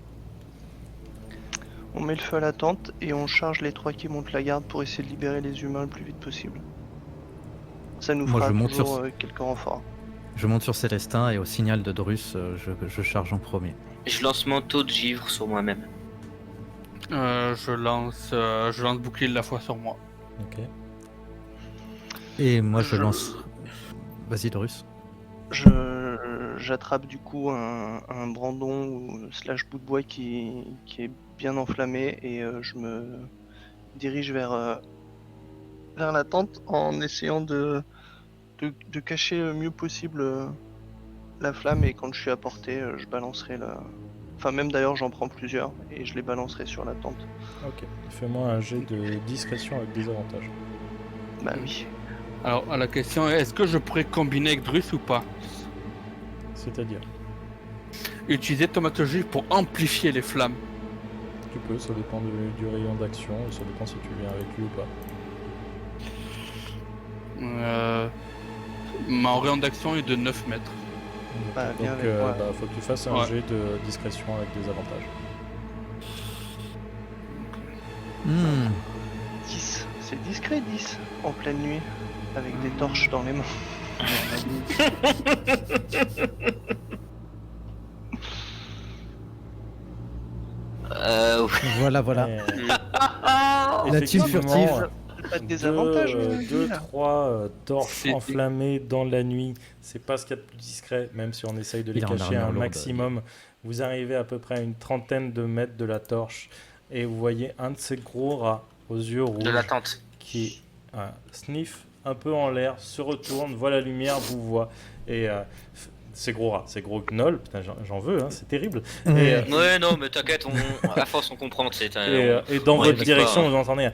On met le feu à la tente et on charge les 3 qui montent la garde pour essayer de libérer les humains le plus vite possible. Ça nous Moi, fera je monte sur toujours quelques renforts. Je monte sur Célestin et au signal de Drus, je charge en premier. Je lance manteau de givre sur moi-même. Je lance bouclier de la foi sur moi. Ok. Et moi, je lance. Vas-y, Drus. J'attrape du coup un brandon ou slash bout de bois qui est bien enflammé et je me dirige vers la tente en essayant de cacher le mieux possible la flamme, et quand je suis à portée, je balancerai la... Enfin même d'ailleurs j'en prends plusieurs et je les balancerai sur la tente. Ok. Fais-moi un jet de discrétion avec des avantages. Bah oui. Alors, la question est, est-ce que je pourrais combiner avec Drus ou pas? C'est-à-dire, Utiliser thaumaturgie pour amplifier les flammes. tu peux, ça dépend du rayon d'action, ça dépend si tu viens avec lui ou pas. Ma rayon d'action est de 9 mètres. Bah, viens Donc, avec moi. faut que tu fasses un Ouais. jet de discrétion avec des avantages. 10, c'est discret 10 en pleine nuit avec des torches dans les mains. Ouais. Voilà, voilà. La team Effectivement, furtive. Pas de désavantage. Deux, trois torches C'est- enflammées dans la nuit, c'est pas ce qu'il y a de plus discret, même si on essaye de les Il est en cacher armure un lourde. maximum. Vous arrivez à peu près à une trentaine de mètres de la torche et vous voyez un de ces gros rats aux yeux rouges De la tente. qui sniff un peu en l'air, se retourne, voit la lumière, vous voit. Et ces gros rats, ces gros gnolls, putain, j'en veux, hein, c'est terrible. Et, Ouais, non, mais t'inquiète, à force on comprend. et dans Ouais, votre mais direction, pas, vous entendez un...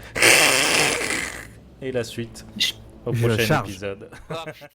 Et la suite au Je prochain charge. épisode. Ah, putain.